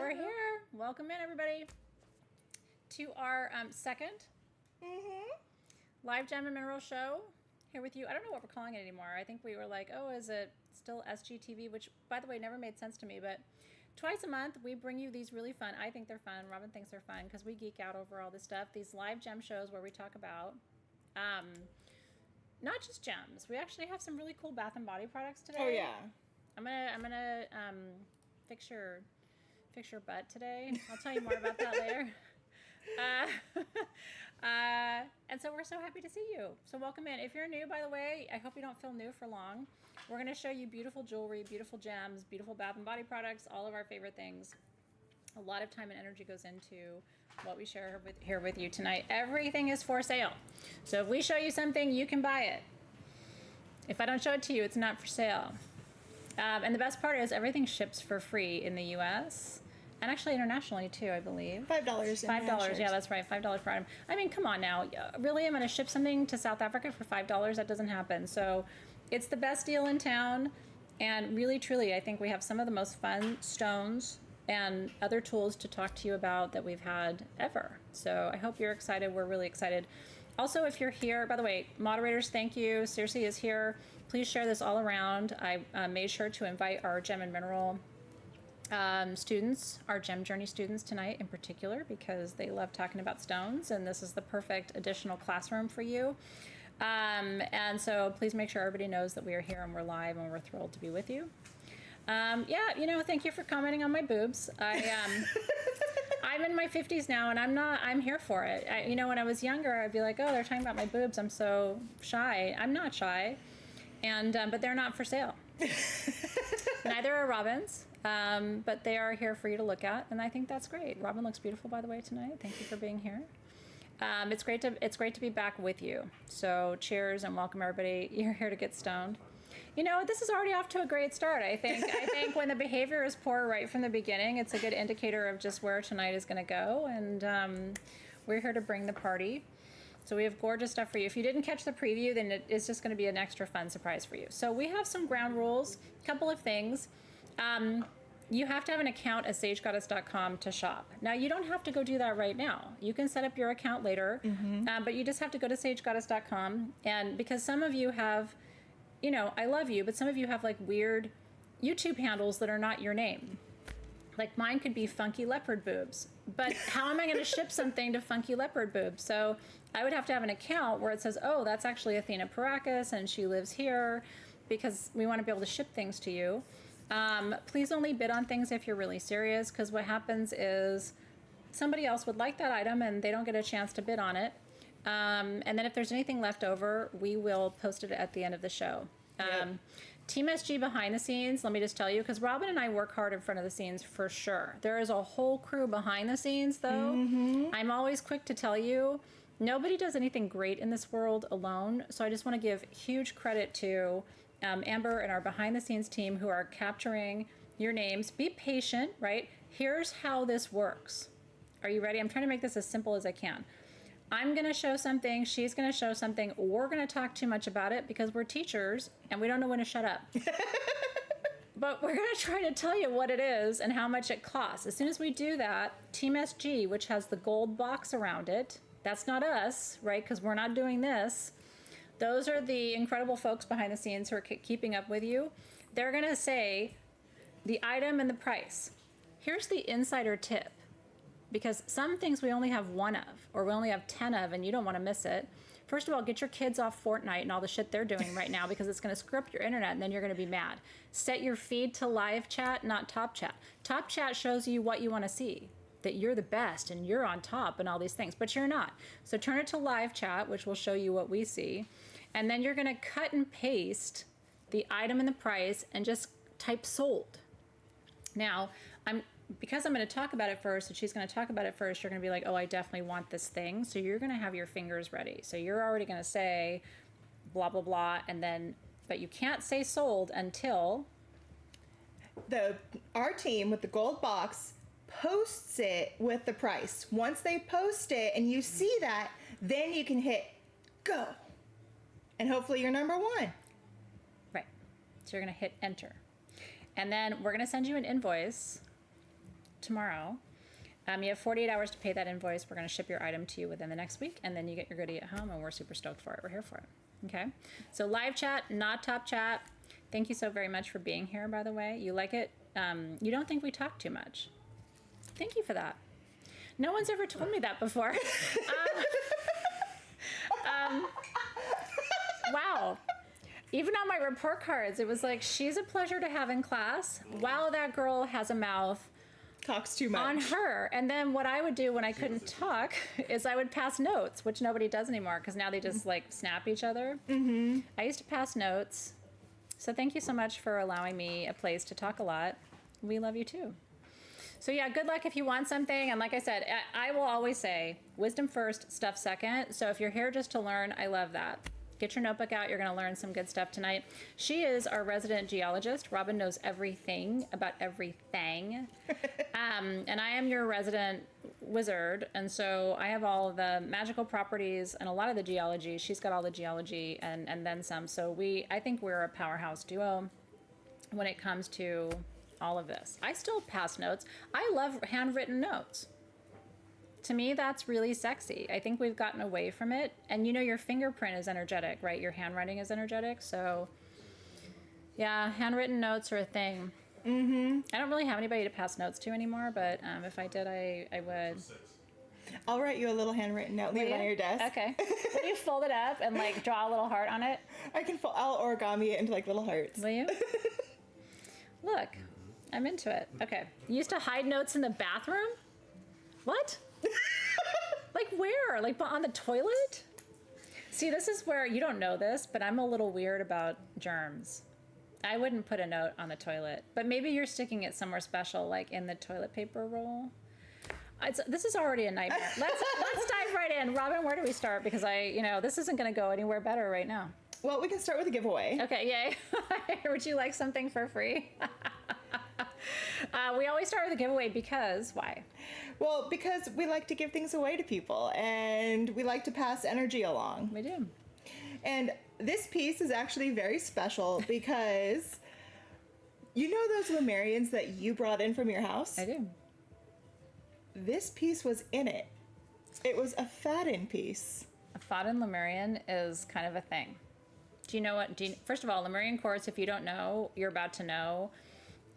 We're here. Welcome in, everybody, to our second live gem and mineral show. Here with you. I don't know what we're calling it anymore. I think we were like, oh, is it still SGTV? Which, by the way, never made sense to me. But twice a month, we bring you these really fun. I think they're fun. Robin thinks they're fun because we geek out over all this stuff. These live gem shows where we talk about not just gems. We actually have some really cool bath and body products today. Oh yeah. I'm gonna fix your butt today. I'll tell you more about that later. And so we're so happy to see you. So welcome in. If you're new, by the way, I hope you don't feel new for long. We're going to show you beautiful jewelry, beautiful gems, beautiful bath and body products, all of our favorite things. A lot of time and energy goes into what we share here with you tonight. Everything is for sale. So if we show you something, you can buy it. If I don't show it to you, it's not for sale. And the best part is everything ships for free in the U.S., and actually internationally too, I believe. $5. $5, yeah, that's right. $5 per item. I mean, come on now. Really, I'm going to ship something to South Africa for $5? That doesn't happen. So it's the best deal in town. And really, truly, I think we have some of the most fun stones and other tools to talk to you about that we've had ever. So I hope you're excited. We're really excited. Also, if you're here, by the way, moderators, thank you. Circe is here. Please share this all around. I made sure to invite our gem and mineral students, our gem journey students tonight in particular, because they love talking about stones, and this is the perfect additional classroom for you. And so please make sure everybody knows that we are here and we're live and we're thrilled to be with you. Yeah, thank you for commenting on my boobs. I'm in my 50s now, and I'm here for it. When I was younger, I'd be like, oh, they're talking about my boobs. I'm so shy. I'm not shy. And, but they're not for sale. Neither are Robin's, but they are here for you to look at, and I think that's great. Robin looks beautiful, by the way, tonight. Thank you for being here. It's great to be back with you. So cheers and welcome, everybody. You're here to get stoned. This is already off to a great start, I think. I think when the behavior is poor right from the beginning, it's a good indicator of just where tonight is going to go, and we're here to bring the party. So we have gorgeous stuff for you. If you didn't catch the preview, then it's just going to be an extra fun surprise for you. So we have some ground rules, a couple of things. You have to have an account at sagegoddess.com to shop. Now, you don't have to go do that right now. You can set up your account later, but you just have to go to sagegoddess.com. And because some of you have, I love you, but some of you have like weird YouTube handles that are not your name. Like mine could be Funky Leopard Boobs, but how am I going to ship something to Funky Leopard Boobs? So I would have to have an account where it says, oh, that's actually Athena Paracus and she lives here, because we want to be able to ship things to you. Please only bid on things if you're really serious, because what happens is somebody else would like that item and they don't get a chance to bid on it. And then if there's anything left over, we will post it at the end of the show. Yep. Team SG behind the scenes, let me just tell you, because Robin and I work hard in front of the scenes for sure. There is a whole crew behind the scenes, though. I'm always quick to tell you, nobody does anything great in this world alone. So I just want to give huge credit to Amber and our behind the scenes team who are capturing your names. Be patient, right? Here's how this works. Are you ready? I'm trying to make this as simple as I can. I'm going to show something, she's going to show something, we're going to talk too much about it because we're teachers and we don't know when to shut up. But we're going to try to tell you what it is and how much it costs. As soon as we do that, Team SG, which has the gold box around it, that's not us, right? Because we're not doing this. Those are the incredible folks behind the scenes who are keeping up with you. They're going to say the item and the price. Here's the insider tip. Because some things we only have one of, or we only have 10 of, and you don't want to miss it. First of all, get your kids off Fortnite and all the shit they're doing right now, because it's going to screw up your internet, and then you're going to be mad. Set your feed to live chat, not top chat. Top chat shows you what you want to see, that you're the best and you're on top and all these things, but you're not. So turn it to live chat, which will show you what we see. And then you're going to cut and paste the item and the price and just type sold. Now, because I'm going to talk about it first, and she's going to talk about it first, you're going to be like, oh, I definitely want this thing. So you're going to have your fingers ready. So you're already going to say blah, blah, blah, and then, but you can't say sold until our team with the gold box posts it with the price. Once they post it and you see that, then you can hit go. And hopefully you're number one. Right. So you're going to hit enter. And then we're going to send you an invoice tomorrow. You have 48 hours to pay that invoice. We're going to ship your item to you within the next week, and then you get your goodie at home, and we're super stoked for it. We're here for it. Okay? So live chat, not top chat. Thank you so very much for being here, by the way. You like it? You don't think we talk too much. Thank you for that. No one's ever told me that before. Wow. Even on my report cards, it was like, she's a pleasure to have in class. Wow, that girl has a mouth. Talks too much. On her. And then what I would do when I couldn't talk is I would pass notes, which nobody does anymore because now they just like snap each other. Mm-hmm. I used to pass notes. So thank you so much for allowing me a place to talk a lot. We love you too. So yeah, good luck if you want something. And like I said, I will always say wisdom first, stuff second. So if you're here just to learn, I love that. Get your notebook out. You're going to learn some good stuff tonight. She is our resident geologist. Robin knows everything about everything. And I am your resident wizard. And so I have all of the magical properties and a lot of the geology. She's got all the geology and then some. So I think we're a powerhouse duo when it comes to all of this. I still pass notes. I love handwritten notes. To me, that's really sexy. I think we've gotten away from it. And you know, your fingerprint is energetic, right? Your handwriting is energetic. So yeah, handwritten notes are a thing. Mm-hmm. I don't really have anybody to pass notes to anymore, but if I did, I would. I'll write you a little handwritten note, leave it on your desk. Okay. Will you fold it up and like draw a little heart on it? I'll origami it into like little hearts. Will you? Look, I'm into it. Okay. You used to hide notes in the bathroom? What? Like where? Like on the toilet? See, this is where you don't know this, but I'm a little weird about germs. I wouldn't put a note on the toilet, but maybe you're sticking it somewhere special, like in the toilet paper roll. This is already a nightmare. Let's dive right in. Robin, where do we start? Because this isn't going to go anywhere better right now. Well, we can start with a giveaway. Okay, yay. Would you like something for free? We always start with a giveaway because why? Well, because we like to give things away to people and we like to pass energy along. We do. And this piece is actually very special because you know those Lemurians that you brought in from your house? I do. This piece was in it. It was a Faden piece. A Faden Lemurian is kind of a thing. Do you know what? First of all, Lemurian quartz, if you don't know, you're about to know,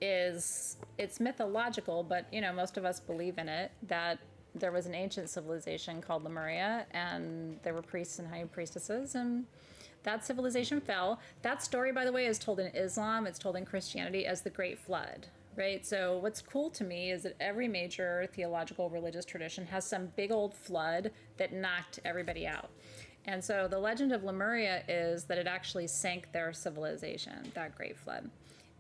it's mythological, but most of us believe in it, that there was an ancient civilization called Lemuria, and there were priests and high priestesses, and that civilization fell. That story, by the way, is told in Islam. It's told in Christianity as the Great Flood, right? So what's cool to me is that every major theological religious tradition has some big old flood that knocked everybody out. And so the legend of Lemuria is that it actually sank their civilization, that Great Flood.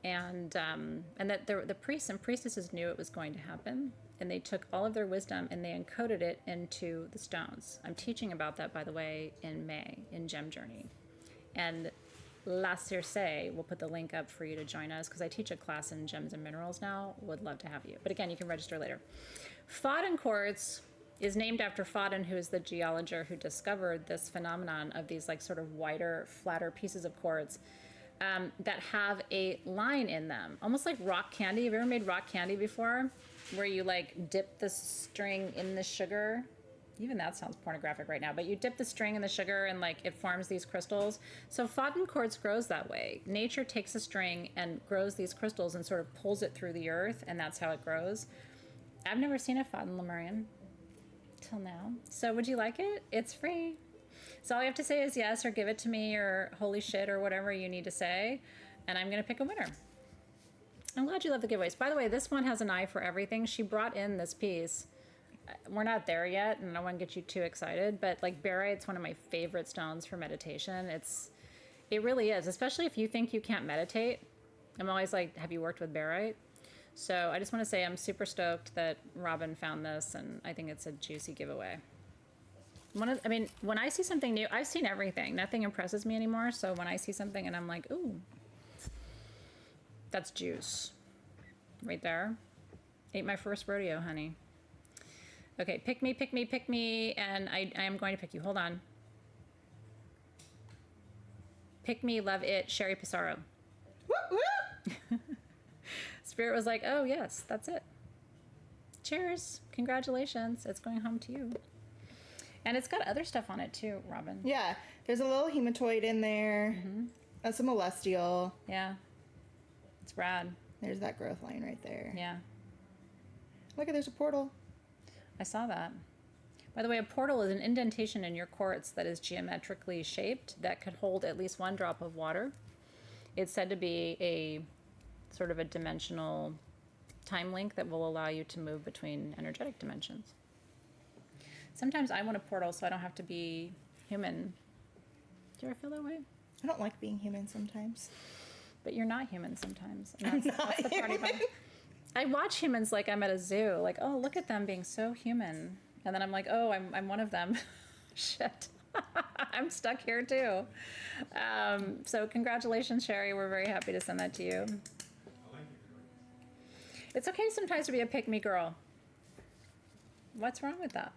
And that the priests and priestesses knew it was going to happen, and they took all of their wisdom and they encoded it into the stones. I'm teaching about that, by the way, in May in Gem Journey. And La Circe, we'll put the link up for you to join us because I teach a class in gems and minerals now. Would love to have you. But again, you can register later. Faden quartz is named after Faden, who is the geologist who discovered this phenomenon of these like sort of wider, flatter pieces of quartz that have a line in them, almost like rock candy. Have you ever made rock candy before, where you like dip the string in the sugar? Even that sounds pornographic right now, but you dip the string in the sugar and like it forms these crystals. So Faden quartz grows that way. Nature takes a string and grows these crystals and sort of pulls it through the earth, and that's how it grows. I've never seen a Faden Lemurian till now. So would you like it? It's free. So all you have to say is yes, or give it to me, or holy shit, or whatever you need to say, and I'm going to pick a winner. I'm glad you love the giveaways. By the way, this one has an eye for everything. She brought in this piece. We're not there yet, and I don't want to get you too excited, but like barite's one of my favorite stones for meditation. It really is, especially if you think you can't meditate. I'm always like, have you worked with barite? So I just want to say I'm super stoked that Robin found this, and I think it's a juicy giveaway. When I see something new, I've seen everything. Nothing impresses me anymore. So when I see something and I'm like, ooh, that's juice. Right there. Ate my first rodeo, honey. Okay, pick me, pick me, pick me. And I am going to pick you. Hold on. Pick me, love it, Sherry Pissarro. Whoop, whoop. Spirit was like, oh, yes, that's it. Cheers. Congratulations. It's going home to you. And it's got other stuff on it too, Robin. Yeah, there's a little hematoid in there. That's a molestial. Yeah. It's rad. There's that growth line right there. Yeah. Look, there's a portal. I saw that. By the way, a portal is an indentation in your quartz that is geometrically shaped that could hold at least one drop of water. It's said to be a sort of a dimensional time link that will allow you to move between energetic dimensions. Sometimes I want a portal so I don't have to be human. Do you ever feel that way? I don't like being human sometimes. But you're not human sometimes. And that's the party part. I watch humans like I'm at a zoo. Like, oh, look at them being so human. And then I'm like, oh, I'm one of them. Shit. I'm stuck here too. So congratulations, Sherry. We're very happy to send that to you. It's okay sometimes to be a pick-me girl. What's wrong with that?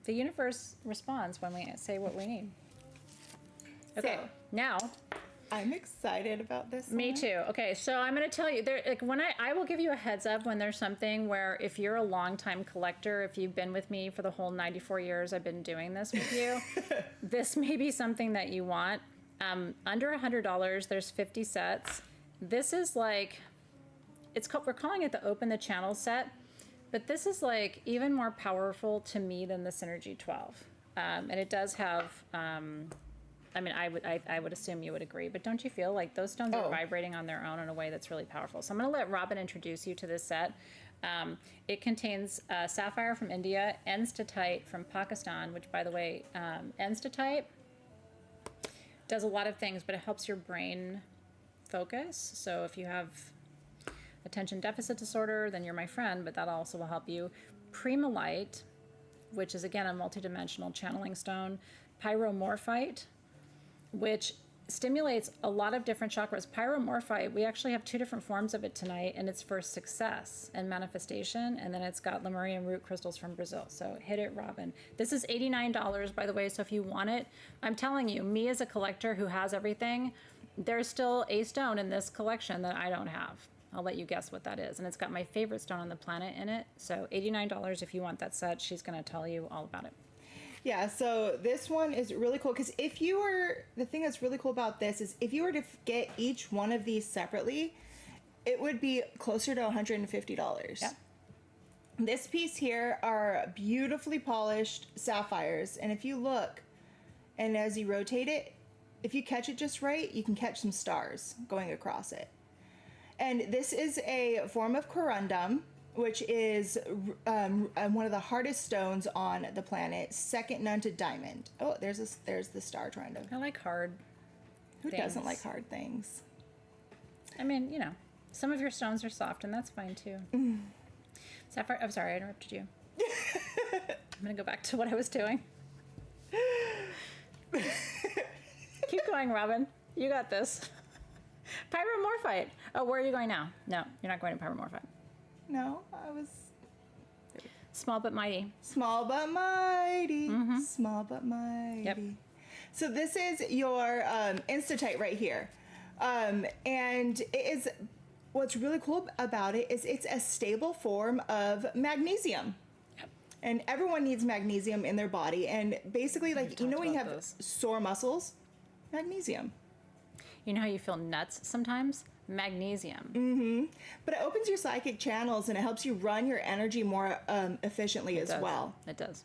The universe responds when we say what we need. Okay, So, now. I'm excited about this Me one. too. Okay, so I'm going to tell you, when I will give you a heads up when there's something where if you're a longtime collector, if you've been with me for the whole 94 years I've been doing this with you, this may be something that you want. Under $100, there's 50 sets. This is like, we're calling it the Open the Channel set, but this is like even more powerful to me than the Synergy 12. And it does have, I mean, I would assume you would agree, but don't you feel like those stones are vibrating on their own in a way that's really powerful? So I'm going to let Robin introduce you to this set. It contains sapphire from India, enstatite from Pakistan, which, by the way, enstatite does a lot of things, but it helps your brain focus. So if you have attention deficit disorder, then you're my friend, but that also will help you. Perfume, which is, again, a multidimensional channeling stone. Pyromorphite, which stimulates a lot of different chakras. Pyromorphite, we actually have two different forms of it tonight, and it's for success and manifestation, and then it's got Lemurian root crystals from Brazil. So hit it, Robin. This is $89, by the way, so if you want it, I'm telling you, me as a collector who has everything, there's still a stone in this collection that I don't have. I'll let you guess what that is. And it's got my favorite stone on the planet in it. So $89 if you want that set. She's going to tell you all about it. Yeah, so this one is really cool because the thing that's really cool about this is if you were to get each one of these separately, it would be closer to $150. Yeah. This piece here are beautifully polished sapphires. And if you look, and as you rotate it, if you catch it just right, you can catch some stars going across it. And this is a form of corundum, which is one of the hardest stones on the planet, second none to diamond. Oh, there's the star trying to. I like hard Who things. doesn't like hard things? I mean, you know, some of your stones are soft, and that's fine too. Sapphire, I'm sorry, I interrupted you. I'm going to go back to what I was doing. Keep going, Robin. You got this. Pyromorphite. Oh, where are you going now? No, you're not going to pyromorphite. No, I was Small but mighty. small but mighty. Small but mighty. Yep. So this is your Instatite right here. And it is, what's really cool about it is it's a stable form of magnesium. Yep. And everyone needs magnesium in their body. And basically, like, you know when you about have this. sore muscles? Magnesium. You know how you feel nuts sometimes? Magnesium. But it opens your psychic channels and it helps you run your energy more efficiently as well. It does.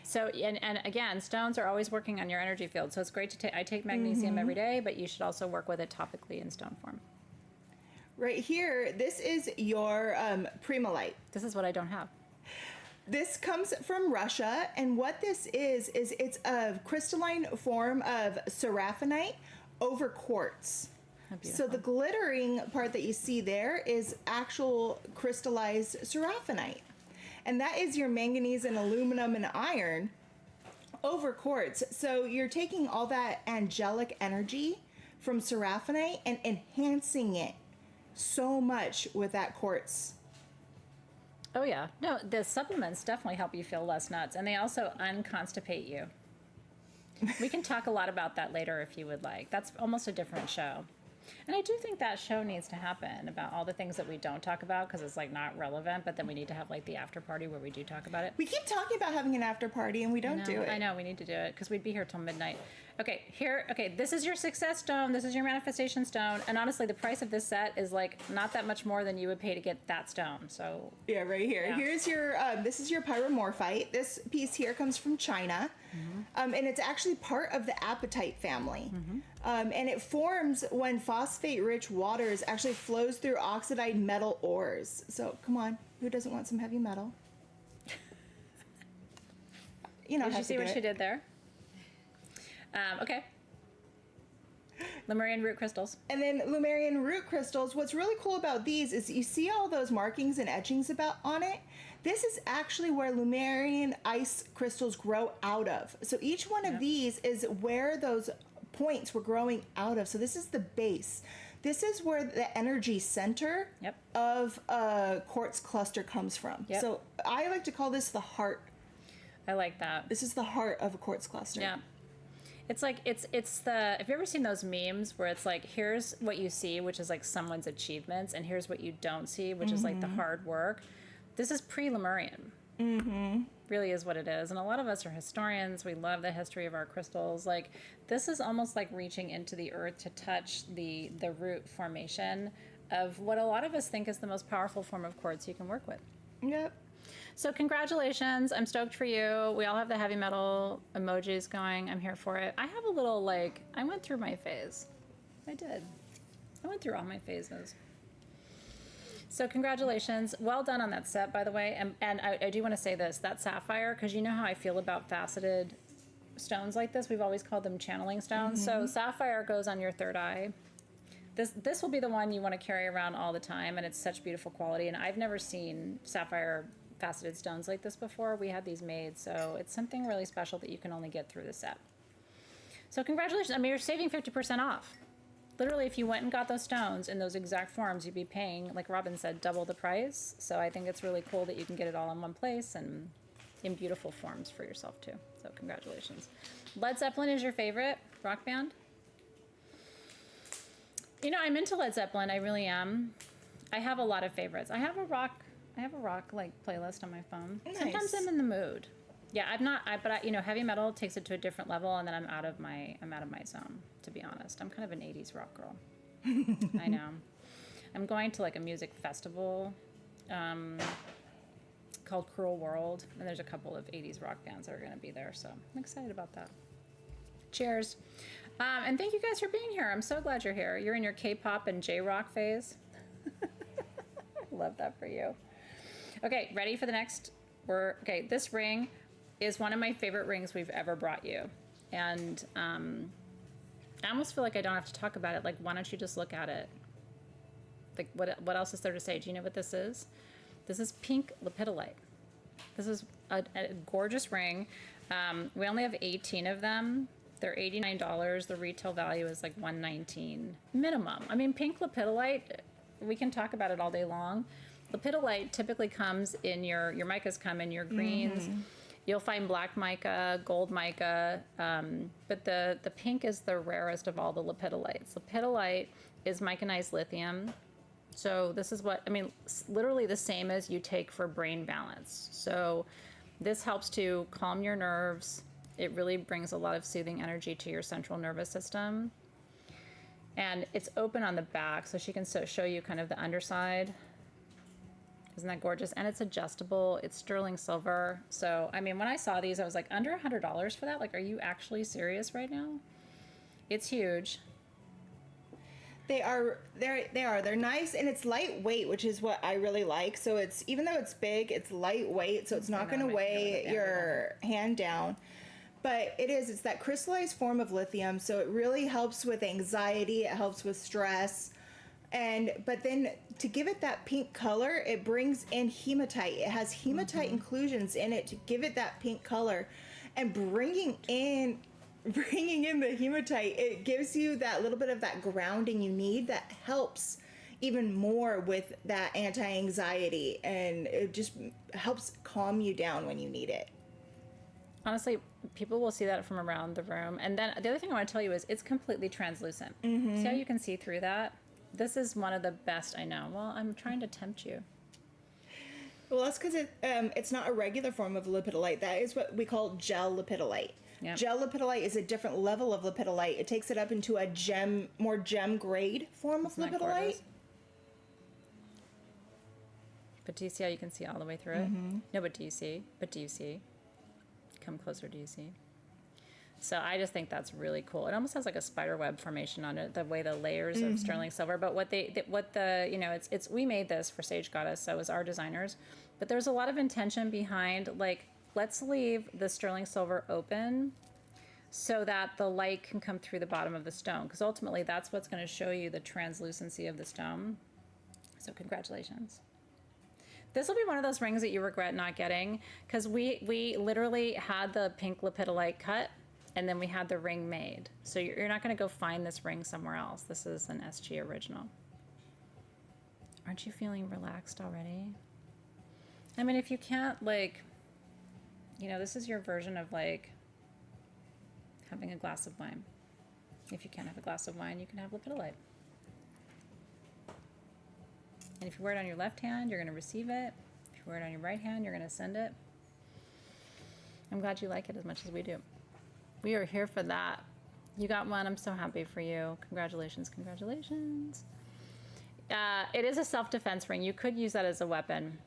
So, and again, stones are always working on your energy field. So it's great to take. I take magnesium every day, but you should also work with it topically in stone form. Right here, this is your Perfume. This is what I don't have. This comes from Russia, and what this is it's a crystalline form of seraphinite over quartz. How So beautiful. the glittering part that you see there is actual crystallized seraphinite. And that is your manganese and aluminum and iron over quartz. So you're taking all that angelic energy from seraphinite and enhancing it so much with that quartz. Oh yeah, no, the supplements definitely help you feel less nuts, and they also unconstipate you. We can talk a lot about that later if you would like. That's almost a different show. And I do think that show needs to happen about all the things that we don't talk about because it's like not relevant, but then we need to have like the after party where we do talk about it. We keep talking about having an after party and we don't do it. I know, we need to do it because we'd be here till midnight. Okay, this is your success stone. This is your manifestation stone. And honestly, the price of this set is like not that much more than you would pay to get that stone. So yeah, right here. Yeah. Here's your, this is your pyromorphite. This piece here comes from China. And it's actually part of the apatite family. And it forms when phosphate-rich waters actually flows through oxidized metal ores. So come on, who doesn't want some heavy metal? You know, did you see what she did there? Okay. Lemurian root crystals. And then Lemurian root crystals. What's really cool about these is you see all those markings and etchings on it. This is actually where Lemurian ice crystals grow out of. So each one of these is where those points were growing out of. So this is the base. This is where the energy center of a quartz cluster comes from. So I like to call this the heart. I like that. This is the heart of a quartz cluster. Yeah. It's like, it's the, have you ever seen those memes where it's like, here's what you see, which is like someone's achievements, and here's what you don't see, which is like the hard work. This is pre-Lemurian. Really is what it is. And a lot of us are historians. We love the history of our crystals. Like, this is almost like reaching into the earth to touch the root formation of what a lot of us think is the most powerful form of quartz you can work with. Yep. So congratulations. I'm stoked for you. We all have the heavy metal emojis going. I'm here for it. I have a little, like, I went through my phase. I did. I went through all my phases. So congratulations. Well done on that set, by the way. And I do want to say this, that sapphire, because you know how I feel about faceted stones like this. We've always called them channeling stones. So sapphire goes on your third eye. This will be the one you want to carry around all the time, and it's such beautiful quality. And I've never seen sapphire faceted stones like this before. We had these made, so it's something really special that you can only get through the set. So congratulations. I mean, you're saving 50% off. Literally, if you went and got those stones in those exact forms, you'd be paying, like Robin said, double the price. So I think it's really cool that you can get it all in one place and in beautiful forms for yourself too. So congratulations. Led Zeppelin is your favorite rock band? You know, I'm into Led Zeppelin. I really am. I have a lot of favorites. I have a rock like playlist on my phone. Nice. Sometimes I'm in the mood. Yeah, but you know, heavy metal takes it to a different level, and then I'm out of my zone, to be honest. I'm kind of an 80s rock girl. I know. I'm going to like a music festival called Cruel World, and there's a couple of 80s rock bands that are going to be there, so I'm excited about that. Cheers. And thank you guys for being here. I'm so glad you're here. You're in your K-pop and J-rock phase. Love that for you. Okay, ready for the next? Okay, this ring is one of my favorite rings we've ever brought you. And I almost feel like I don't have to talk about it. Like, why don't you just look at it? Like, what else is there to say? Do you know what this is? This is pink lepidolite. This is a gorgeous ring. We only have 18 of them. They're $89. The retail value is like $119 minimum. I mean, pink lepidolite, we can talk about it all day long. Lepidolite typically comes in your micas come in your greens. You'll find black mica, gold mica, but the pink is the rarest of all the lepidolites. Lepidolite is micanized lithium. So this is what, I mean, literally the same as you take for brain balance. So this helps to calm your nerves. It really brings a lot of soothing energy to your central nervous system. And it's open on the back, so she can show you kind of the underside. Isn't that gorgeous? And it's adjustable. It's sterling silver. So, I mean, when I saw these, I was like, under $100 for that? Like, are you actually serious right now? It's huge. They are. They're nice, and it's lightweight, which is what I really like. So it's, even though it's big, it's lightweight, so it's not going to weigh your hand down. But it's that crystallized form of lithium, so it really helps with anxiety, it helps with stress. But then to give it that pink color, it brings in hematite. It has hematite inclusions in it to give it that pink color. And bringing in the hematite, it gives you that little bit of that grounding you need that helps even more with that anti-anxiety, and it just helps calm you down when you need it. Honestly, people will see that from around the room. And then the other thing I want to tell you is it's completely translucent. See how you can see through that? This is one of the best I know. Well, I'm trying to tempt you. Well, that's because it's not a regular form of lepidolite. That is what we call gel lepidolite. Yep. Gel lepidolite is a different level of lepidolite. It takes it up into a more gem grade form of lepidolite. But do you see how you can see all the way through it? No, but do you see? Come closer, do you see? So I just think that's really cool. It almost has like a spider web formation on it, the way the layers of sterling silver. But we made this for Sage Goddess, so it was our designers. But there's a lot of intention behind, like, let's leave the sterling silver open so that the light can come through the bottom of the stone. Because ultimately that's what's going to show you the translucency of the stone. So congratulations. This will be one of those rings that you regret not getting, because we literally had the pink lepidolite cut, and then we had the ring made. So you're not going to go find this ring somewhere else. This is an SG original. Aren't you feeling relaxed already? I mean, if you can't, like, you know, this is your version of, like, having a glass of wine. If you can't have a glass of wine, you can have lepidolite. And if you wear it on your left hand, you're going to receive it. If you wear it on your right hand, you're going to send it. I'm glad you like it as much as we do. We are here for that. You got one. I'm so happy for you. Congratulations, congratulations. It is a self-defense ring. You could use that as a weapon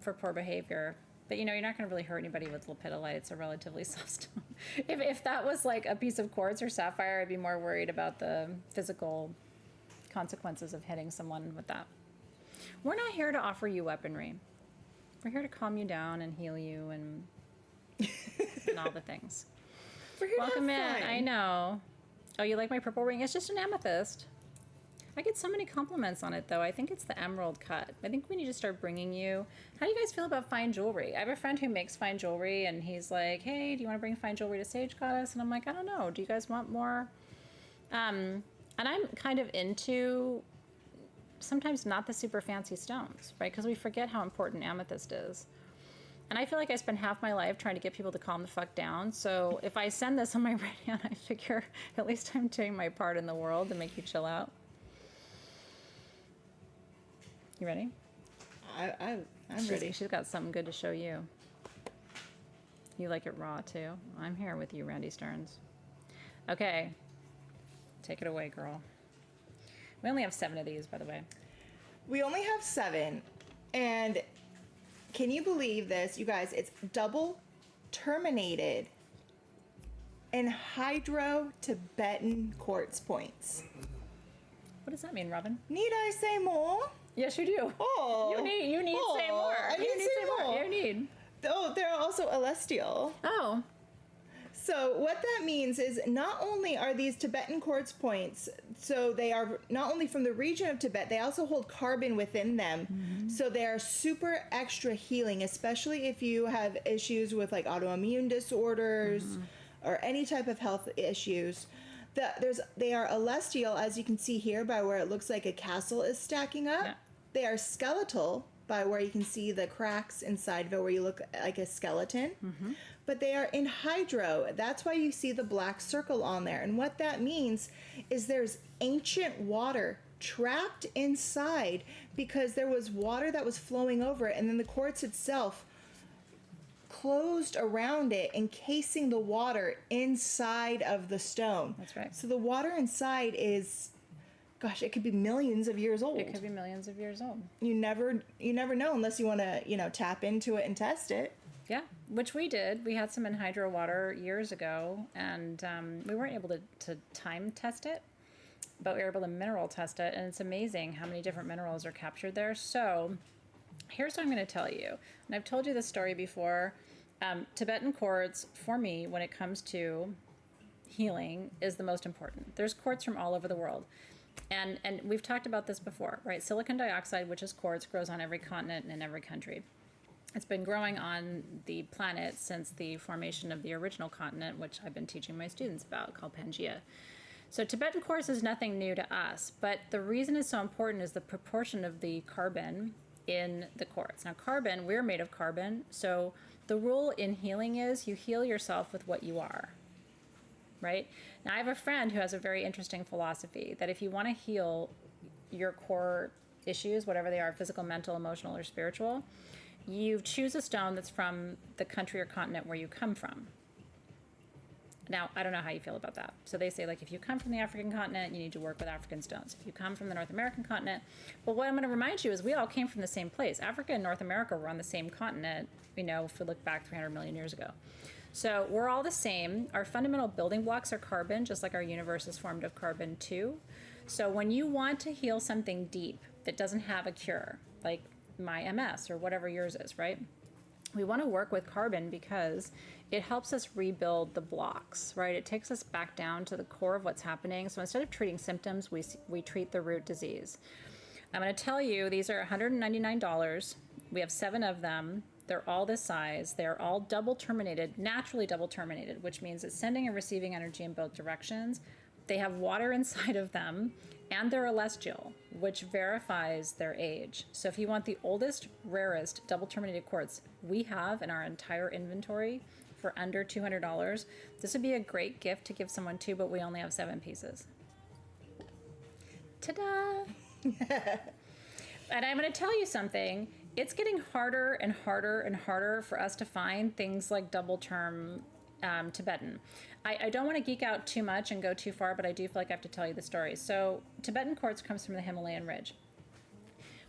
for poor behavior. But, you know, you're not going to really hurt anybody with lepidolite. It's a relatively soft stone. If that was like a piece of quartz or sapphire, I'd be more worried about the physical consequences of hitting someone with that. We're not here to offer you weaponry. We're here to calm you down and heal you and all the things. We're here Welcome to in. have fun. I know. Oh, you like my purple ring? It's just an amethyst. I get so many compliments on it, though. I think it's the emerald cut. I think we need to start bringing you... How do you guys feel about fine jewelry? I have a friend who makes fine jewelry, and he's like, hey, do you want to bring fine jewelry to Sage Goddess? And I'm like, I don't know. Do you guys want more? And I'm kind of into sometimes not the super fancy stones, right? Because we forget how important amethyst is. And I feel like I spend half my life trying to get people to calm the fuck down. So if I send this on my right hand, I figure at least I'm doing my part in the world to make you chill out. You ready? I'm ready. She's got something good to show you. You like it raw, too? I'm here with you, Randy Stearns. Okay. Take it away, girl. We only have 7 of these, by the way. We only have 7. And can you believe this? You guys, it's double terminated in hydro-Tibetan quartz points. What does that mean, Robin? Need I say more? Yes, you do. Oh. You need Oh, say more. I need say more. You need. Oh, they're also celestial. Oh. So what that means is not only are these Tibetan quartz points, so they are not only from the region of Tibet, they also hold carbon within them. Mm-hmm. So they are super extra healing, especially if you have issues with like autoimmune disorders or any type of health issues. They are celestial, as you can see here by where it looks like a castle is stacking up. Yeah. They are skeletal by where you can see the cracks inside of it where you look like a skeleton. Mm-hmm. But they are in hydro. That's why you see the black circle on there. And what that means is there's ancient water trapped inside because there was water that was flowing over it, and then the quartz itself closed around it, encasing the water inside of the stone. That's right. So the water inside is, gosh, it could be millions of years old. It could be millions of years old. You never know unless you want to, tap into it and test it. Yeah, which we did. We had some in hydro water years ago, and we weren't able to time test it, but we were able to mineral test it, and it's amazing how many different minerals are captured there. So here's what I'm going to tell you, and I've told you this story before. Tibetan quartz, for me, when it comes to healing, is the most important. There's quartz from all over the world. And we've talked about this before, right? Silicon dioxide, which is quartz, grows on every continent and in every country. It's been growing on the planet since the formation of the original continent, which I've been teaching my students about, called Pangea. So Tibetan quartz is nothing new to us, but the reason it's so important is the proportion of the carbon in the quartz. Now carbon, we're made of carbon, so the rule in healing is you heal yourself with what you are, right? Now I have a friend who has a very interesting philosophy that if you want to heal your core issues, whatever they are, physical, mental, emotional, or spiritual, you choose a stone that's from the country or continent where you come from. Now, I don't know how you feel about that. So they say, like, if you come from the African continent, you need to work with African stones. If you come from the North American continent, but what I'm going to remind you is we all came from the same place. Africa and North America were on the same continent, you know, if we look back 300 million years ago. So we're all the same. Our fundamental building blocks are carbon, just like our universe is formed of carbon too. So when you want to heal something deep that doesn't have a cure, like my MS or whatever yours is, right? We want to work with carbon because it helps us rebuild the blocks, right? It takes us back down to the core of what's happening. So instead of treating symptoms, we treat the root disease. I'm going to tell you, these are $199. We have 7 of them. They're all this size. They're all double terminated, naturally double terminated, which means it's sending and receiving energy in both directions. They have water inside of them, and they're celestial, which verifies their age. So if you want the oldest, rarest double terminated quartz we have in our entire inventory for under $200, this would be a great gift to give someone too, but we only have 7 pieces. Ta-da! And I'm going to tell you something. It's getting harder and harder and harder for us to find things like double term Tibetan. I don't want to geek out too much and go too far, but I do feel like I have to tell you the story. So Tibetan quartz comes from the Himalayan ridge.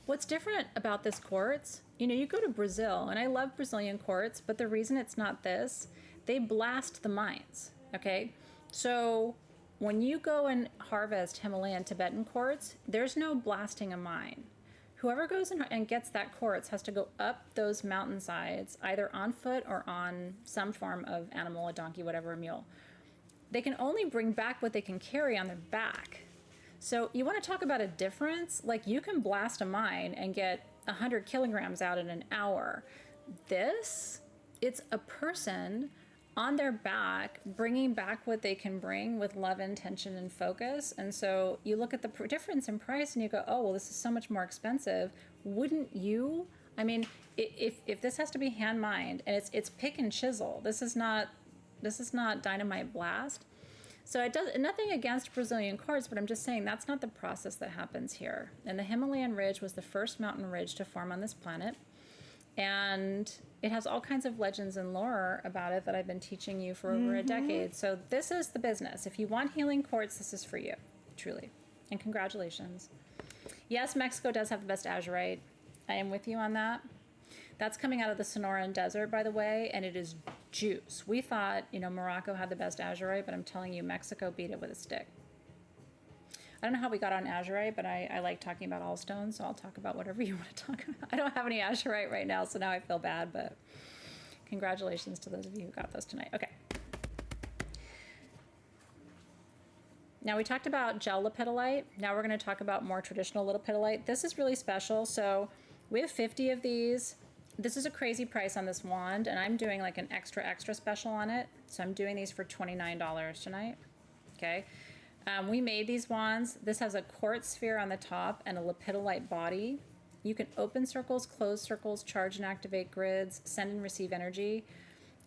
What's different about this quartz, you know, you go to Brazil, and I love Brazilian quartz, but the reason it's not this, they blast the mines, okay? So when you go and harvest Himalayan Tibetan quartz, there's no blasting a mine. Whoever goes and gets that quartz has to go up those mountainsides, either on foot or on some form of animal, a donkey, whatever, a mule. They can only bring back what they can carry on their back. So you want to talk about a difference? Like, you can blast a mine and get 100 kilograms out in an hour. This, it's a person on their back, bringing back what they can bring with love, intention, and focus. And so you look at the difference in price and you go, oh, well, this is so much more expensive. Wouldn't you? I mean, if this has to be hand mined and it's pick and chisel, this is not dynamite blast. So it does nothing against Brazilian quartz, but I'm just saying that's not the process that happens here. And the Himalayan ridge was the first mountain ridge to form on this planet. And it has all kinds of legends and lore about it that I've been teaching you for over a decade. So this is the business. If you want healing quartz, this is for you, truly. And congratulations. Yes, Mexico does have the best azurite. I am with you on that. That's coming out of the Sonoran Desert, by the way, and it is juice. We thought, you know, Morocco had the best azurite, but I'm telling you, Mexico beat it with a stick. I don't know how we got on azurite, but I like talking about all stones, so I'll talk about whatever you want to talk about. I don't have any azurite right now, so now I feel bad, but congratulations to those of you who got those tonight. Okay. Now we talked about gel lepidolite. Now we're going to talk about more traditional lepidolite. This is really special. So we have 50 of these. This is a crazy price on this wand, and I'm doing like an extra special on it. So I'm doing these for $29 tonight. Okay. We made these wands. This has a quartz sphere on the top and a lepidolite body. You can open circles, close circles, charge and activate grids, send and receive energy.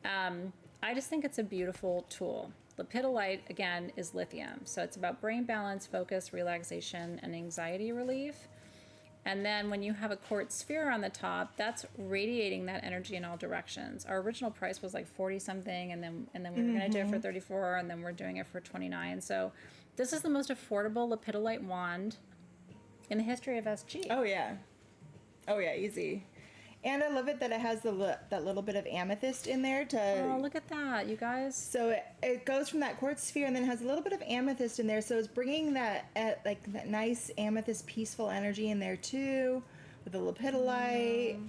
I just think it's a beautiful tool. Lepidolite, again, is lithium. So it's about brain balance, focus, relaxation, and anxiety relief. And then when you have a quartz sphere on the top, that's radiating that energy in all directions. Our original price was like 40 something, and then we were going to do it for 34, and then we're doing it for 29. So this is the most affordable lepidolite wand in the history of SG. Oh yeah, easy. And I love it that it has that little bit of amethyst in there to... Oh, look at that, you guys. So it goes from that quartz sphere and then has a little bit of amethyst in there. So it's bringing that that nice amethyst peaceful energy in there too with the lepidolite.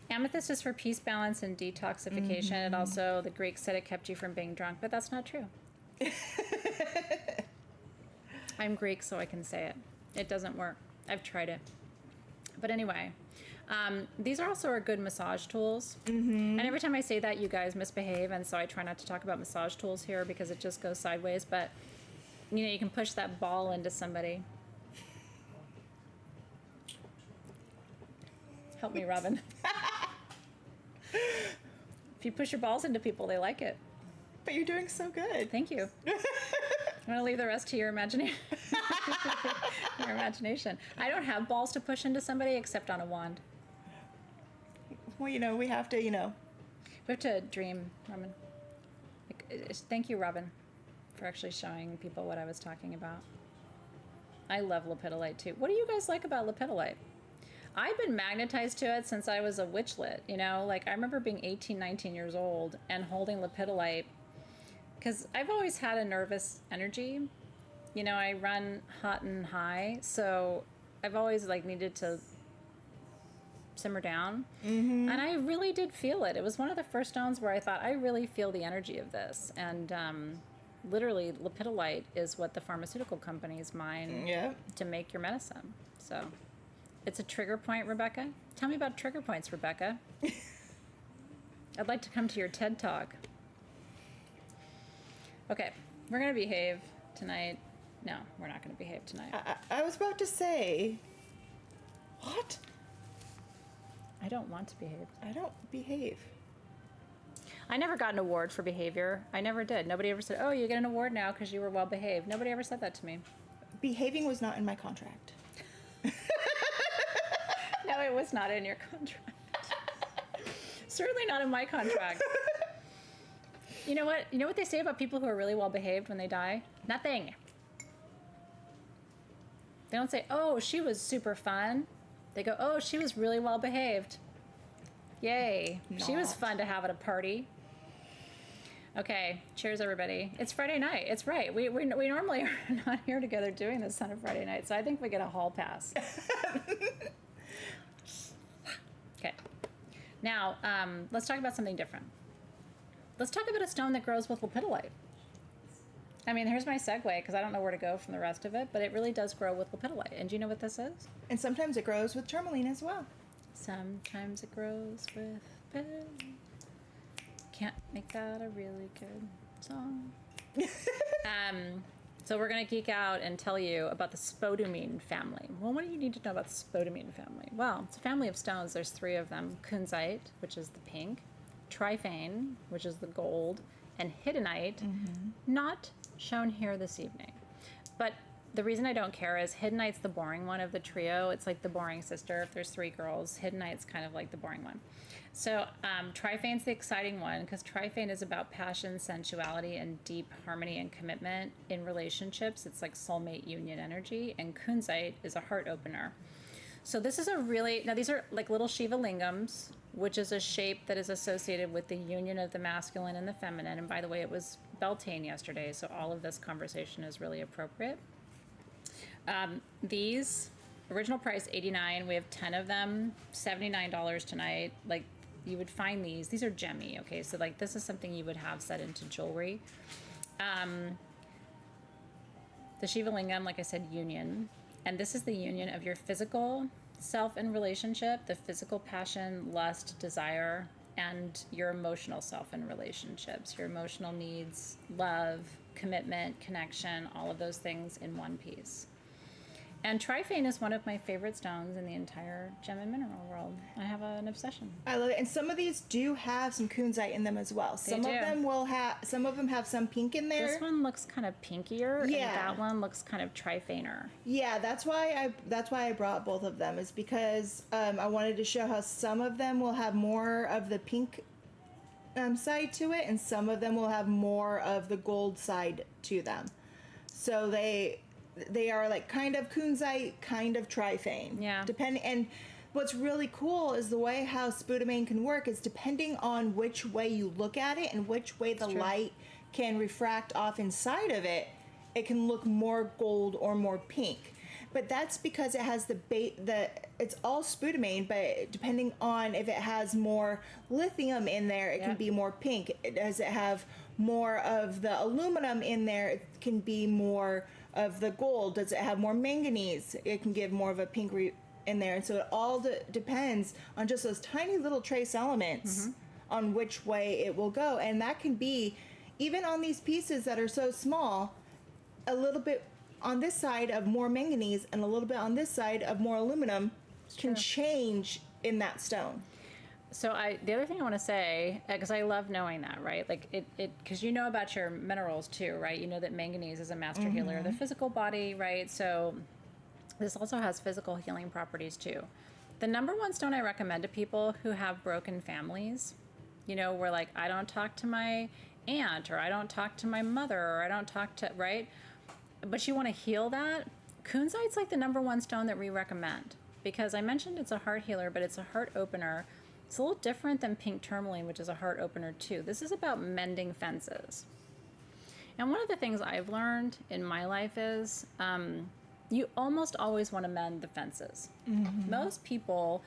Amethyst is for peace, balance, and detoxification. And also, the Greeks said it kept you from being drunk, but that's not true. I'm Greek, so I can say it. It doesn't work. I've tried it. But anyway... these are also good massage tools. And every time I say that, you guys misbehave, and so I try not to talk about massage tools here because it just goes sideways. But, you know, you can push that ball into somebody. Help me, Robin. If you push your balls into people, they like it. But you're doing so good. Thank you. I'm going to leave the rest to your imagination. Your imagination. I don't have balls to push into somebody except on a wand. Well, we have to, We have to dream, Robin. Thank you, Robin, for actually showing people what I was talking about. I love lepidolite, too. What do you guys like about lepidolite? I've been magnetized to it since I was a witchlet, Like, I remember being 18, 19 years old and holding lepidolite because I've always had a nervous energy. I run hot and high, so I've always, needed to simmer down. Mm-hmm. And I really did feel it. It was one of the first stones where I thought, I really feel the energy of this. And literally, lepidolite is what the pharmaceutical companies mine to make your medicine. So it's a trigger point, Rebecca. Tell me about trigger points, Rebecca. I'd like to come to your TED Talk. Okay, we're going to behave tonight. No, we're not going to behave tonight. I was about to say, what? I don't want to behave. I don't behave. I never got an award for behavior. I never did. Nobody ever said, oh, you get an award now because you were well behaved. Nobody ever said that to me. Behaving was not in my contract. No, it was not in your contract. Certainly not in my contract. You know what? You know what they say about people who are really well behaved when they die? Nothing. They don't say, oh, she was super fun. They go, oh, she was really well behaved. Yay. She was fun to have at a party. Okay, cheers, everybody. It's Friday night. It's right. We normally are not here together doing this on a Friday night, so I think we get a hall pass. Okay. Now, let's talk about something different. Let's talk about a stone that grows with lepidolite. I mean, here's my segue, because I don't know where to go from the rest of it, but it really does grow with lepidolite. And do you know what this is? And sometimes it grows with tourmaline as well. Sometimes it grows with lepidolite. Can't make that a really good song. So we're going to geek out and tell you about the Spodumene family. Well, what do you need to know about the Spodumene family? Well, it's a family of stones. There's 3 of them. Kunzite, which is the pink, Tryphane, which is the gold, and Hiddenite, not shown here this evening. But the reason I don't care is Hiddenite's the boring one of the trio. It's like the boring sister. If there's 3 girls, Hiddenite's kind of like the boring one. So Tryphane's the exciting one because Tryphane is about passion, sensuality, and deep harmony and commitment in relationships. It's like soulmate union energy. And Kunzite is a heart opener. So this is now these are like little Shiva lingams, which is a shape that is associated with the union of the masculine and the feminine. And by the way, it was Beltane yesterday, so all of this conversation is really appropriate. These, original price $89. We have 10 of them, $79 tonight. Like, you would find these are gemmy, okay? So like this is something you would have set into jewelry. The Shiva Lingam, like I said, union. And this is the union of your physical self and relationship, the physical passion, lust, desire, and your emotional self and relationships, your emotional needs, love, commitment, connection, all of those things in one piece. And Tryphane is one of my favorite stones in the entire gem and mineral world. I have an obsession. I love it. And some of these do have some kunzite in them as well. Some of them have some pink in there. This one looks kind of pinkier, yeah. And that one looks kind of Tryphaner. Yeah, that's why I brought both of them, is because I wanted to show how some of them will have more of the pink side to it, and some of them will have more of the gold side to them. So they are like kind of kunzite, kind of Tryphane. Yeah. And what's really cool is the way how Spodumene can work is depending on which way you look at it and which way the light can refract off inside of it, it can look more gold or more pink. But that's because it has it's all Spodumene, but depending on if it has more lithium in there, it can be more pink. Does it have more of the aluminum in there, it can be more of the gold. Does it have more manganese? It can give more of a pink in there. And so it all depends on just those tiny little trace elements on which way it will go. And that can be, even on these pieces that are so small, a little bit on this side of more manganese and a little bit on this side of more aluminum can change in that stone. So the other thing I want to say, because I love knowing that, right? Like because you know about your minerals too, right? You know that manganese is a master healer of the physical body, right? So this also has physical healing properties too. The number one stone I recommend to people who have broken families, you know, where like, I don't talk to my aunt, or I don't talk to my mother, or I don't talk to, right? But you want to heal that. Kunzite's like the number one stone that we recommend, because I mentioned it's a heart healer, but it's a heart opener. It's a little different than pink tourmaline, which is a heart opener too. This is about mending fences. And one of the things I've learned in my life is you almost always want to mend the fences. Most people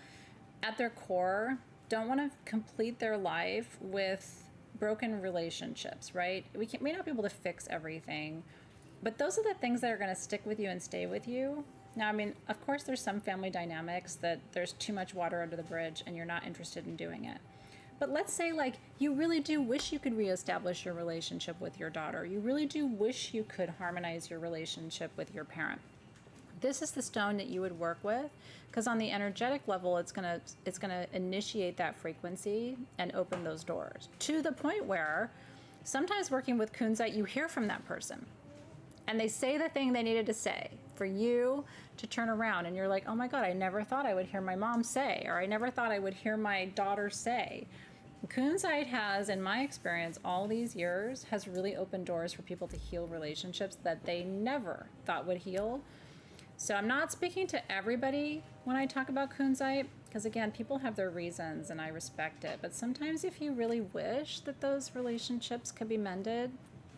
at their core don't want to complete their life with broken relationships, right? We may not be able to fix everything, but those are the things that are going to stick with you and stay with you. Now, I mean, of course, there's some family dynamics that there's too much water under the bridge and you're not interested in doing it. But let's say, like, you really do wish you could reestablish your relationship with your daughter. You really do wish you could harmonize your relationship with your parent. This is the stone that you would work with, because on the energetic level, it's gonna initiate that frequency and open those doors, to the point where sometimes working with kunzite, you hear from that person and they say the thing they needed to say for you to turn around, and you're like, oh my God, I never thought I would hear my mom say, or I never thought I would hear my daughter say. Kunzite has, in my experience, all these years, has really opened doors for people to heal relationships that they never thought would heal. So I'm not speaking to everybody when I talk about kunzite, because again, people have their reasons and I respect it. But sometimes if you really wish that those relationships could be mended,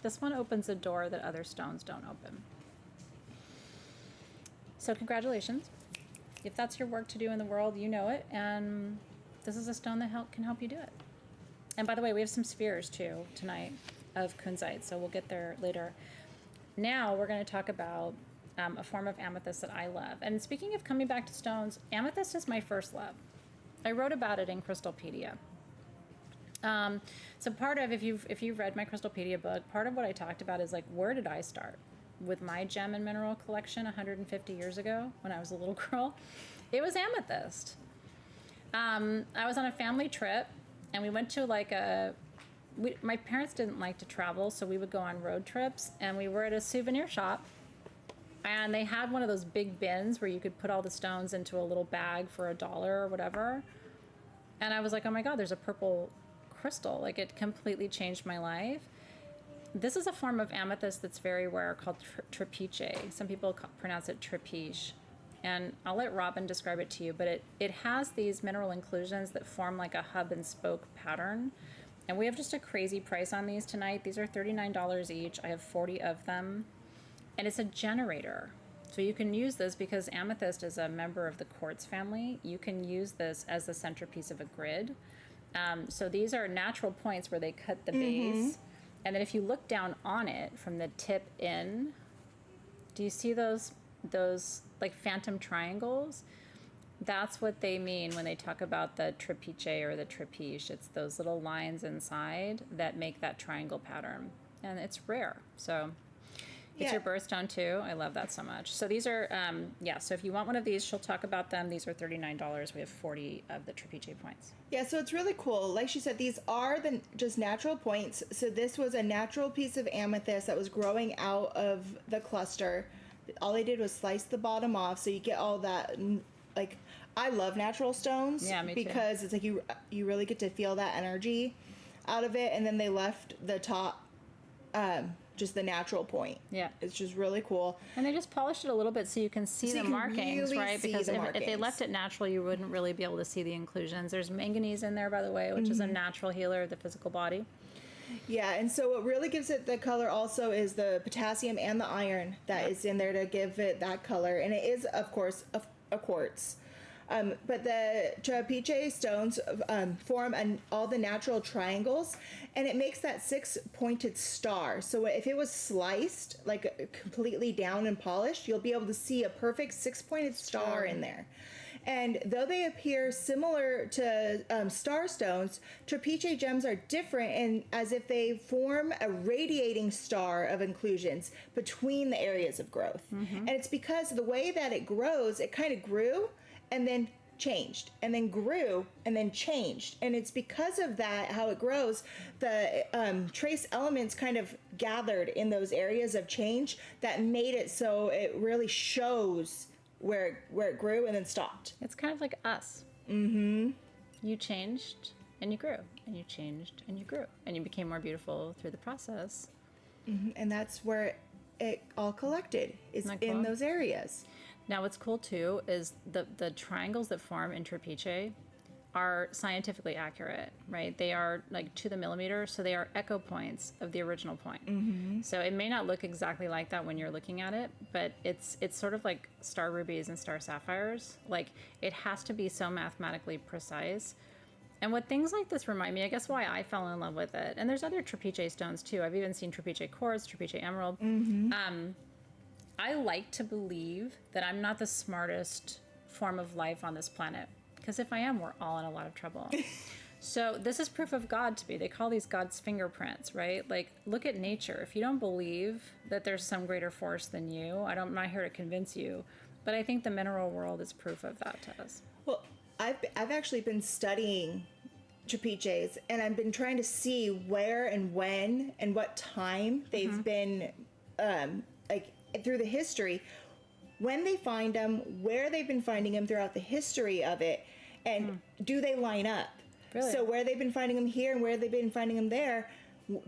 this one opens a door that other stones don't open. So congratulations. If that's your work to do in the world, you know it. And this is a stone that can help you do it. And by the way, we have some spheres too tonight of kunzite, so we'll get there later. Now we're going to talk about a form of amethyst that I love. And speaking of coming back to stones, amethyst is my first love. I wrote about it in Crystalpedia. So part of, if you've read my Crystalpedia book, part of what I talked about is like, where did I start with my gem and mineral collection 150 years ago when I was a little girl? It was amethyst. I was on a family trip, and we went to like my parents didn't like to travel, so we would go on road trips, and we were at a souvenir shop, and they had one of those big bins where you could put all the stones into a little bag for $1 or whatever. And I was like, oh my God, there's a purple crystal. Like, it completely changed my life. This is a form of amethyst that's very rare called Trapiche. Some people pronounce it Trapiche. And I'll let Robin describe it to you, but it has these mineral inclusions that form like a hub and spoke pattern. And we have just a crazy price on these tonight. These are $39 each. I have 40 of them. And it's a generator. So you can use this because amethyst is a member of the quartz family. You can use this as the centerpiece of a grid. So these are natural points where they cut the base. And then if you look down on it from the tip in, do you see those like phantom triangles? That's what they mean when they talk about the trapiche or the trapiche. It's those little lines inside that make that triangle pattern. And it's rare. So it's your birthstone too. I love that so much. So these are, so if you want one of these, she'll talk about them. These are $39. We have 40 of the trapiche points. Yeah, so it's really cool. Like she said, these are just natural points. So this was a natural piece of amethyst that was growing out of the cluster. All they did was slice the bottom off, so you get all that. Like, I love natural stones. Yeah, me too. Because it's like you really get to feel that energy out of it. And then they left the top, just the natural point. Yeah. It's just really cool. And they just polished it a little bit so you can see the markings, really right? Because if they left it natural, you wouldn't really be able to see the inclusions. There's manganese in there, by the way, which is a natural healer of the physical body. Yeah, and so what really gives it the color also is the potassium and the iron that is in there to give it that color. And it is, of course, a quartz. But the Trapiche stones form all the natural triangles, and it makes that 6-pointed star. So if it was sliced, like completely down and polished, you'll be able to see a perfect 6-pointed star in there. And though they appear similar to star stones, Trapiche gems are different, and as if they form a radiating star of inclusions between the areas of growth. And it's because the way that it grows, it kind of grew and then changed, and then grew, and then changed. And it's because of that, how it grows, the trace elements kind of gathered in those areas of change that made it so it really shows where it grew and then stopped. It's kind of like us. Mm-hmm. You changed and you grew, and you changed and you grew, and you became more beautiful through the process. Mm-hmm. And that's where it all collected, is in those areas. Now, what's cool too is the triangles that form in Trapiche are scientifically accurate, right? They are like to the millimeter, so they are echo points of the original point. Mm-hmm. So it may not look exactly like that when you're looking at it, but it's sort of like star rubies and star sapphires. Like, it has to be so mathematically precise. And what things like this remind me, I guess why I fell in love with it, and there's other Trapiche stones too. I've even seen Trapiche quartz, Trapiche emerald. Mm-hmm. I like to believe that I'm not the smartest form of life on this planet, because if I am, we're all in a lot of trouble. So this is proof of God to me. They call these God's fingerprints, right? Like, look at nature. If you don't believe that there's some greater force than you, I'm not here to convince you, but I think the mineral world is proof of that to us. Well, I've actually been studying Trapiches, and I've been trying to see where and when and what time they've been, like, through the history, when they find them, where they've been finding them throughout the history of it, and do they line up? Really? So where they've been finding them here and where they've been finding them there,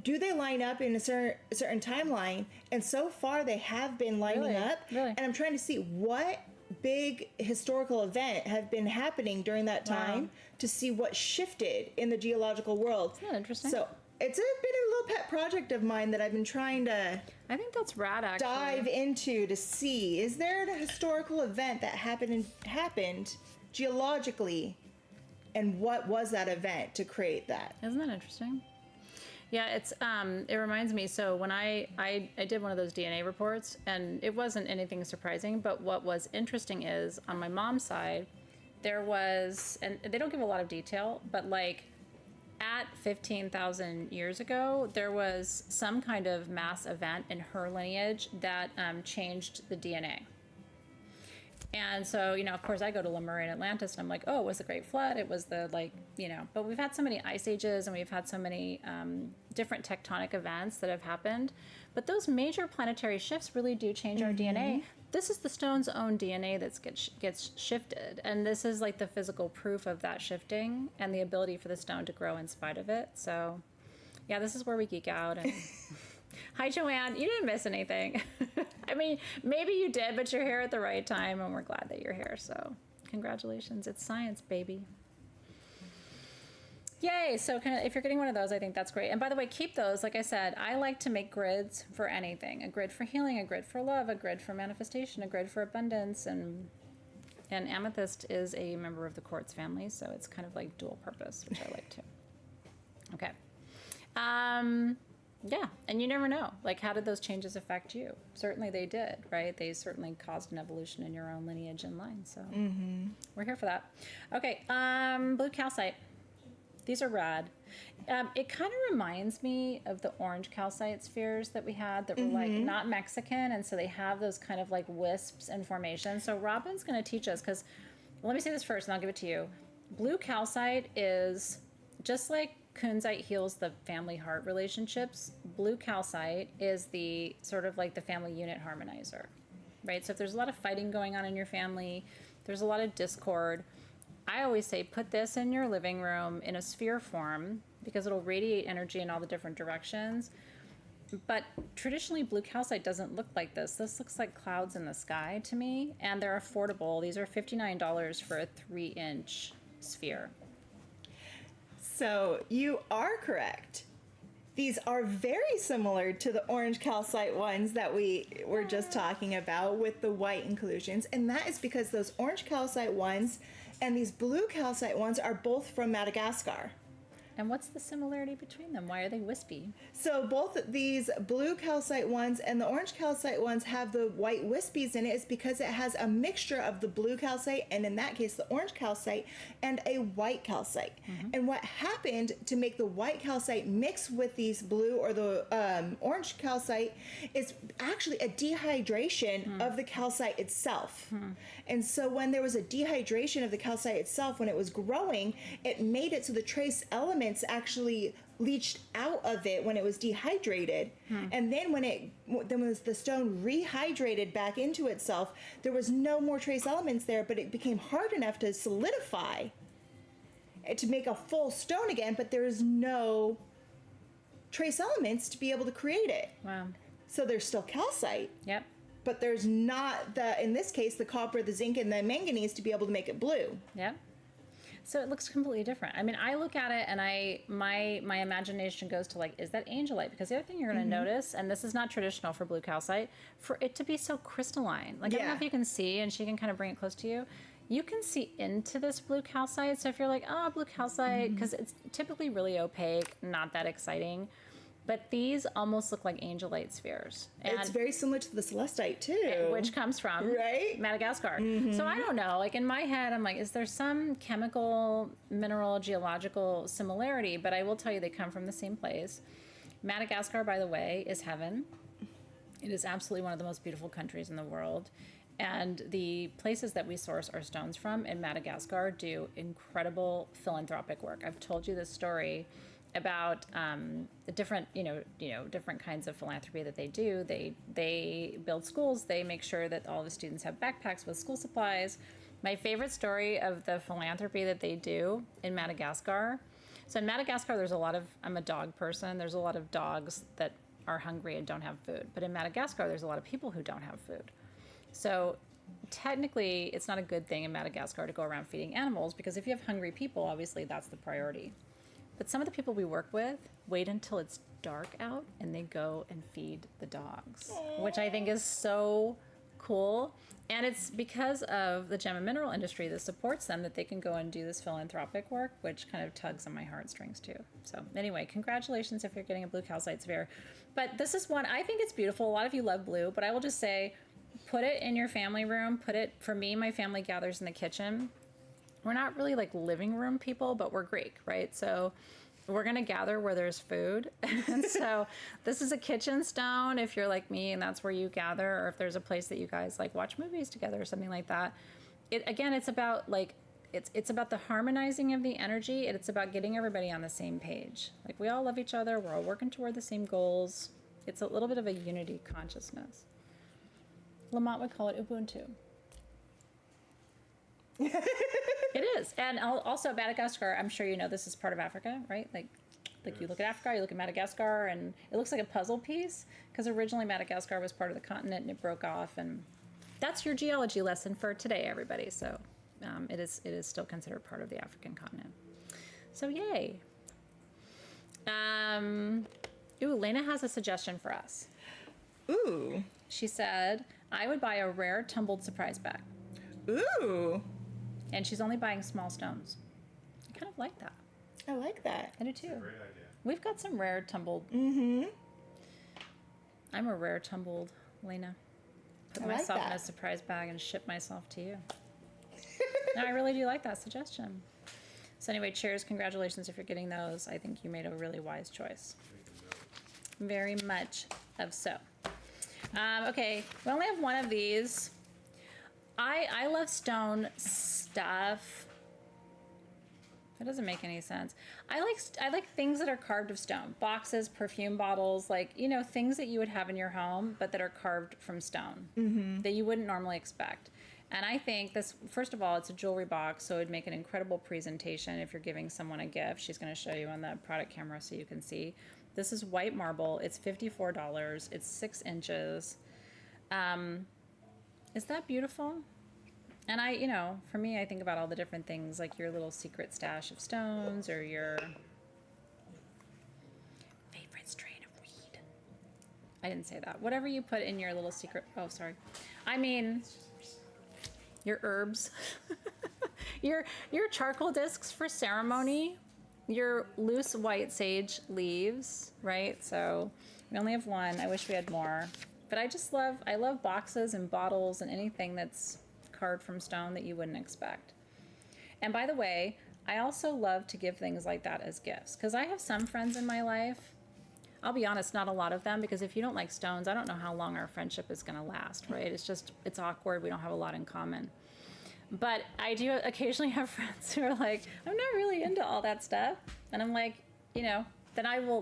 do they line up in a certain timeline? And so far they have been lining up. Really? And I'm trying to see what big historical event have been happening during that time to see what shifted in the geological world. Isn't that interesting? So it's been a little pet project of mine that I've been trying to I think that's rad, actually. dive into to see, is there a historical event that happened geologically, and what was that event to create that? Isn't that interesting? Yeah, it reminds me. So when I did one of those DNA reports, and it wasn't anything surprising, but what was interesting is on my mom's side, there was, and they don't give a lot of detail, but like at 15,000 years ago, there was some kind of mass event in her lineage that changed the DNA. And so, of course, I go to Lemurian Atlantis, and I'm like, oh, it was the Great Flood. It was the, but we've had so many ice ages, and we've had so many different tectonic events that have happened. But those major planetary shifts really do change our DNA. This is the stone's own DNA that gets shifted. And this is like the physical proof of that shifting and the ability for the stone to grow in spite of it. So, yeah, this is where we geek out. And hi, Joanne. You didn't miss anything. I mean, maybe you did, but you're here at the right time, and we're glad that you're here. So congratulations. It's science, baby. Yay. So if you're getting one of those, I think that's great. And by the way, keep those. Like I said, I like to make grids for anything. A grid for healing, a grid for love, a grid for manifestation, a grid for abundance. And amethyst is a member of the quartz family, so it's kind of like dual purpose, which I like too. Okay. Yeah, and you never know. Like, how did those changes affect you? Certainly they did, right? They certainly caused an evolution in your own lineage and line, so we're here for that. Okay, blue calcite. These are rad. It kind of reminds me of the orange calcite spheres that we had that were like not Mexican, and so they have those kind of like wisps and formations. So Robin's going to teach us, because let me say this first and I'll give it to you. Blue calcite is just like kunzite heals the family heart relationships. Blue calcite is the sort of like the family unit harmonizer, right? So if there's a lot of fighting going on in your family, there's a lot of discord, I always say put this in your living room in a sphere form, because it'll radiate energy in all the different directions. But traditionally, blue calcite doesn't look like this. This looks like clouds in the sky to me, and they're affordable. These are $59 for a 3-inch sphere. So you are correct. These are very similar to the orange calcite ones that we were just talking about with the white inclusions. And that is because those orange calcite ones and these blue calcite ones are both from Madagascar. And what's the similarity between them? Why are they wispy? So both these blue calcite ones and the orange calcite ones have the white wispies in it. It's because it has a mixture of the blue calcite, and in that case the orange calcite, and a white calcite. And what happened to make the white calcite mix with these blue or the orange calcite is actually a dehydration of the calcite itself. And so when there was a dehydration of the calcite itself, when it was growing, it made it so the trace elements actually leached out of it when it was dehydrated. And then when the stone rehydrated back into itself, there was no more trace elements there, but it became hard enough to solidify to make a full stone again, but there's no trace elements to be able to create it. Wow. So there's still calcite. Yep. But there's not in this case, the copper, the zinc, and the manganese to be able to make it blue. Yep. So it looks completely different. I mean, I look at it and my imagination goes to like, is that angelite? Because the other thing you're going to notice, and this is not traditional for blue calcite, for it to be so crystalline. Like, I don't know if you can see, and she can kind of bring it close to you. You can see into this blue calcite. So if you're like, oh, blue calcite, because it's typically really opaque, not that exciting. But these almost look like angelite spheres. And It's very similar to the celestite too. which comes from Madagascar. So I don't know, like in my head, I'm like, is there some chemical, mineral, geological similarity? But I will tell you, they come from the same place. Madagascar, by the way, is heaven. It is absolutely one of the most beautiful countries in the world. And the places that we source our stones from in Madagascar do incredible philanthropic work. I've told you this story about the different, different kinds of philanthropy that they do. They build schools. They make sure that all the students have backpacks with school supplies. My favorite story of the philanthropy that they do in Madagascar. So in Madagascar, I'm a dog person. There's a lot of dogs that are hungry and don't have food. But in Madagascar, there's a lot of people who don't have food. So technically, it's not a good thing in Madagascar to go around feeding animals, because if you have hungry people, obviously that's the priority. But some of the people we work with wait until it's dark out and they go and feed the dogs, which I think is so cool. And it's because of the gem and mineral industry that supports them that they can go and do this philanthropic work, which kind of tugs on my heartstrings too. So anyway, congratulations if you're getting a blue calcite sphere. But this is one, I think it's beautiful. A lot of you love blue, but I will just say, put it in your family room. For me, my family gathers in the kitchen. We're not really like living room people, but we're Greek, right? So we're going to gather where there's food. And so this is a kitchen stone if you're like me and that's where you gather, or if there's a place that you guys like watch movies together or something like that. It's about like, it's about the harmonizing of the energy, and it's about getting everybody on the same page. Like, we all love each other. We're all working toward the same goals. It's a little bit of a unity consciousness. Lamont would call it Ubuntu. It is. And also Madagascar, I'm sure you know this is part of Africa, right? Like you look at Africa, you look at Madagascar, and it looks like a puzzle piece, because originally Madagascar was part of the continent and it broke off. And that's your geology lesson for today, everybody. So it is still considered part of the African continent. So yay. Lena has a suggestion for us. Ooh. She said, I would buy a rare tumbled surprise bag. Ooh. And she's only buying small stones. I kind of like that. I like that. I do too. Great idea. We've got some rare tumbled. I'm a rare tumbled, Lena. Put myself in a surprise bag and ship myself to you. No, I really do like that suggestion. So anyway, cheers. Congratulations if you're getting those. I think you made a really wise choice. Very much of so. Okay, we only have one of these. I love stone stuff. That doesn't make any sense. I like things that are carved of stone. Boxes, perfume bottles, like, things that you would have in your home, but that are carved from stone that you wouldn't normally expect. And I think this, first of all, it's a jewelry box, so it would make an incredible presentation if you're giving someone a gift. She's going to show you on the product camera so you can see. This is white marble. It's $54. It's 6 inches. Is that beautiful? And for me, I think about all the different things, like your little secret stash of stones or your favorite strain of weed. I didn't say that. Whatever you put in your little secret. Oh, sorry. I mean, your herbs, your charcoal discs for ceremony. your loose white sage leaves, right? So we only have one. I wish we had more. But I love boxes and bottles and anything that's carved from stone that you wouldn't expect. And by the way, I also love to give things like that as gifts, because I have some friends in my life. I'll be honest, not a lot of them, because if you don't like stones, I don't know how long our friendship is going to last, right? It's awkward. We don't have a lot in common. But I do occasionally have friends who are like, I'm not really into all that stuff. And I'm like, then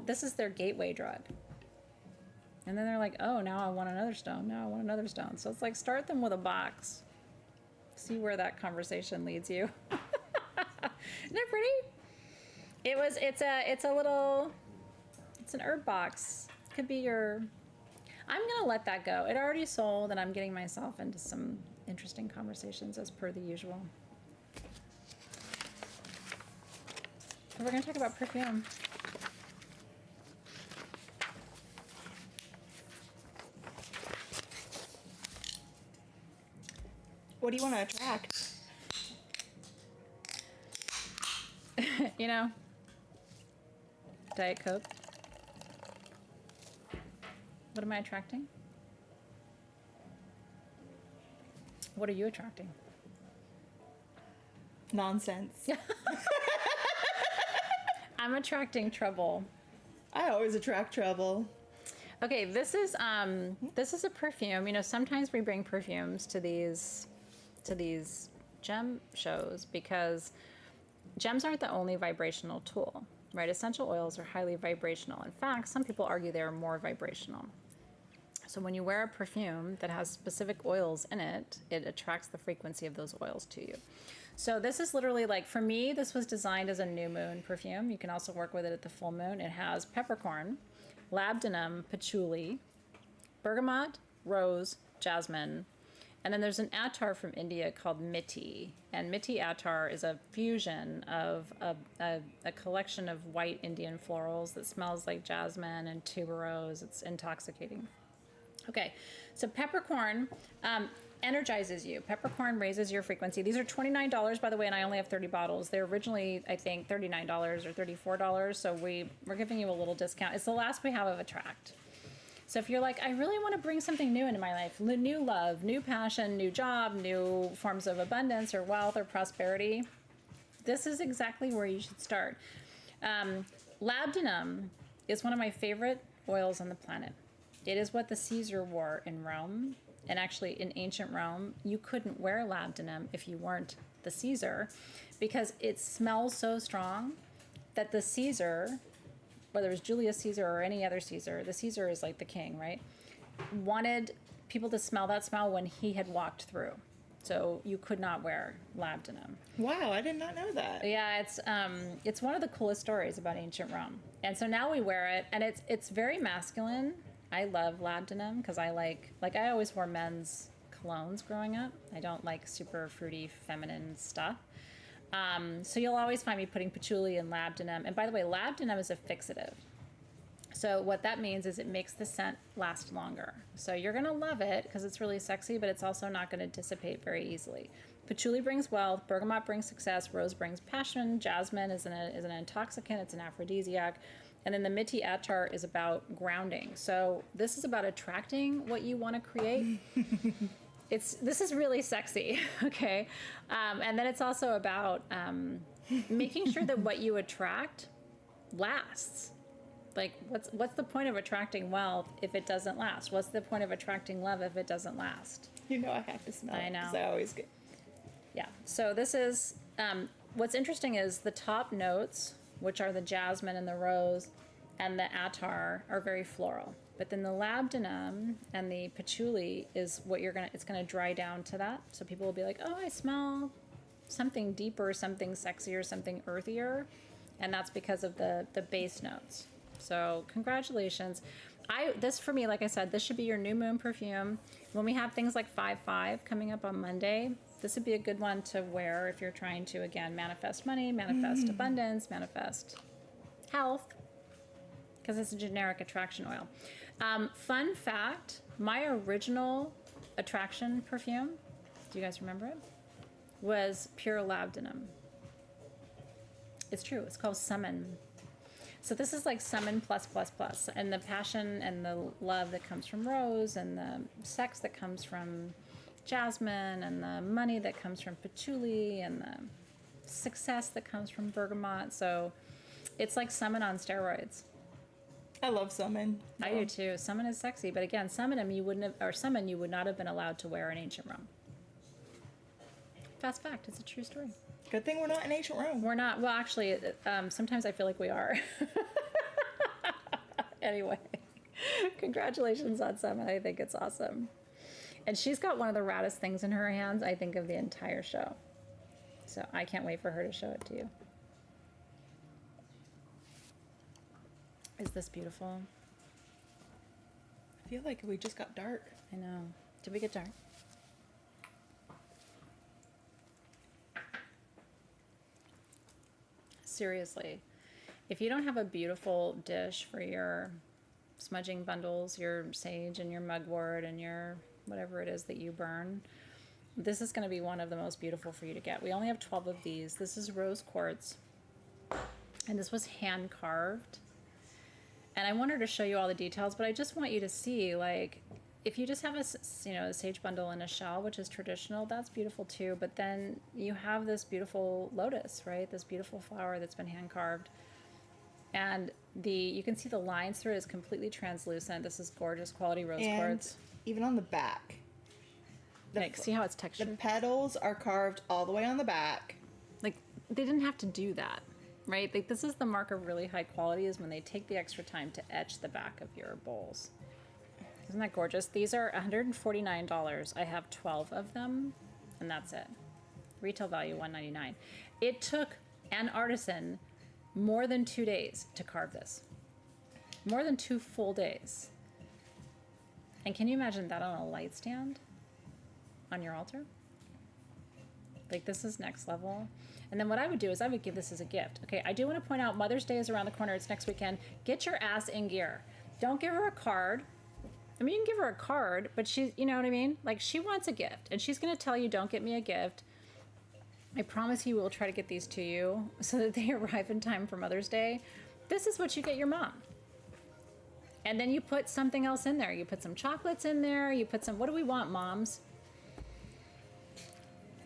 this is their gateway drug. And then they're like, oh, now I want another stone. Now I want another stone. So it's like, start them with a box. See where that conversation leads you. Isn't it pretty? It's an herb box. Could be I'm gonna let that go. It already sold, and I'm getting myself into some interesting conversations as per the usual. We're gonna talk about perfume. What do you want to attract? Diet Coke. What am I attracting? What are you attracting? Nonsense. I'm attracting trouble. I always attract trouble. Okay, this is a perfume. Sometimes we bring perfumes to these gem shows because gems aren't the only vibrational tool, right? Essential oils are highly vibrational. In fact, some people argue they're more vibrational. So when you wear a perfume that has specific oils in it, it attracts the frequency of those oils to you. So this is literally like, for me, this was designed as a new moon perfume. You can also work with it at the full moon. It has peppercorn, labdanum, patchouli, bergamot, rose, jasmine, and then there's an attar from India called Mitti. And Mitti attar is a fusion of a collection of white Indian florals that smells like jasmine and tuberose. It's intoxicating. Okay, so peppercorn energizes you. Peppercorn raises your frequency. These are $29, by the way, and I only have 30 bottles. They're originally, I think, $39 or $34, so we're giving you a little discount. It's the last we have of Attract. So if you're like, I really want to bring something new into my life, new love, new passion, new job, new forms of abundance or wealth or prosperity, this is exactly where you should start. Labdanum is one of my favorite oils on the planet. It is what the Caesar wore in Rome. And actually in ancient Rome, you couldn't wear labdanum if you weren't the Caesar, because it smells so strong that the Caesar, whether it was Julius Caesar or any other Caesar, the Caesar is like the king, right? Wanted people to smell that smell when he had walked through. So you could not wear labdanum. Wow, I did not know that. Yeah, it's one of the coolest stories about ancient Rome. And so now we wear it, and it's very masculine. I love labdanum because I I always wore men's colognes growing up. I don't like super fruity feminine stuff. So you'll always find me putting patchouli and labdanum. And by the way, labdanum is a fixative. So what that means is it makes the scent last longer. So you're going to love it because it's really sexy, but it's also not going to dissipate very easily. Patchouli brings wealth, bergamot brings success, rose brings passion, jasmine is an intoxicant, it's an aphrodisiac. And then the Mitti attar is about grounding. So this is about attracting what you want to create. This is really sexy, okay? And then it's also about making sure that what you attract lasts. Like, what's the point of attracting wealth if it doesn't last? What's the point of attracting love if it doesn't last? I have to smell it. I know. Because I always get... Yeah. So this is, what's interesting is the top notes, which are the jasmine and the rose and the attar, are very floral. But then the labdanum and the patchouli is what it's gonna dry down to that. So people will be like, oh, I smell something deeper, something sexier, something earthier. And that's because of the base notes. So congratulations. This for me, like I said, this should be your new moon perfume. When we have things like 5/5 coming up on Monday, this would be a good one to wear if you're trying to, again, manifest money, manifest abundance, manifest health, because it's a generic attraction oil. Fun fact, my original attraction perfume, do you guys remember it? Was pure labdanum. It's true. It's called summon. So this is like summon plus plus plus, and the passion and the love that comes from rose, and the sex that comes from jasmine, and the money that comes from patchouli, and the success that comes from bergamot. So it's like summon on steroids. I love summon. I do too. Summon is sexy, but again, summon you would not have been allowed to wear in ancient Rome. Fast fact, it's a true story. Good thing we're not in ancient Rome. We're not. Well, actually, sometimes I feel like we are. Anyway, congratulations on Summon. I think it's awesome. And she's got one of the raddest things in her hands, I think, of the entire show. So I can't wait for her to show it to you. Is this beautiful? I feel like we just got dark. I know. Did we get dark? Seriously, if you don't have a beautiful dish for your smudging bundles, your sage and your mugwort and your whatever it is that you burn, this is going to be one of the most beautiful for you to get. We only have 12 of these. This is rose quartz, and this was hand carved. And I wanted to show you all the details, but I just want you to see, like, if you just have a sage bundle in a shell, which is traditional, that's beautiful too. But then you have this beautiful lotus, right? This beautiful flower that's been hand carved. And you can see the lines through it is completely translucent. This is gorgeous quality rose quartz. Even on the back. Like, see how it's textured? The petals are carved all the way on the back. Like, they didn't have to do that, right? Like, this is the mark of really high quality, is when they take the extra time to etch the back of your bowls. Isn't that gorgeous? These are $149. I have 12 of them, and that's it. Retail value $199. It took an artisan more than 2 days to carve this. More than 2 full days. And can you imagine that on a light stand on your altar? Like, this is next level. And then what I would do is I would give this as a gift. Okay, I do want to point out Mother's Day is around the corner. It's next weekend. Get your ass in gear. Don't give her a card. I mean, you can give her a card, but she, you know what I mean? Like, she wants a gift, and she's going to tell you, don't get me a gift. I promise you we'll try to get these to you so that they arrive in time for Mother's Day. This is what you get your mom. And then you put something else in there. You put some chocolates in there. You put some, what do we want, moms?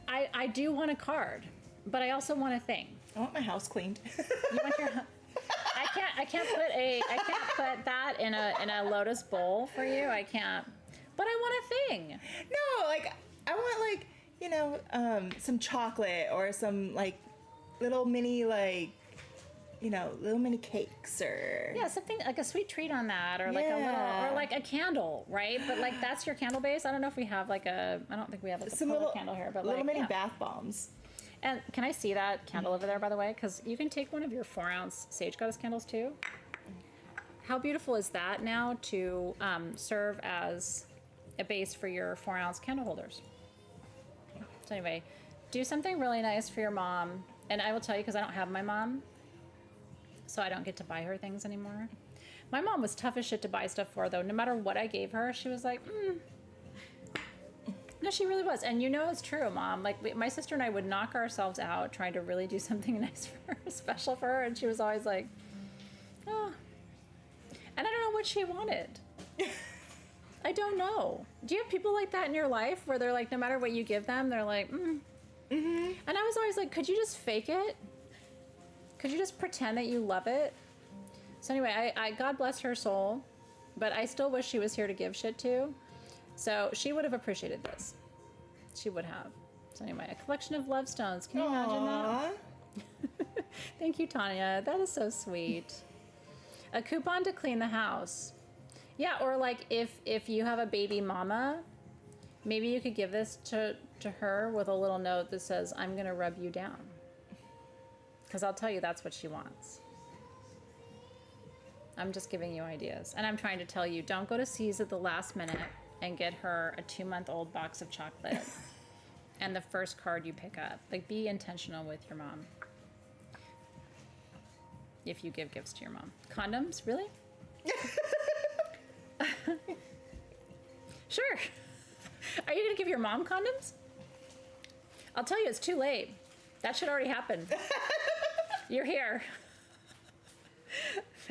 I do want a card, but I also want a thing. I want my house cleaned. You want your... I can't put that in a lotus bowl for you. I can't. But I want a thing. No, like, I want, like, some chocolate or some, like, little mini, like, little mini cakes or... Yeah, something like a sweet treat on that, or like a little, or like a candle, right? But like, that's your candle base. I don't know if we have like I don't think we have like some a little candle here, but little like, mini yeah. bath bombs. And can I see that candle over there, by the way? Because you can take one of your 4-ounce Sage Goddess candles too. How beautiful is that now to serve as a base for your 4-ounce candle holders? So anyway, do something really nice for your mom. And I will tell you, because I don't have my mom, so I don't get to buy her things anymore. My mom was tough as shit to buy stuff for, though. No matter what I gave her, she was like, No, she really was. And you know it's true, Mom. Like, my sister and I would knock ourselves out trying to really do something nice for her, special for her. And she was always like, oh. And I don't know what she wanted. I don't know. Do you have people like that in your life where they're like, no matter what you give them, they're like, Mm-hmm. And I was always like, could you just fake it? Could you just pretend that you love it? So anyway, I God bless her soul, but I still wish she was here to give shit to. So she would have appreciated this. She would have. So anyway, a collection of love stones. Can you imagine that? Thank you, Tanya. That is so sweet. A coupon to clean the house. Yeah, or like if you have a baby mama, maybe you could give this to her with a little note that says, I'm going to rub you down. Because I'll tell you, that's what she wants. I'm just giving you ideas. And I'm trying to tell you, don't go to C's at the last minute and get her a 2-month-old box of chocolate and the first card you pick up. Like, be intentional with your mom. If you give gifts to your mom. Condoms? Really? Sure. Are you going to give your mom condoms? I'll tell you, it's too late. That should already happen. You're here.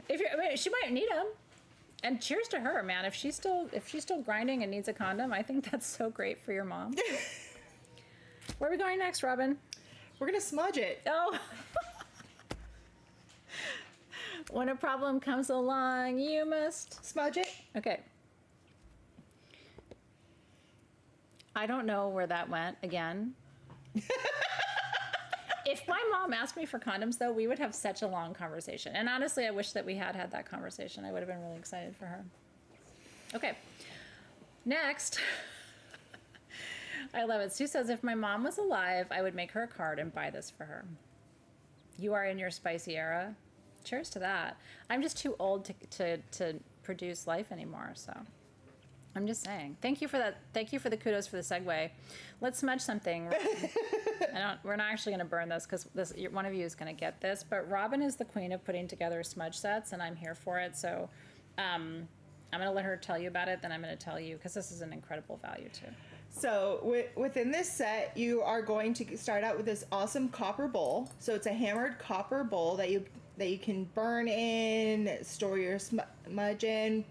I mean, she might need them. And cheers to her, man. If she's still grinding and needs a condom, I think that's so great for your mom. Where are we going next, Robin? We're gonna smudge it. Oh. When a problem comes along, you must Smudge it. Okay. I don't know where that went again. If my mom asked me for condoms, though, we would have such a long conversation. And honestly, I wish that we had that conversation. I would have been really excited for her. Okay. Next. I love it. Sue says, if my mom was alive, I would make her a card and buy this for her. You are in your spicy era. Cheers to that. I'm just too old to produce life anymore, so I'm just saying. Thank you for that. Thank you for the kudos for the segue. Let's smudge something. We're not actually going to burn this because one of you is going to get this, but Robin is the queen of putting together smudge sets, and I'm here for it. So I'm going to let her tell you about it, then I'm going to tell you, because this is an incredible value too. So within this set, you are going to start out with this awesome copper bowl. So it's a hammered copper bowl that you can burn in, store your smudge in.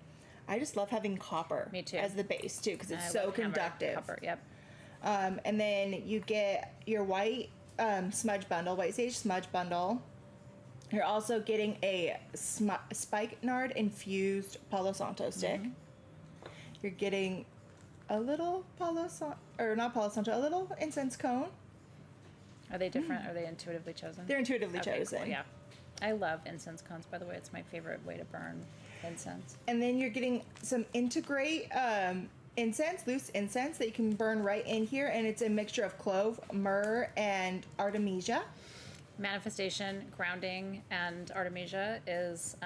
I just love having copper. Me too. As the base too, because it's so conductive. Copper, yep. And then you get your white smudge bundle, white sage smudge bundle. You're also getting a spikenard infused Palo Santo stick. Mm-hmm. You're getting a little a little incense cone. Are they different? Are they intuitively chosen? They're intuitively chosen. Cool, yeah. I love incense cones, by the way. It's my favorite way to burn incense. And then you're getting some integrate incense, loose incense that you can burn right in here. And it's a mixture of clove, myrrh, and artemisia. Manifestation, grounding, and artemisia is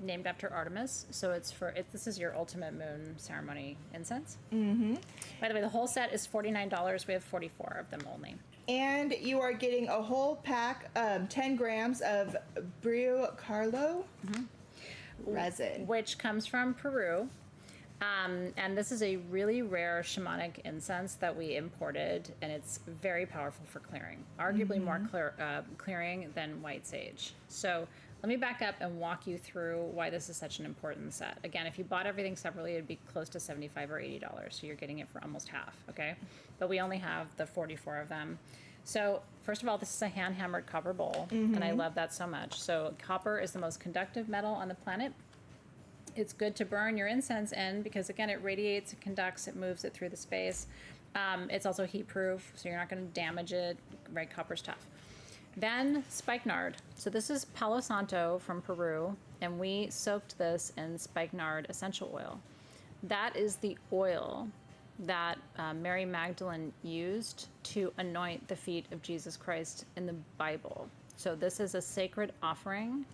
named after Artemis. So this is your ultimate moon ceremony incense. Mm-hmm. By the way, the whole set is $49. We have 44 of them only. And you are getting a whole pack, 10 grams of Brio Carlo resin. Which comes from Peru. And this is a really rare shamanic incense that we imported, and it's very powerful for clearing. Arguably more clearing than white sage. So let me back up and walk you through why this is such an important set. Again, if you bought everything separately, it'd be close to $75 or $80. So you're getting it for almost half, okay? But we only have the 44 of them. So first of all, this is a hand-hammered copper bowl, and I love that so much. So copper is the most conductive metal on the planet. It's good to burn your incense in because, again, it radiates, it conducts, it moves it through the space. It's also heat-proof, so you're not going to damage it. Right, copper's tough. Then spikenard. So this is Palo Santo from Peru, and we soaked this in spikenard essential oil. That is the oil that Mary Magdalene used to anoint the feet of Jesus Christ in the Bible. So this is a sacred offering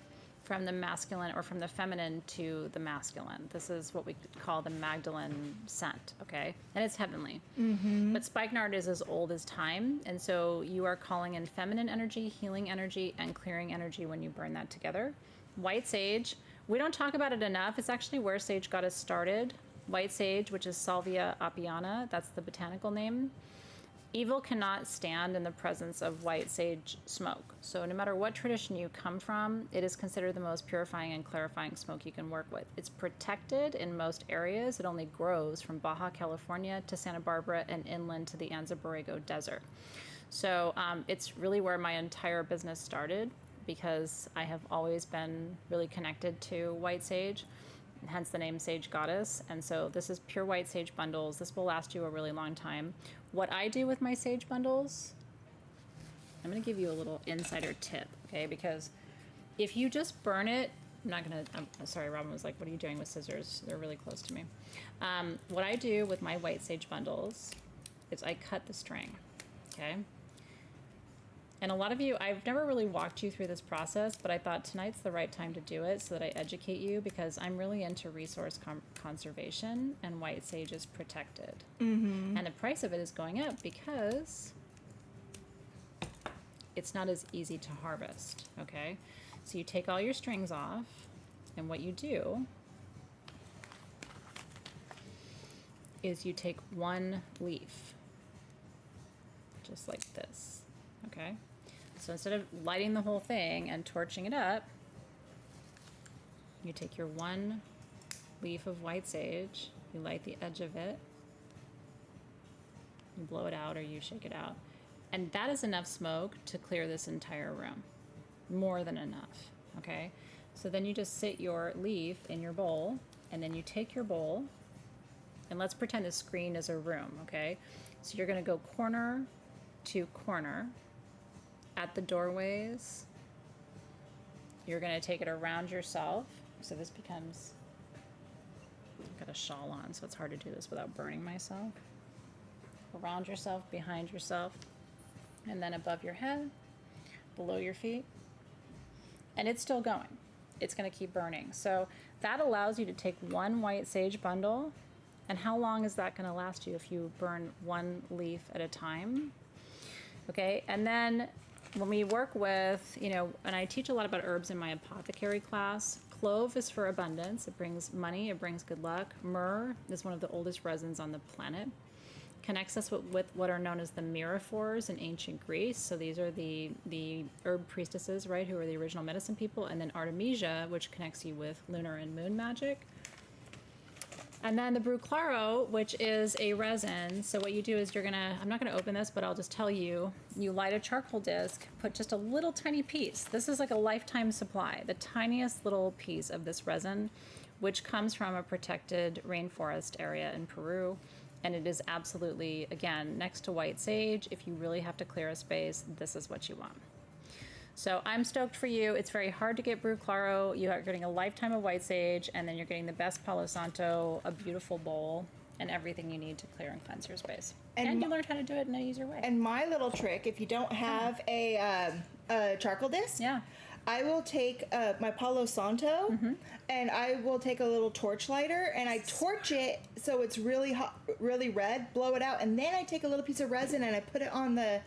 from the masculine or from the feminine to the masculine. This is what we call the Magdalene scent, okay? And it's heavenly. Mm-hmm. But spikenard is as old as time, and so you are calling in feminine energy, healing energy, and clearing energy when you burn that together. White sage, we don't talk about it enough. It's actually where sage got us started. White sage, which is Salvia apiana, that's the botanical name. Evil cannot stand in the presence of white sage smoke. So no matter what tradition you come from, it is considered the most purifying and clarifying smoke you can work with. It's protected in most areas. It only grows from Baja California to Santa Barbara and inland to the Anza Borrego Desert. So it's really where my entire business started because I have always been really connected to white sage, hence the name Sage Goddess. And so this is pure white sage bundles. This will last you a really long time. What I do with my sage bundles, I'm going to give you a little insider tip, okay? Because if you just burn it, I'm sorry, Robin was like, what are you doing with scissors? They're really close to me. What I do with my white sage bundles is I cut the string, okay? And a lot of you, I've never really walked you through this process, but I thought tonight's the right time to do it so that I educate you because I'm really into resource conservation and white sage is protected. Mm-hmm. And the price of it is going up because it's not as easy to harvest, okay? So you take all your strings off, and what you do is you take one leaf, just like this, okay? So instead of lighting the whole thing and torching it up, you take your one leaf of white sage, you light the edge of it, you blow it out or you shake it out. And that is enough smoke to clear this entire room. More than enough, okay? So then you just sit your leaf in your bowl, and then you take your bowl, and let's pretend the screen is a room, okay? So you're gonna go corner to corner at the doorways. You're gonna take it around yourself. So this becomes, I've got a shawl on, so it's hard to do this without burning myself. Around yourself, behind yourself, and then above your head, below your feet. And it's still going. It's gonna keep burning. So that allows you to take one white sage bundle, and how long is that gonna last you if you burn one leaf at a time? Okay, and then when we work with, you know, and I teach a lot about herbs in my apothecary class. Clove is for abundance. It brings money, it brings good luck. Myrrh is one of the oldest resins on the planet. Connects us with what are known as the miraphors in ancient Greece. So these are the herb priestesses, right, who are the original medicine people. And then Artemisia, which connects you with lunar and moon magic. And then the Bruclaro, which is a resin. So what you do is I'm not gonna open this, but I'll just tell you, you light a charcoal disc, put just a little tiny piece. This is like a lifetime supply, the tiniest little piece of this resin, which comes from a protected rainforest area in Peru. And it is absolutely, again, next to white sage. If you really have to clear a space, this is what you want. So I'm stoked for you. It's very hard to get Bruclaro. You are getting a lifetime of white sage, and then you're getting the best Palo Santo, a beautiful bowl, and everything you need to clear and cleanse your space. And you learned how to do it in an easier way. And my little trick, if you don't have a charcoal disc, yeah, I will take my Palo Santo, and I will take a little torch lighter, and I torch it so it's really hot, really red, blow it out, and then I take a little piece of resin and I put it on the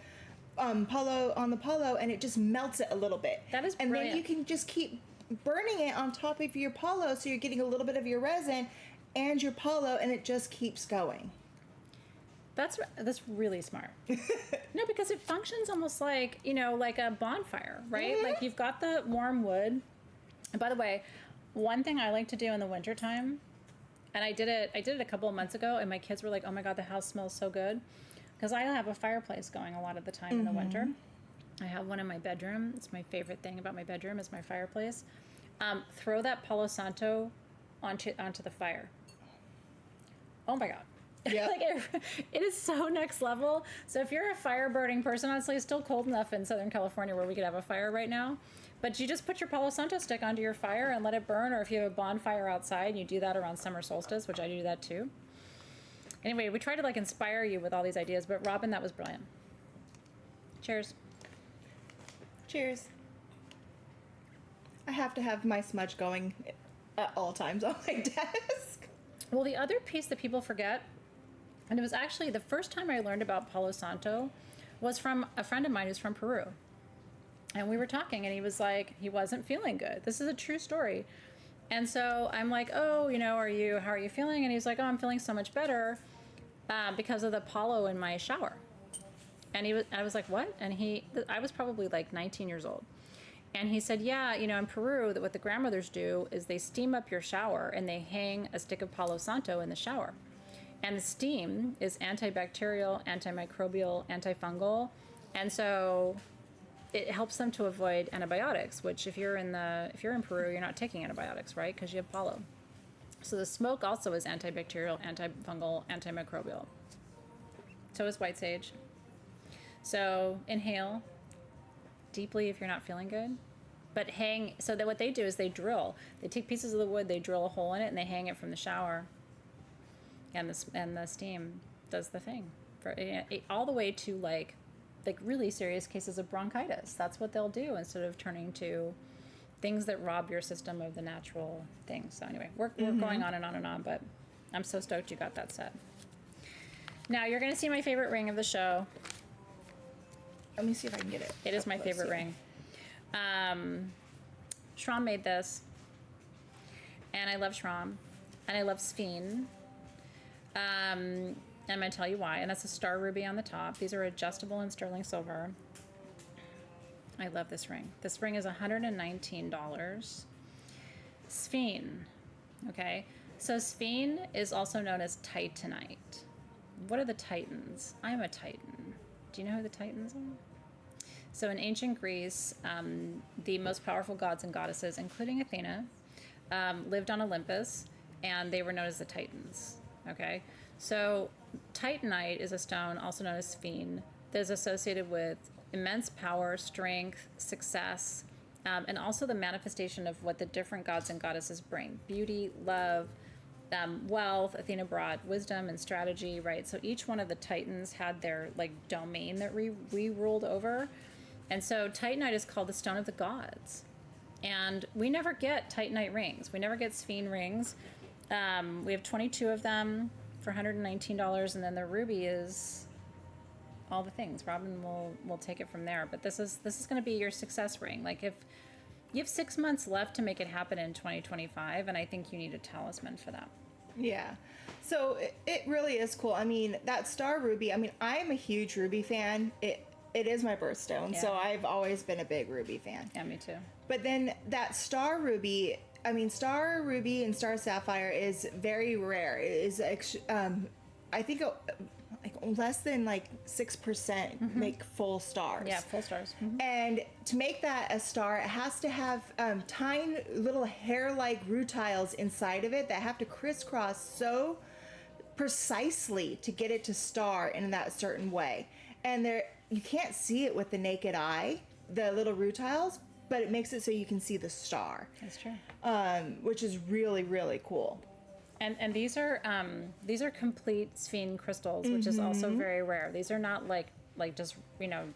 Palo, and it just melts it a little bit. That is brilliant. And then you can just keep burning it on top of your Palo, so you're getting a little bit of your resin and your Palo, and it just keeps going. That's really smart. No, because it functions almost like, you know, like a bonfire, right? Mm-hmm. Like you've got the warm wood. And by the way, one thing I like to do in the wintertime, and I did it a couple of months ago, and my kids were like, oh my God, the house smells so good. Because I have a fireplace going a lot of the time in the winter. I have one in my bedroom. It's my favorite thing about my bedroom is my fireplace. Throw that Palo Santo onto the fire. Oh my God. Yeah. Like it is so next level. So if you're a fire burning person, honestly, it's still cold enough in Southern California where we could have a fire right now. But you just put your Palo Santo stick onto your fire and let it burn. Or if you have a bonfire outside, you do that around summer solstice, which I do that too. Anyway, we try to like inspire you with all these ideas, but Robin, that was brilliant. Cheers. Cheers. I have to have my smudge going at all times on my desk. Well, the other piece that people forget, and it was actually the first time I learned about Palo Santo, was from a friend of mine who's from Peru. And we were talking, and he was like, he wasn't feeling good. This is a true story. And so I'm like, oh, you know, how are you feeling? And he's like, oh, I'm feeling so much better because of the Palo in my shower. And I was like, what? And I was probably like 19 years old. And he said, yeah, you know, in Peru, what the grandmothers do is they steam up your shower and they hang a stick of Palo Santo in the shower. And the steam is antibacterial, antimicrobial, antifungal. And so it helps them to avoid antibiotics, which if you're in Peru, you're not taking antibiotics, right? Because you have Palo. So the smoke also is antibacterial, antifungal, antimicrobial. So is white sage. So inhale deeply if you're not feeling good, but so that what they do is they take pieces of the wood, they drill a hole in it, and they hang it from the shower, and the steam does the thing for all the way to like really serious cases of bronchitis. That's what they'll do instead of turning to things that rob your system of the natural things. So anyway, we're going on and on and on, but I'm so stoked you got that set. Now you're going to see my favorite ring of the show. Let me see if I can get it. It is my favorite ring. Shram made this, and I love Shram, and I love Sphene. And I'm going to tell you why. And that's a star ruby on the top. These are adjustable in sterling silver. I love this ring. This ring is $119. Sphene. Okay. So sphene is also known as titanite. What are the titans? I'm a titan. Do you know who the titans are? So in ancient Greece, the most powerful gods and goddesses, including Athena, lived on Olympus, and they were known as the titans. Okay. So titanite is a stone, also known as sphene, that is associated with immense power, strength, success, and also the manifestation of what the different gods and goddesses bring: beauty, love, wealth. Athena brought wisdom and strategy, right? So each one of the titans had their like domain that we ruled over, and so titanite is called the stone of the gods. And we never get titanite rings. We never get sphene rings. We have 22 of them for $119, and then the ruby is all the things. Robin will take it from there. But this is going to be your success ring. Like, if you have 6 months left to make it happen in 2025, and I think you need a talisman for that. Yeah. So it really is cool. I mean, that star ruby, I mean, I'm a huge ruby fan. It is my birthstone, so I've always been a big ruby fan. Yeah, me too. But then that star ruby, I mean, star ruby and star sapphire is very rare. It is, I think, like less than like 6% make full stars. Yeah, full stars. And to make that a star, it has to have tiny little hair-like rutiles inside of it that have to crisscross so precisely to get it to star in that certain way. And you can't see it with the naked eye, the little rutiles, but it makes it so you can see the star. That's true. Which is really, really cool. And these are complete sphene crystals, which is also very rare. These are not like just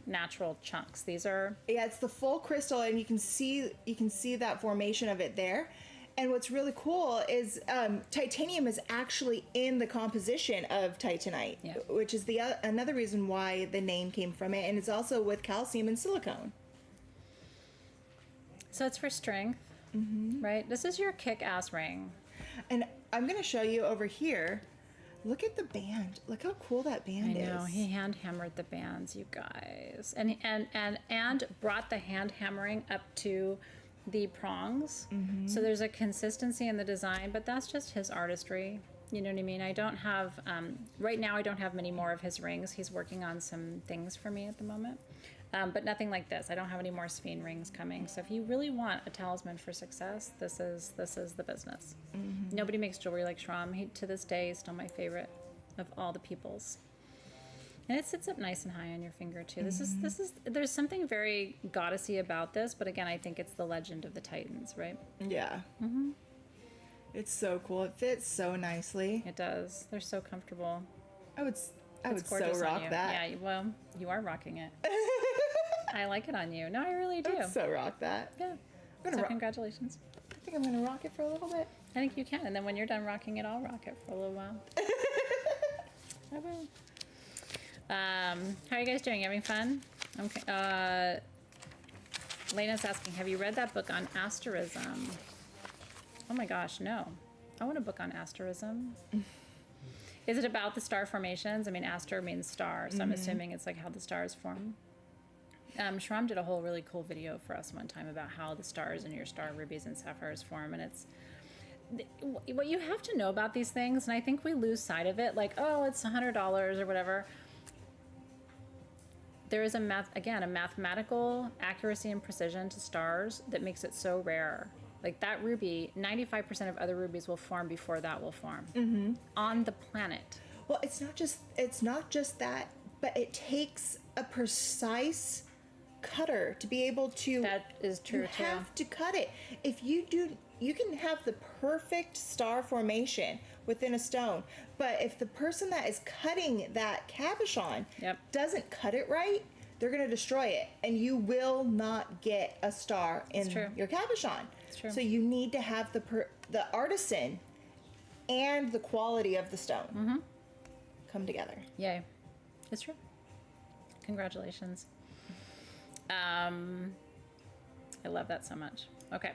natural chunks. These are it's the full crystal, and you can see that formation of it there. And what's really cool is titanium is actually in the composition of titanite, which is another reason why the name came from it. And it's also with calcium and silicone. So it's for strength, right? This is your kick-ass ring. And I'm going to show you over here. Look at the band. Look how cool that band is. I know. He hand hammered the bands, you guys, and brought the hand hammering up to the prongs. So there's a consistency in the design, but that's just his artistry. You know what I mean? I don't have right now. I don't have many more of his rings. He's working on some things for me at the moment. But nothing like this. I don't have any more sphene rings coming. So if you really want a talisman for success, this is the business. Nobody makes jewelry like Shram. He, to this day, is still my favorite of all the peoples. And it sits up nice and high on your finger too. This is there's something very goddessy about this, but again, I think it's the legend of the Titans, right? Yeah. It's so cool. It fits so nicely. It does. They're so comfortable. I would so rock that. Yeah, well, you are rocking it. I like it on you. No, I really do. I'd so rock that. Yeah. So congratulations. I think I'm going to rock it for a little bit. I think you can. And then when you're done rocking it, I'll rock it for a little while. I will. How are you guys doing? Having fun? Okay. Lena's asking, have you read that book on asterism? Oh my gosh, no. I want a book on asterism. Is it about the star formations? I mean, aster means star, so I'm assuming it's like how the stars form. Shram did a whole really cool video for us one time about how the stars in your star rubies and sapphires form, and it's what you have to know about these things, and I think we lose sight of it, like, oh, it's $100 or whatever. There is a mathematical accuracy and precision to stars that makes it so rare. Like that ruby, 95% of other rubies will form before that will form on the planet. Well, it's not just that, but it takes a precise cutter to be able to. That is true too. You have to cut it. If you do, you can have the perfect star formation within a stone, but if the person that is cutting that cabochon doesn't cut it right, they're going to destroy it, and you will not get a star in your cabochon. It's true. So you need to have the artisan and the quality of the stone come together. Yay. It's true. Congratulations. I love that so much. Okay.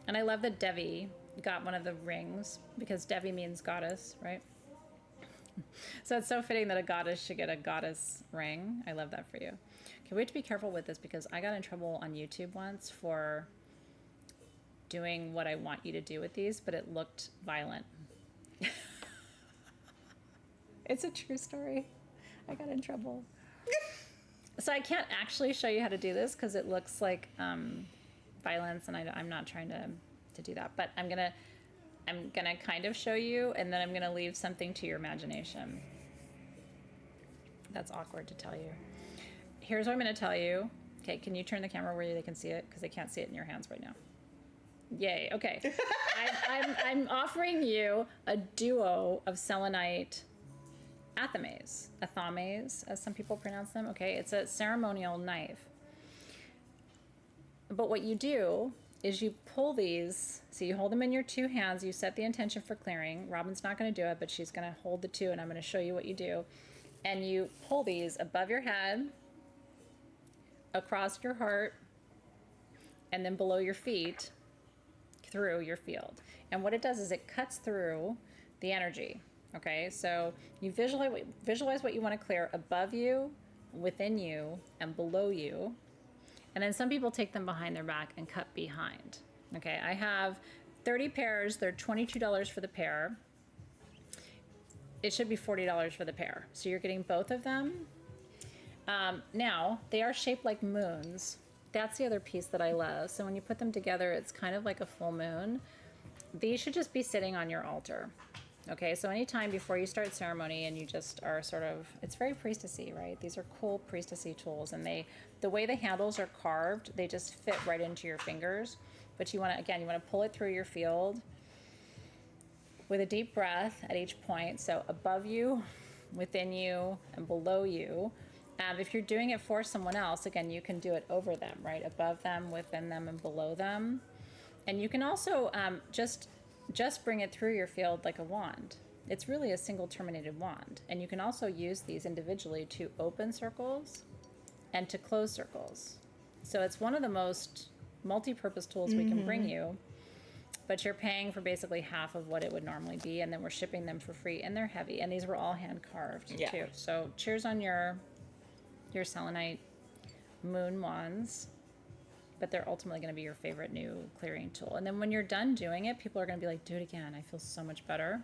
And I love that Devi got one of the rings, because Devi means goddess, right? So it's so fitting that a goddess should get a goddess ring. I love that for you. Okay, we have to be careful with this because I got in trouble on YouTube once for doing what I want you to do with these, but it looked violent. It's a true story. I got in trouble. So I can't actually show you how to do this because it looks like violence, and I'm not trying to do that. But I'm gonna kind of show you, and then I'm gonna leave something to your imagination. That's awkward to tell you. Here's what I'm gonna tell you. Okay, can you turn the camera where they can see it? Because they can't see it in your hands right now. Yay, okay. I'm offering you a duo of selenite athames, as some people pronounce them. Okay, it's a ceremonial knife. But what you do is you pull these, so you hold them in your two hands, you set the intention for clearing. Robin's not gonna do it, but she's gonna hold the two, and I'm gonna show you what you do. And you pull these above your head, across your heart, and then below your feet, through your field. And what it does is it cuts through the energy. Okay, so you visualize what you want to clear above you, within you, and below you. And then some people take them behind their back and cut behind. Okay, I have 30 pairs. They're $22 for the pair. It should be $40 for the pair. So you're getting both of them. Now, they are shaped like moons. That's the other piece that I love. So when you put them together, it's kind of like a full moon. These should just be sitting on your altar. Okay, so anytime before you start ceremony and you just are sort of, it's very priestessy, right? These are cool priestessy tools, and the way the handles are carved, they just fit right into your fingers. But you want to pull it through your field with a deep breath at each point. So above you, within you, and below you. If you're doing it for someone else, again, you can do it over them, right? Above them, within them, and below them. And you can also just bring it through your field like a wand. It's really a single terminated wand. And you can also use these individually to open circles and to close circles. So it's one of the most multi-purpose tools we can bring you, but you're paying for basically half of what it would normally be, and then we're shipping them for free, and they're heavy. And these were all hand carved too. So cheers on your selenite moon wands, but they're ultimately going to be your favorite new clearing tool. And then when you're done doing it, people are going to be like, do it again. I feel so much better.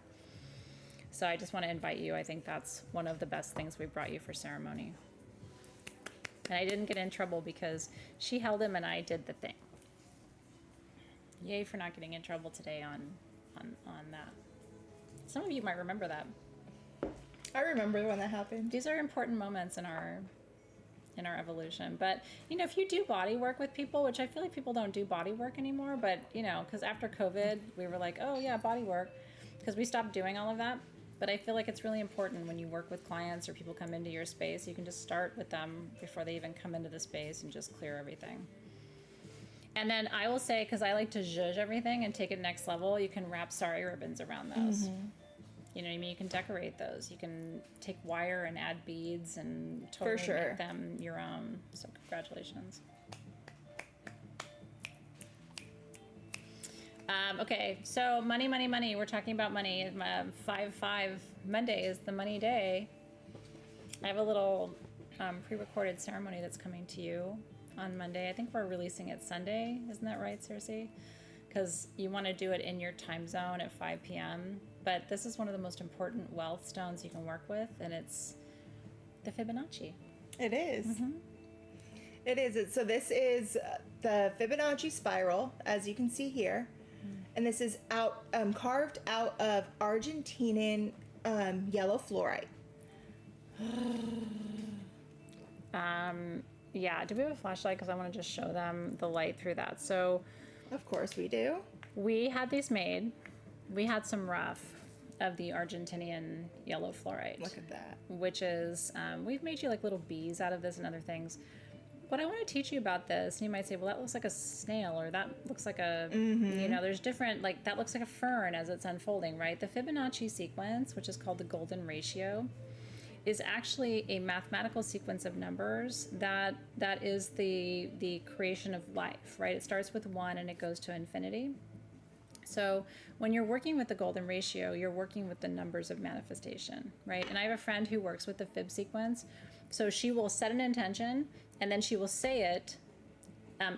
So I just want to invite you. I think that's one of the best things we brought you for ceremony. And I didn't get in trouble because she held him and I did the thing. Yay for not getting in trouble today on that. Some of you might remember that. I remember when that happened. These are important moments in our evolution. But, if you do body work with people, which I feel like people don't do body work anymore, but, because after COVID, we were like, oh yeah, body work, because we stopped doing all of that. But I feel like it's really important when you work with clients or people come into your space, you can just start with them before they even come into the space and just clear everything. And then I will say, because I like to zhuzh everything and take it next level, you can wrap sari ribbons around those. You know what I mean? You can decorate those. You can take wire and add beads and totally make them your own. So congratulations. Okay, so money. We're talking about money. 5/5 Monday is the money day. I have a little pre-recorded ceremony that's coming to you on Monday. I think we're releasing it Sunday. Isn't that right, Cersei? Because you want to do it in your time zone at 5 p.m. But this is one of the most important wealth stones you can work with, and it's the Fibonacci. It is. It is. So this is the Fibonacci spiral, as you can see here. And this is carved out of Argentinian yellow fluorite. Yeah, do we have a flashlight? Because I want to just show them the light through that. So, of course we do. We had these made. We had some rough of the Argentinian yellow fluorite. Look at that. Which is, we've made you like little bees out of this and other things. But I want to teach you about this. And you might say, well, that looks like a snail, or that looks like a, there's different, like that looks like a fern as it's unfolding, right? The Fibonacci sequence, which is called the golden ratio, is actually a mathematical sequence of numbers that is the creation of life, right? It starts with 1 and it goes to infinity. So when you're working with the golden ratio, you're working with the numbers of manifestation, right? And I have a friend who works with the Fib sequence. So she will set an intention and then she will say it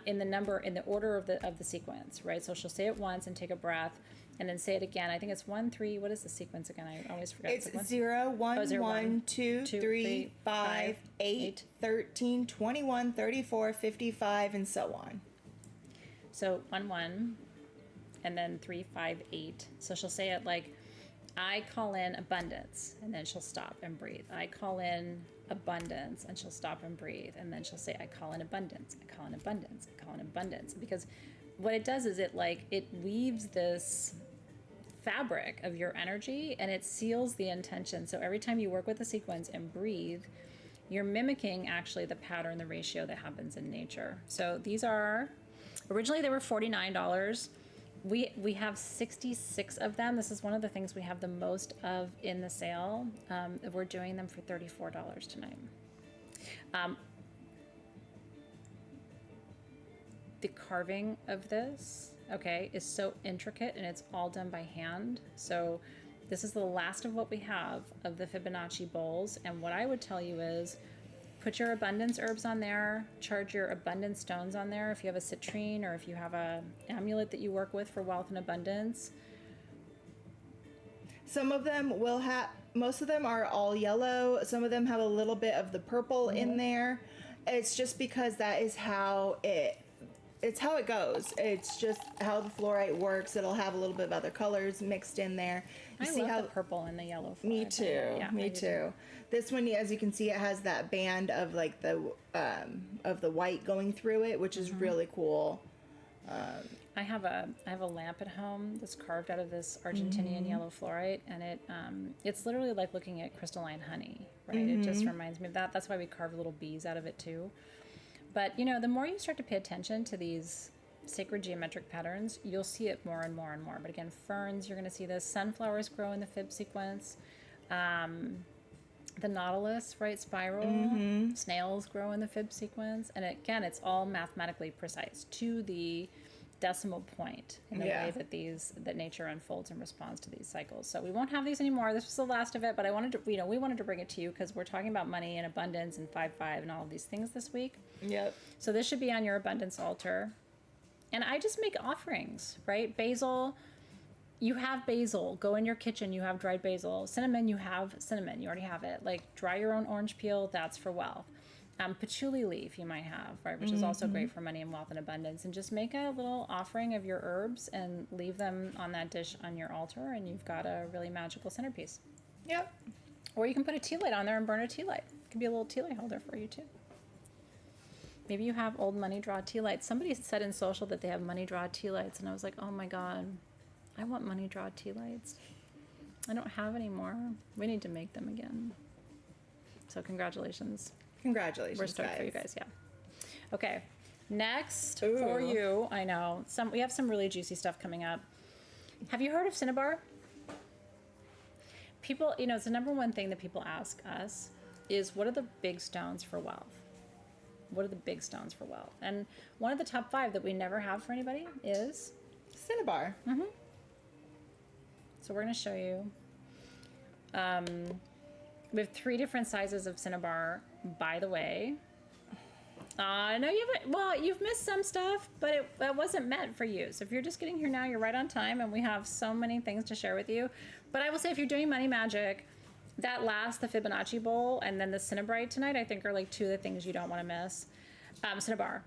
in the order of the sequence, right? So she'll say it once and take a breath, and then say it again. I think it's 1, 3. What is the sequence again? I always forget. It's 0, 1, 0, 1, 2, 3, 5, 8, 13, 21, 34, 55, and so on. So 1, 1, and then 3, 5, 8. So she'll say it like, I call in abundance, and then she'll stop and breathe. I call in abundance, and she'll stop and breathe, and then she'll say, I call in abundance, I call in abundance, I call in abundance. Because what it does is it weaves this fabric of your energy, and it seals the intention. So every time you work with the sequence and breathe, you're mimicking actually the pattern, the ratio that happens in nature. So these are, originally they were $49. We have 66 of them. This is one of the things we have the most of in the sale. We're doing them for $34 tonight. The carving of this, okay, is so intricate, and it's all done by hand. So this is the last of what we have of the Fibonacci bowls. And what I would tell you is put your abundance herbs on there, charge your abundance stones on there. If you have a citrine, or if you have a amulet that you work with for wealth and abundance. Some of them will have, most of them are all yellow. Some of them have a little bit of the purple in there. It's just because that is how it's how it goes. It's just how the fluorite works. It'll have a little bit of other colors mixed in there. I love the purple and the yellow fluorite. Me too. Yeah, me too. This one, as you can see, it has that band of like the white going through it, which is really cool. I have a lamp at home that's carved out of this Argentinian yellow fluorite, and it's literally like looking at crystalline honey, right? It just reminds me of that. That's why we carve little bees out of it too. But you know, the more you start to pay attention to these sacred geometric patterns, you'll see it more and more and more. But again, ferns, you're going to see this. Sunflowers grow in the Fib sequence. The nautilus, right, spiral. Snails grow in the Fib sequence. And again, it's all mathematically precise to the decimal point in the way that nature unfolds and responds to these cycles. So we won't have these anymore. This was the last of it, but I wanted to, we wanted to bring it to you because we're talking about money and abundance and 5-5 and all of these things this week. Yep. So this should be on your abundance altar. And I just make offerings, right? Basil, you have basil. Go in your kitchen, you have dried basil. Cinnamon, you have cinnamon. You already have it. Like, dry your own orange peel, that's for wealth. Patchouli leaf you might have, right, which is also great for money and wealth and abundance. And just make a little offering of your herbs and leave them on that dish on your altar, and you've got a really magical centerpiece. Yep. Or you can put a tea light on there and burn a tea light. It could be a little tea light holder for you too. Maybe you have old money draw tea lights. Somebody said in social that they have money draw tea lights, and I was like, oh my God, I want money draw tea lights. I don't have any more. We need to make them again. So congratulations. Congratulations, We're stoked guys. for you guys, yeah. Okay, next for you, I know, we have some really juicy stuff coming up. Have you heard of Cinnabar? People, it's the number one thing that people ask us is, what are the big stones for wealth? What are the big stones for wealth? And one of the top 5 that we never have for anybody is Cinnabar. So we're going to show you. We have 3 different sizes of Cinnabar, by the way. No, you've missed some stuff, but it wasn't meant for you. So if you're just getting here now, you're right on time, and we have so many things to share with you. But I will say, if you're doing money magic, that last, the Fibonacci bowl, and then the Cinnabarite tonight, I think are like 2 of the things you don't want to miss. Cinnabar.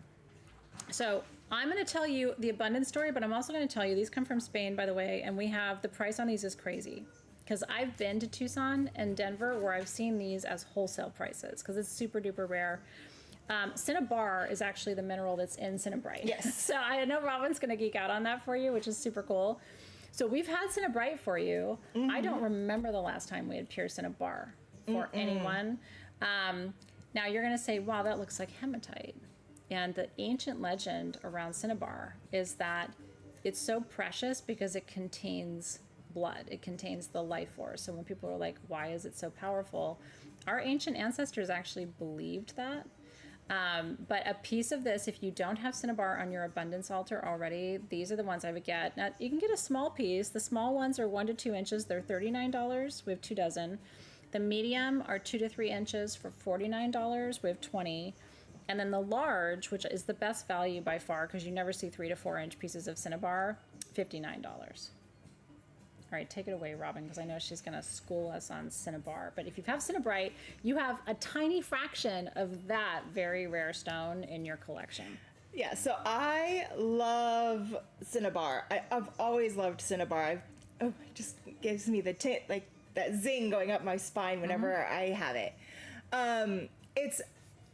So I'm going to tell you the abundance story, but I'm also going to tell you, these come from Spain, by the way, and we have, the price on these is crazy. Because I've been to Tucson and Denver where I've seen these as wholesale prices because it's super duper rare. Cinnabar is actually the mineral that's in Cinnabarite. Yes. So I know Robin's going to geek out on that for you, which is super cool. So we've had Cinnabarite for you. I don't remember the last time we had pure Cinnabar for anyone. Now you're going to say, wow, that looks like hematite. And the ancient legend around Cinnabar is that it's so precious because it contains blood. It contains the life force. So when people are like, why is it so powerful? Our ancient ancestors actually believed that. But a piece of this, if you don't have Cinnabar on your abundance altar already, these are the ones I would get. Now, you can get a small piece. The small ones are 1 to 2 inches. They're $39. We have 2 dozen. The medium are 2 to 3 inches for $49. We have 20. And then the large, which is the best value by far, because you never see 3 to 4 inch pieces of Cinnabar, $59. All right, take it away, Robin, because I know she's going to school us on Cinnabar. But if you have Cinnabarite, you have a tiny fraction of that very rare stone in your collection. Yeah, so I love Cinnabar. I've always loved Cinnabar. It just gives me the like that zing going up my spine whenever I have it. It's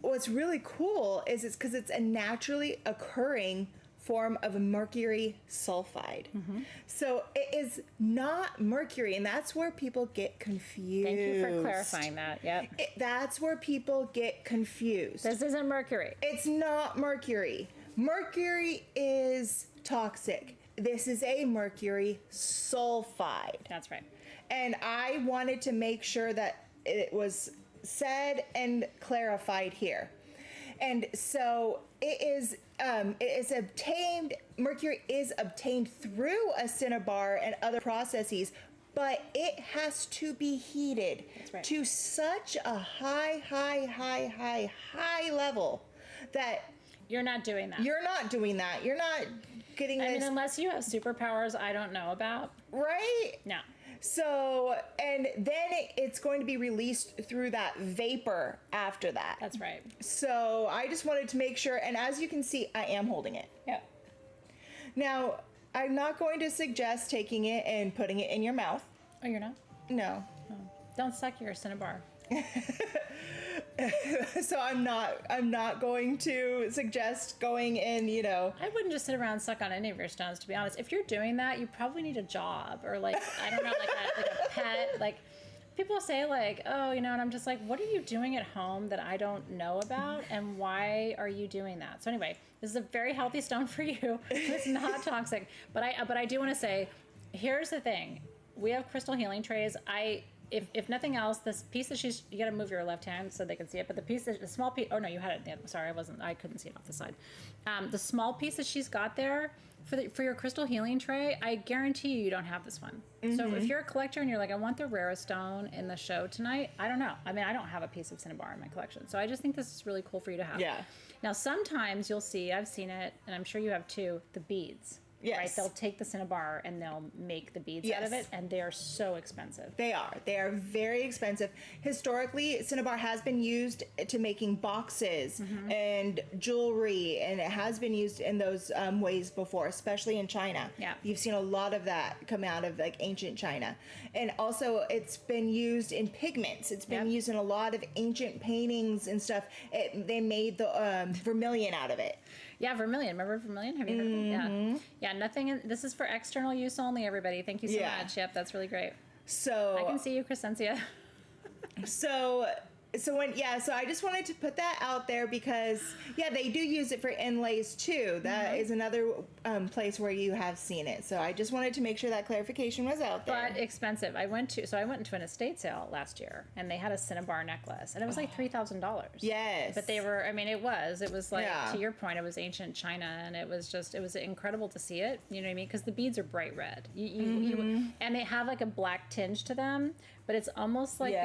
what's really cool is it's because it's a naturally occurring form of mercury sulfide. So it is not mercury, and that's where people get confused. Thank you for clarifying that. Yep. That's where people get confused. This isn't mercury. It's not mercury. Mercury is toxic. This is a mercury sulfide. That's right. And I wanted to make sure that it was said and clarified here. And so it is obtained, mercury is obtained through a cinnabar and other processes, but it has to be heated to such a high level that you're not doing that. You're not doing that. You're not getting this. I mean, unless you have superpowers I don't know about. Right? No. So, and then it's going to be released through that vapor after that. That's right. So I just wanted to make sure, and as you can see, I am holding it. Yeah. Now, I'm not going to suggest taking it and putting it in your mouth. Oh, you're not? No. Oh. Don't suck your Cinnabar. So I'm not going to suggest going in, you know. I wouldn't just sit around and suck on any of your stones, to be honest. If you're doing that, you probably need a job or like, I don't know, like a pet. Like people say like, oh, you know, and I'm just like, what are you doing at home that I don't know about? And why are you doing that? So anyway, this is a very healthy stone for you. It's not toxic. But I do want to say, here's the thing. We have crystal healing trays. If nothing else, this piece that you gotta move your left hand so they can see it, but the small piece, oh no, you had it, sorry, I couldn't see it off the side. The small piece that she's got there, for your crystal healing tray, I guarantee you don't have this one. So if you're a collector and you're like, I want the rarest stone in the show tonight, I don't know. I mean, I don't have a piece of Cinnabar in my collection. So I just think this is really cool for you to have. Yeah. Now, sometimes you'll see, I've seen it, and I'm sure you have too, the beads. Yes. Right? They'll take the Cinnabar and they'll make the beads out of it, and they are so expensive. They are. They are very expensive. Historically, Cinnabar has been used to making boxes and jewelry, and it has been used in those ways before, especially in China. Yeah. You've seen a lot of that come out of like ancient China. And also it's been used in pigments. It's been used in a lot of ancient paintings and stuff. They made the vermilion out of it. Yeah, vermilion. Remember vermilion? Have you heard of it? Yeah. Nothing. This is for external use only, everybody. Thank you so much. Yep, that's really great. So I can see you, Crescencia. So I just wanted to put that out there because they do use it for inlays too. That is another place where you have seen it. So I just wanted to make sure that clarification was out there. But expensive. I went into an estate sale last year, and they had a Cinnabar necklace, and it was like $3,000. Yes. But they were. I mean, it was like to your point, it was ancient China, and it was incredible to see it. You know what I mean? Because the beads are bright red. You and they have like a black tinge to them, but it's almost like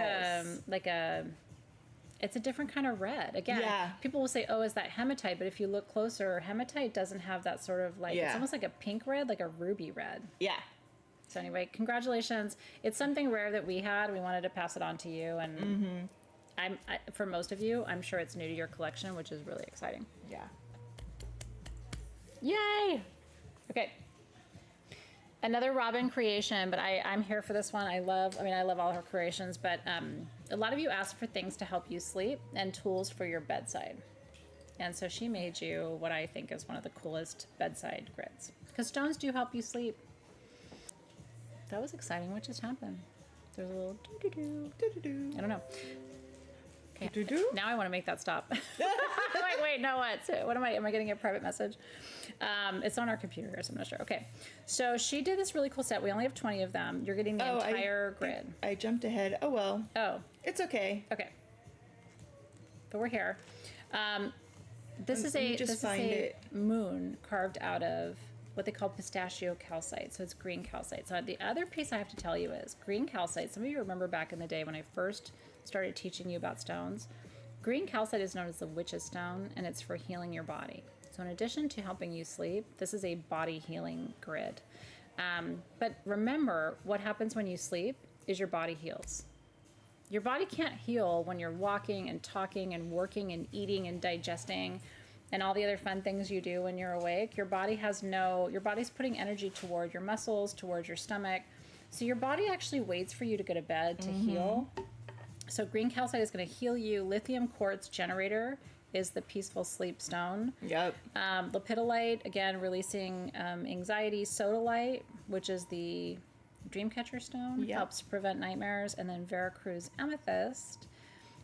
it's a different kind of red. Again, people will say, oh, is that hematite? But if you look closer, hematite doesn't have that sort of like, it's almost like a pink red, like a ruby red. Yeah. So anyway, congratulations. It's something rare that we had. We wanted to pass it on to you. And for most of you, I'm sure it's new to your collection, which is really exciting. Yeah. Yay! Okay. Another Robin creation, but I'm here for this one. I love all her creations, but a lot of you asked for things to help you sleep and tools for your bedside. And so she made you what I think is one of the coolest bedside grids. Because stones do help you sleep. That was exciting. What just happened? There's a little doo-doo-doo. I don't know. Okay. Now I want to make that stop. I'm like, wait, no, what am I getting a private message? It's on our computer, so I'm not sure. Okay. So she did this really cool set. We only have 20 of them. You're getting the entire grid. I jumped ahead. Oh, well. Oh. It's okay. Okay. But we're here. This is a moon carved out of what they call pistachio calcite. So it's green calcite. So the other piece I have to tell you is green calcite. Some of you remember back in the day when I first started teaching you about stones, Green calcite is known as the witch's stone, and it's for healing your body. So in addition to helping you sleep, this is a body healing grid. But remember, what happens when you sleep is your body heals. Your body can't heal when you're walking and talking and working and eating and digesting and all the other fun things you do when you're awake. Your body's putting energy toward your muscles, towards your stomach. So your body actually waits for you to go to bed to heal. So green calcite is going to heal you. Lithium quartz generator is the peaceful sleep stone. Yep. Lepidolite, again, releasing anxiety. Sodalite, which is the dreamcatcher stone, helps prevent nightmares. And then Veracruz amethyst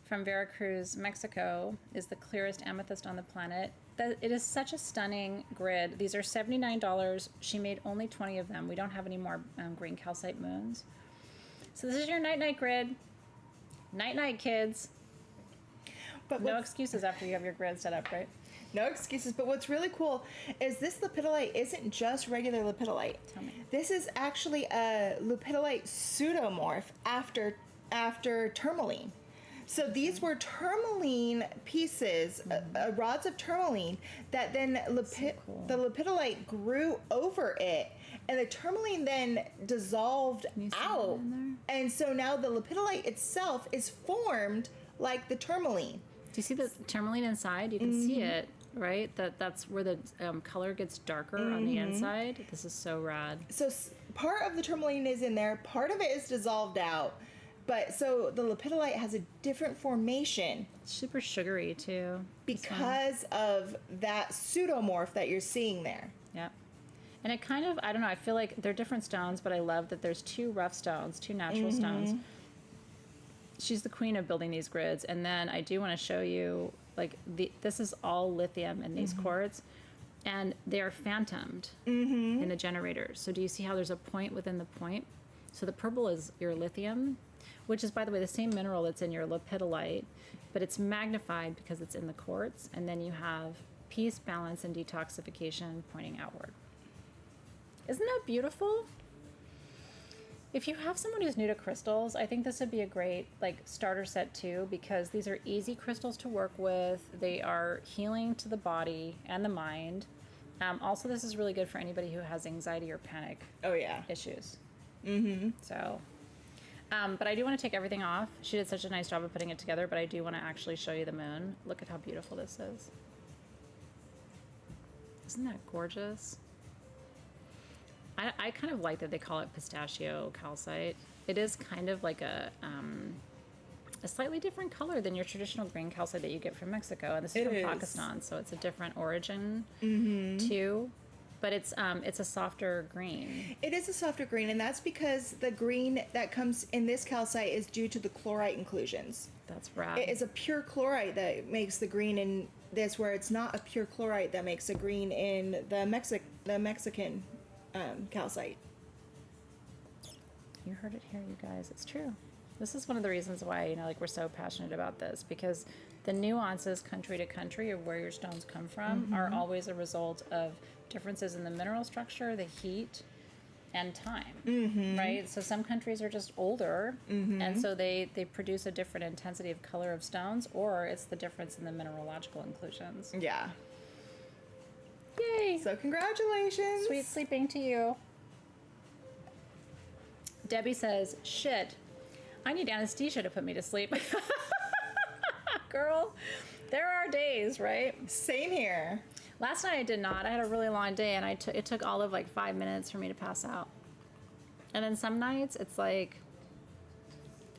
from Veracruz, Mexico, is the clearest amethyst on the planet. It is such a stunning grid. These are $79. She made only 20 of them. We don't have any more green calcite moons. So this is your night-night grid. Night-night, kids. But no excuses after you have your grid set up, right? No excuses. But what's really cool is this lepidolite isn't just regular lepidolite. Tell me. This is actually a lepidolite pseudomorph after tourmaline. So these were tourmaline pieces, rods of tourmaline that then the lepidolite grew over it, and the tourmaline then dissolved out. And so now the lepidolite itself is formed like the tourmaline. Do you see the tourmaline inside? You can see it, right? That's where the color gets darker on the inside. This is so rad. So part of the tourmaline is in there. Part of it is dissolved out. But so the lepidolite has a different formation. It's super sugary too. Because of that pseudomorph that you're seeing there. Yep. And it kind of, I don't know, I feel like they're different stones, but I love that there's two rough stones, two natural stones. She's the queen of building these grids. And then I do want to show you, like, this is all lithium in these quartz. And they are phantomed in the generators. So do you see how there's a point within the point? So the purple is your lithium, which is, by the way, the same mineral that's in your lepidolite, but it's magnified because it's in the quartz. And then you have peace, balance, and detoxification pointing outward. Isn't that beautiful? If you have someone who's new to crystals, I think this would be a great starter set too, because these are easy crystals to work with. They are healing to the body and the mind. Also, this is really good for anybody who has anxiety or panic issues. So, but I do want to take everything off. She did such a nice job of putting it together, but I do want to actually show you the moon. Look at how beautiful this is. Isn't that gorgeous? I kind of like that they call it pistachio calcite. It is kind of like a slightly different color than your traditional green calcite that you get from Mexico. And this is from Pakistan, so it's a different origin too. But it's a softer green. It is a softer green, and that's because the green that comes in this calcite is due to the chlorite inclusions. That's right. It is a pure chlorite that makes the green in this, where it's not a pure chlorite that makes a green in the Mexican calcite. You heard it here, you guys. It's true. This is one of the reasons why, we're so passionate about this, because the nuances country to country of where your stones come from are always a result of differences in the mineral structure, the heat, and time, right? So some countries are just older, and so they produce a different intensity of color of stones, or it's the difference in the mineralogical inclusions. Yeah. Yay! So congratulations! Sweet sleeping to you. Debbie says, shit, I need anesthesia to put me to sleep. Girl, there are days, right? Same here. Last night I did not. I had a really long day, and it took all of 5 minutes for me to pass out. And then some nights it's like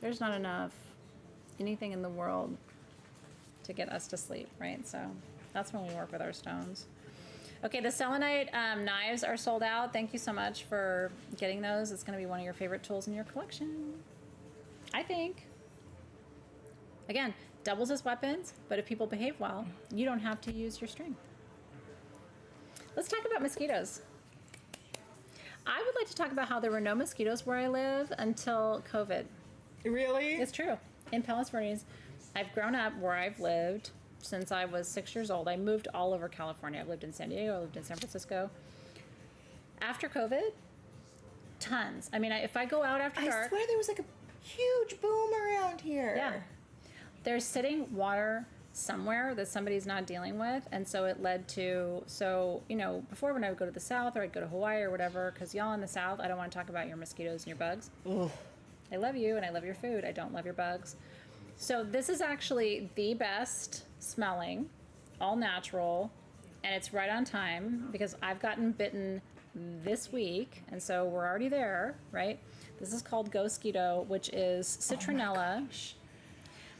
there's not enough anything in the world to get us to sleep, right? So that's when we work with our stones. Okay, the Selenite knives are sold out. Thank you so much for getting those. It's going to be one of your favorite tools in your collection, I think. Again, doubles as weapons, but if people behave well, you don't have to use your string. Let's talk about mosquitoes. I would like to talk about how there were no mosquitoes where I live until COVID. Really? It's true. In Palos Verdes, I've grown up where I've lived since I was 6 years old. I moved all over California. I've lived in San Diego. I lived in San Francisco. After COVID, tons. I mean, if I go out after dark... I swear there was a huge boom around here. Yeah. there's sitting water somewhere that somebody's not dealing with, and so it led to, before when I would go to the south or I'd go to Hawaii or whatever, because y'all in the south, I don't want to talk about your mosquitoes and your bugs. Ugh. I love you and I love your food. I don't love your bugs. So this is actually the best smelling, all natural, and it's right on time because I've gotten bitten this week, and so we're already there, right? This is called Ghostquito, which is citronella.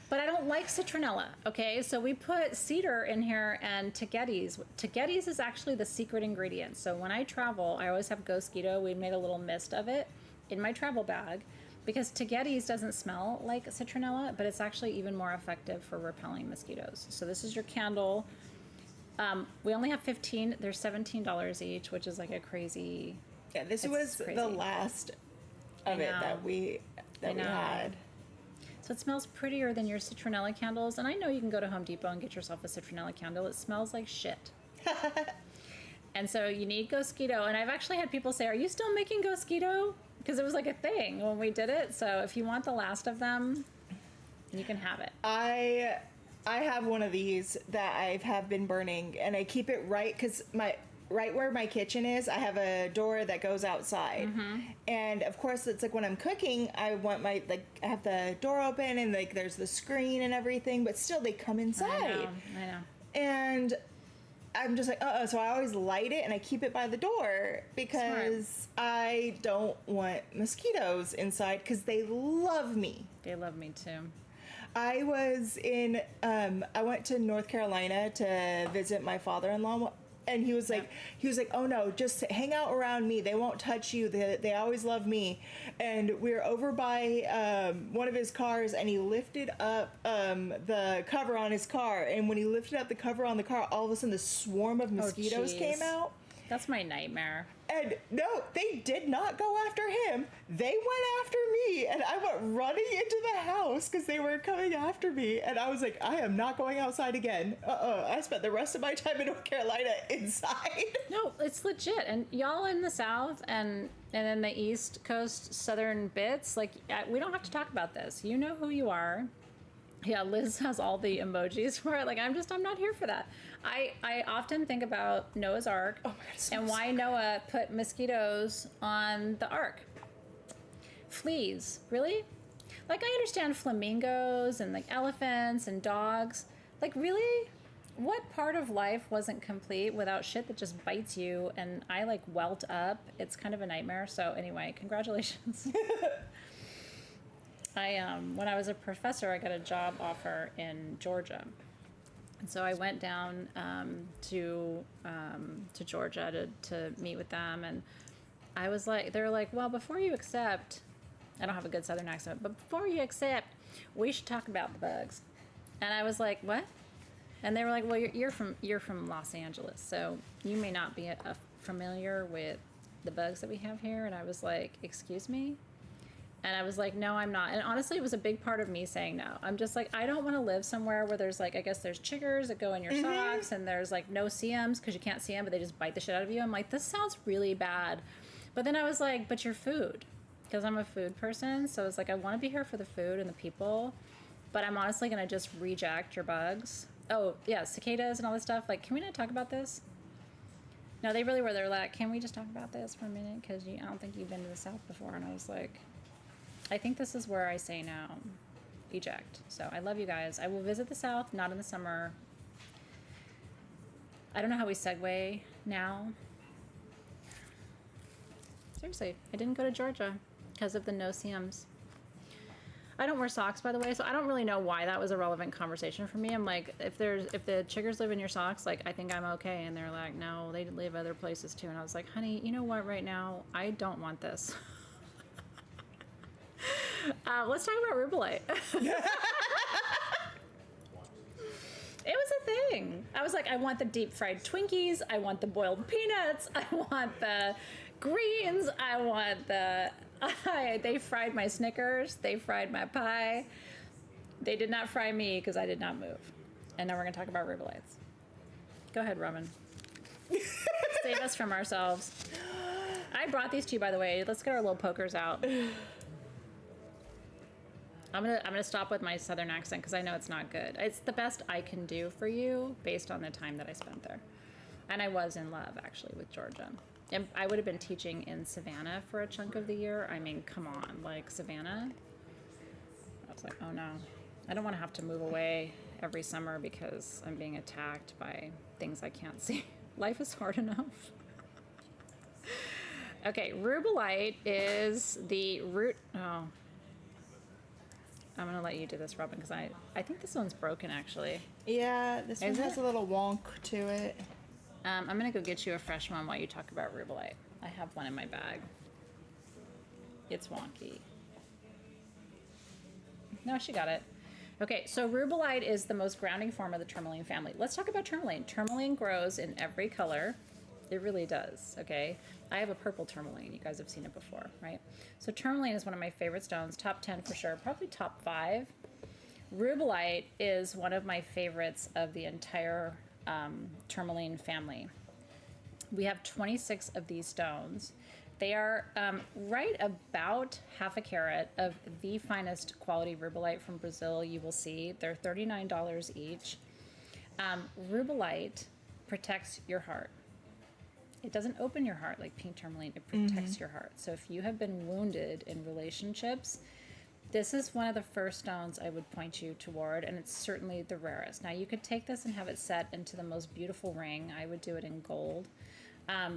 But I don't like citronella, okay? So we put cedar in here and tagetes. Tagetes is actually the secret ingredient. So when I travel, I always have Ghostquito. We made a little mist of it in my travel bag because tagetes doesn't smell like citronella, but it's actually even more effective for repelling mosquitoes. So this is your candle. We only have 15. They're $17 each, which is like a crazy. Yeah, this was crazy. The last of it that we had. So it smells prettier than your citronella candles. And I know you can go to Home Depot and get yourself a citronella candle. It smells like shit. And so you need Ghostquito. And I've actually had people say, are you still making Ghostquito? Because it was like a thing when we did it. So if you want the last of them, you can have it. I have one of these that I have been burning, and I keep it right because right where my kitchen is, I have a door that goes outside. Mm-hmm. And of course, it's like when I'm cooking, I want I have the door open and like there's the screen and everything, but still they come inside. I know. And I'm just like, so I always light it and I keep it by the door because Smart. I don't want mosquitoes inside because they love me. They love me too. I went to North Carolina to visit my father-in-law, and he was like, oh no, just hang out around me. They won't touch you. They always love me. And we were over by one of his cars, and he lifted up the cover on his car. And when he lifted up the cover on the car, all of a sudden the swarm of mosquitoes came out. That's my nightmare. And no, they did not go after him. They went after me, and I went running into the house because they were coming after me. And I was like, I am not going outside again. I spent the rest of my time in North Carolina inside. No, it's legit. And y'all in the South and in the East Coast, southern bits, like, we don't have to talk about this. You know who you are. Yeah, Liz has all the emojis for it. Like, I'm not here for that. I often think about Noah's Ark and why Noah put mosquitoes on the Ark. Fleas, really? Like, I understand flamingos and like elephants and dogs. Like, really? What part of life wasn't complete without shit that just bites you and I like welt up? It's kind of a nightmare. So anyway, congratulations. When I was a professor, I got a job offer in Georgia. And so I went down to Georgia to meet with them, and I was like, they were like, well, before you accept, I don't have a good Southern accent, but before you accept, we should talk about the bugs. And I was like, what? And they were like, well, you're from Los Angeles, so you may not be familiar with the bugs that we have here. And I was like, excuse me? And I was like, no, I'm not. And honestly, it was a big part of me saying no. I'm just like, I don't want to live somewhere where there's like, I guess there's chiggers that go in your socks, and there's like no CMs because you can't see them, but they just bite the shit out of you. I'm like, this sounds really bad. But then I was like, but your food, because I'm a food person. So it's like, I want to be here for the food and the people, but I'm honestly going to just reject your bugs. Oh yeah, cicadas and all this stuff. Like, can we not talk about this? No, they really were. They're like, can we just talk about this for a minute? Because I don't think you've been to the South before. And I was like, I think this is where I say now, eject. So I love you guys. I will visit the South, not in the summer. I don't know how we segue now. Seriously, I didn't go to Georgia because of the no CMs. I don't wear socks, by the way, so I don't really know why that was a relevant conversation for me. I'm like, if the chiggers live in your socks, like, I think I'm okay. And they're like, no, they live other places too. And I was like, honey, you know what, right now, I don't want this. Let's talk about rubellite. It was a thing. I was like, I want the deep fried Twinkies. I want the boiled peanuts. I want the greens. I want the... they fried my Snickers. They fried my pie. They did not fry me because I did not move. And now we're going to talk about rubbellites. Go ahead, Roman. Save us from ourselves. I brought these to you, by the way. Let's get our little pokers out. I'm gonna stop with my southern accent because I know it's not good. It's the best I can do for you based on the time that I spent there. And I was in love actually with Georgia. And I would have been teaching in Savannah for a chunk of the year. I mean, come on, like Savannah. I was like, oh no, I don't want to have to move away every summer because I'm being attacked by things I can't see. Life is hard enough. Okay, rubellite is the root. Oh, I'm gonna let you do this, Robin, because I think this one's broken actually. Yeah, this one has a little wonk to it. I'm gonna go get you a fresh one while you talk about rubellite. I have one in my bag. It's wonky. No, she got it. Okay, so rubellite is the most grounding form of the tourmaline family. Let's talk about tourmaline. Tourmaline grows in every color. It really does, okay? I have a purple tourmaline. You guys have seen it before, right? So tourmaline is one of my favorite stones, top 10 for sure, probably top 5. Rubellite is one of my favorites of the entire tourmaline family. We have 26 of these stones. They are right about half a carat of the finest quality rubellite from Brazil you will see. They're $39 each. Rubellite protects your heart. It doesn't open your heart like pink tourmaline. It protects your heart. So if you have been wounded in relationships, this is one of the first stones I would point you toward, and it's certainly the rarest. Now, you could take this and have it set into the most beautiful ring. I would do it in gold,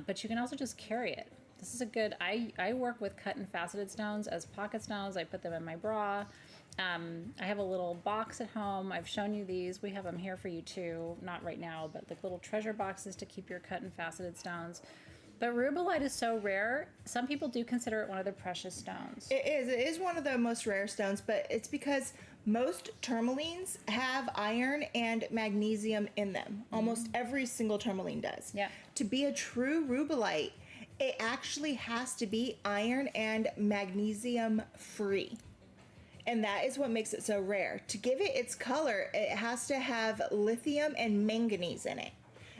but you can also just carry it. This is a good, I work with cut and faceted stones as pocket stones. I put them in my bra. I have a little box at home. I've shown you these. We have them here for you too. Not right now, but like little treasure boxes to keep your cut and faceted stones. But rubellite is so rare. Some people do consider it one of the precious stones. It is. It is one of the most rare stones, but it's because most tourmalines have iron and magnesium in them. Almost every single tourmaline does. Yeah. To be a true rubellite, it actually has to be iron and magnesium free. And that is what makes it so rare. To give it its color, it has to have lithium and manganese in it.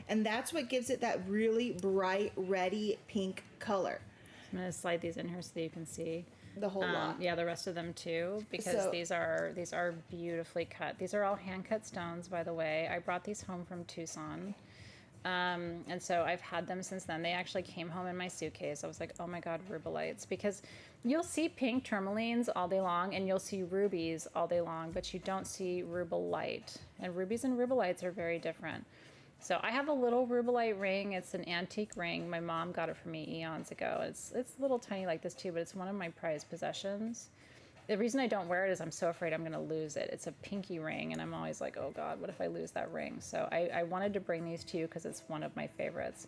And that's what gives it that really bright, reddy pink color. I'm going to slide these in here so that you can see. The whole lot. Yeah, the rest of them too, because these are beautifully cut. These are all hand-cut stones, by the way. I brought these home from Tucson. And so I've had them since then. They actually came home in my suitcase. I was like, oh my God, rubellites. Because you'll see pink tourmalines all day long and you'll see rubies all day long, but you don't see rubellite. And rubies and rubellites are very different. So I have a little rubellite ring. It's an antique ring. My mom got it for me eons ago. It's a little tiny like this too, but it's one of my prized possessions. The reason I don't wear it is I'm so afraid I'm going to lose it. It's a pinky ring, and I'm always like, oh God, what if I lose that ring? So I wanted to bring these to you because it's one of my favorites.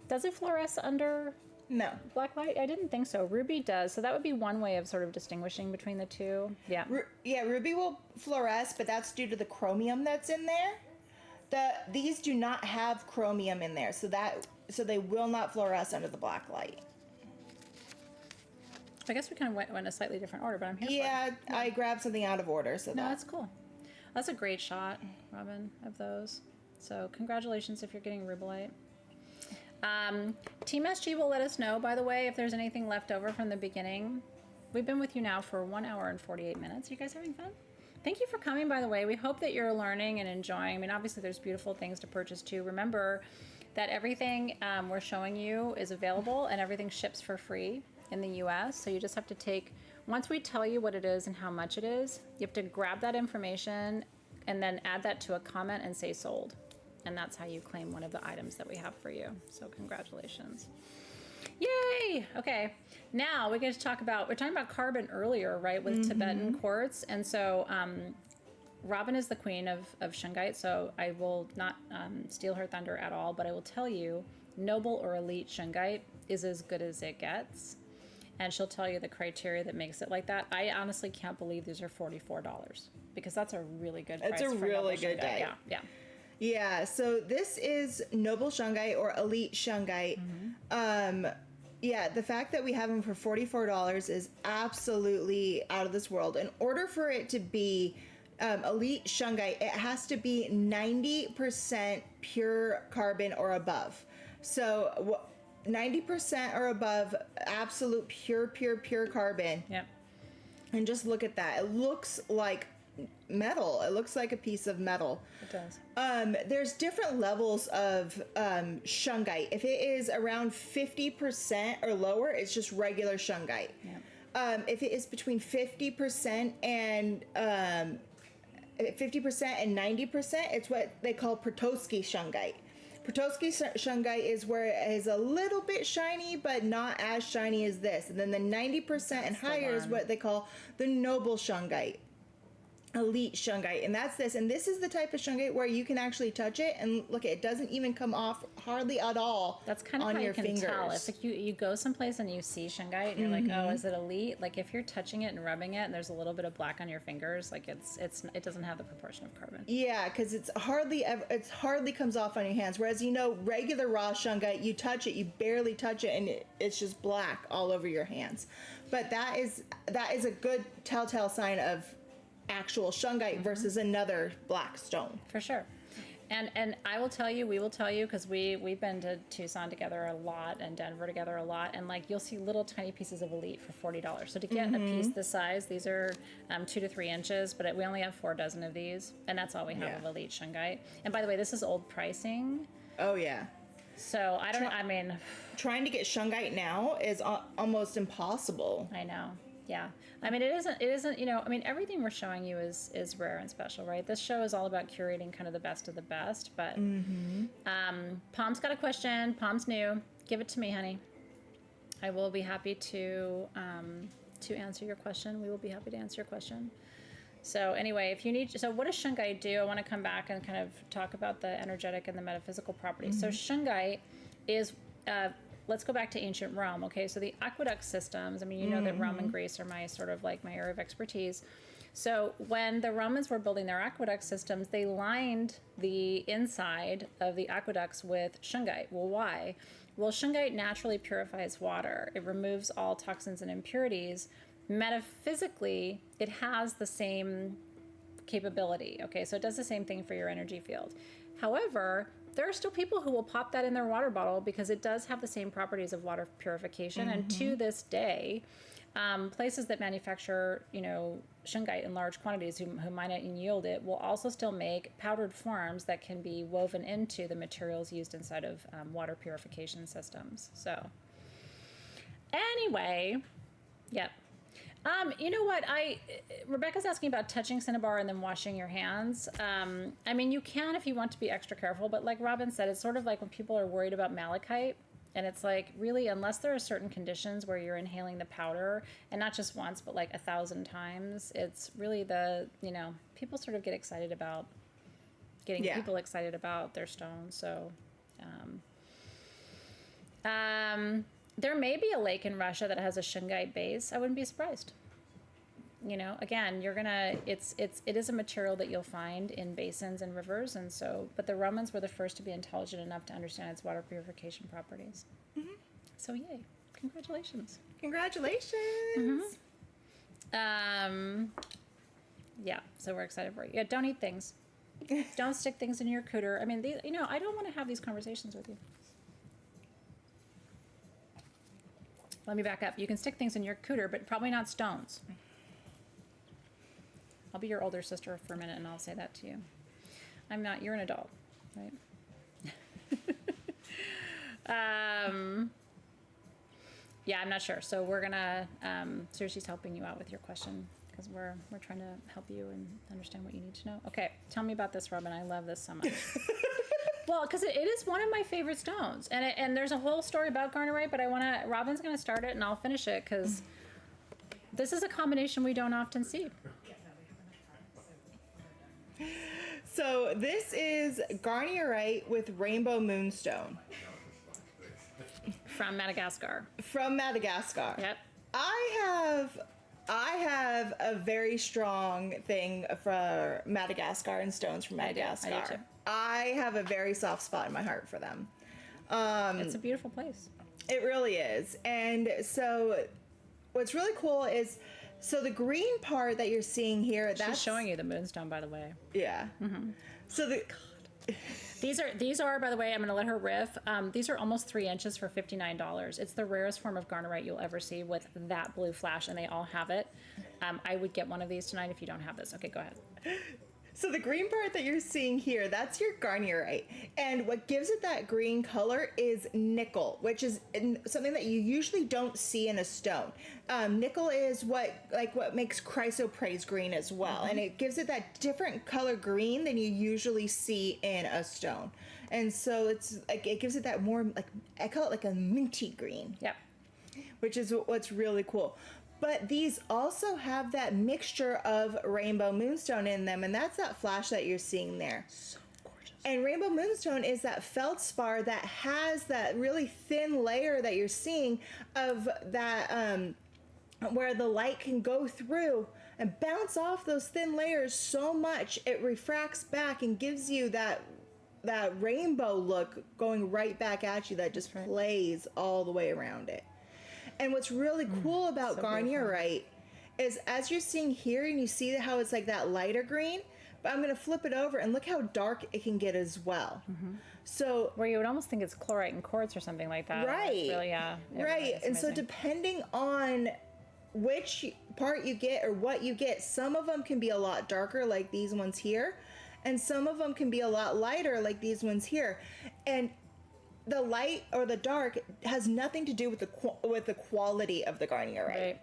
Does it fluoresce under No. black light? I didn't think so. Ruby does. So that would be one way of sort of distinguishing between the two. Yeah. Ruby will fluoresce, but that's due to the chromium that's in there. These do not have chromium in there, so they will not fluoresce under the black light. I guess we kind of went in a slightly different order, but I'm here for it. Yeah, I grabbed something out of order, so No, that's cool. That's a great shot, Robin, of those. So congratulations if you're getting rubellite. Team SG will let us know, by the way, if there's anything left over from the beginning. We've been with you now for 1 hour and 48 minutes. You guys having fun? Thank you for coming, by the way. We hope that you're learning and enjoying. I mean, obviously there's beautiful things to purchase too. Remember that everything we're showing you is available and everything ships for free in the US. So you just have to once we tell you what it is and how much it is, you have to grab that information and then add that to a comment and say sold. And that's how you claim one of the items that we have for you. So congratulations. Yay! Okay, now we're going to we're talking about carbon earlier, right, with Tibetan quartz. And so Robin is the queen of shungite, so I will not steal her thunder at all, but I will tell you, noble or elite shungite is as good as it gets. And she'll tell you the criteria that makes it like that. I honestly can't believe these are $44 because that's a really good price. It's a really good day. Yeah. Yeah, so this is noble shungite or elite shungite. Yeah, the fact that we have them for $44 is absolutely out of this world. In order for it to be elite shungite, it has to be 90% pure carbon or above. So 90% or above absolute pure carbon. Yep. And just look at that. It looks like metal. It looks like a piece of metal. It does. There's different levels of shungite. If it is around 50% or lower, it's just regular shungite. Yeah. If it is between 50% and 90%, it's what they call Protosky shungite. Protosky shungite is where it is a little bit shiny, but not as shiny as this. And then the 90% and higher is what they call the noble shungite. Elite shungite, and that's this, and this is the type of shungite where you can actually touch it and look, it doesn't even come off hardly at all. That's kind of on how your you can fingers. tell. If like you go someplace and you see shungite, and you're like, oh, is it elite? Like if you're touching it and rubbing it, and there's a little bit of black on your fingers, like it doesn't have the proportion of carbon. Yeah, because it's hardly comes off on your hands. Whereas regular raw shungite, you touch it, you barely touch it, and it's just black all over your hands. But that is a good telltale sign of actual shungite versus another black stone. For sure. And I will tell you, we will tell you, because we've been to Tucson together a lot and Denver together a lot, and like you'll see little tiny pieces of elite for $40. So to get a piece this size, these are 2 to 3 inches, but we only have 4 dozen of these, and that's all we have of elite shungite. And by the way, this is old pricing. Oh yeah. So Trying to get shungite now is almost impossible. I know. Yeah. I mean, it isn't, everything we're showing you is rare and special, right? This show is all about curating kind of the best of the best, but Palm's got a question. Palm's new. Give it to me, honey. I will be happy to answer your question. We will be happy to answer your question. So anyway, so what does shungite do? I want to come back and kind of talk about the energetic and the metaphysical properties. So shungite is, let's go back to ancient Rome. Okay, so the aqueduct systems, that Rome and Greece are my area of expertise. So when the Romans were building their aqueduct systems, they lined the inside of the aqueducts with shungite. Well, why? Well, shungite naturally purifies water. It removes all toxins and impurities. Metaphysically, it has the same capability. Okay, so it does the same thing for your energy field. However, there are still people who will pop that in their water bottle because it does have the same properties of water purification. And to this day, places that manufacture, shungite in large quantities, who mine it and yield it, will also still make powdered forms that can be woven into the materials used inside of water purification systems. So anyway, yep. You know what? Rebecca's asking about touching Cinnabar and then washing your hands. You can if you want to be extra careful, but like Robin said, it's sort of like when people are worried about malachite, and it's like, really, unless there are certain conditions where you're inhaling the powder, and not just once, but like 1,000 times, it's really people sort of get excited about getting people excited about their stones. So, there may be a lake in Russia that has a shungite base. I wouldn't be surprised. Again, it is a material that you'll find in basins and rivers, and so, but the Romans were the first to be intelligent enough to understand its water purification properties. So yay. Congratulations. Congratulations. Yeah, so we're excited for you. Yeah, don't eat things. Don't stick things in your cooter. I don't want to have these conversations with you. Let me back up. You can stick things in your cooter, but probably not stones. I'll be your older sister for a minute, and I'll say that to you. I'm not. You're an adult, right? Yeah, I'm not sure. So we're gonna. Seriously's helping you out with your question because we're trying to help you and understand what you need to know. Okay, tell me about this, Robin. I love this so much. Well, because it is one of my favorite stones, and there's a whole story about Garnierite, but Robin's gonna start it, and I'll finish it because this is a combination we don't often see. So this is Garnierite with rainbow moonstone from Madagascar. Yep. I have a very strong thing for Madagascar and stones from Madagascar. I do too. I have a very soft spot in my heart for them. It's a beautiful place. It really is. And so what's really cool is, so the green part that you're seeing here, that's... She's showing you the moonstone, by the way. Yeah. So These are, by the way, I'm going to let her riff. These are almost 3 inches for $59. It's the rarest form of Garnierite you'll ever see with that blue flash, and they all have it. I would get one of these tonight if you don't have this. Okay, go ahead. So the green part that you're seeing here, that's your Garnierite. And what gives it that green color is nickel, which is something that you usually don't see in a stone. Nickel is what makes chrysoprase green as well. And it gives it that different color green than you usually see in a stone. And so it's like, it gives it that more, like, I call it like a minty green. Yep. Which is what's really cool. But these also have that mixture of rainbow moonstone in them, and that's that flash that you're seeing there. So gorgeous. And rainbow moonstone is that feldspar that has that really thin layer that you're seeing of that, where the light can go through and bounce off those thin layers so much it refracts back and gives you that rainbow look going right back at you that just plays all the way around it. And what's really cool about Garnierite is, as you're seeing here, and you see how it's like that lighter green, but I'm going to flip it over and look how dark it can get as well. So where you would almost think it's chlorite and quartz or something like that. Right. It's really, yeah. Right. And so depending on which part you get or what you get, some of them can be a lot darker like these ones here, and some of them can be a lot lighter like these ones here. And the light or the dark has nothing to do with the quality of the Garnierite. Right.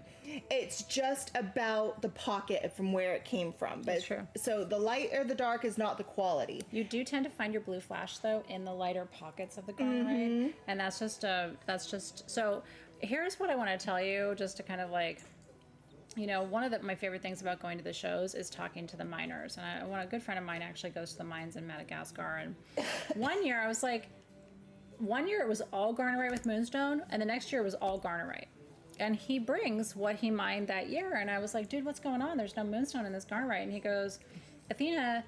It's just about the pocket from where it came from. But That's true. So the light or the dark is not the quality. You do tend to find your blue flash though in the lighter pockets of the Garnierite, and that's just so. Here's what I want to tell you, just to kind of like, you know, one of my favorite things about going to the shows is talking to the miners, and a good friend of mine actually goes to the mines in Madagascar, and one year it was all Garnierite with moonstone, and the next year it was all Garnierite. And he brings what he mined that year, and I was like, dude, what's going on? There's no moonstone in this Garnierite. And he goes, Athena,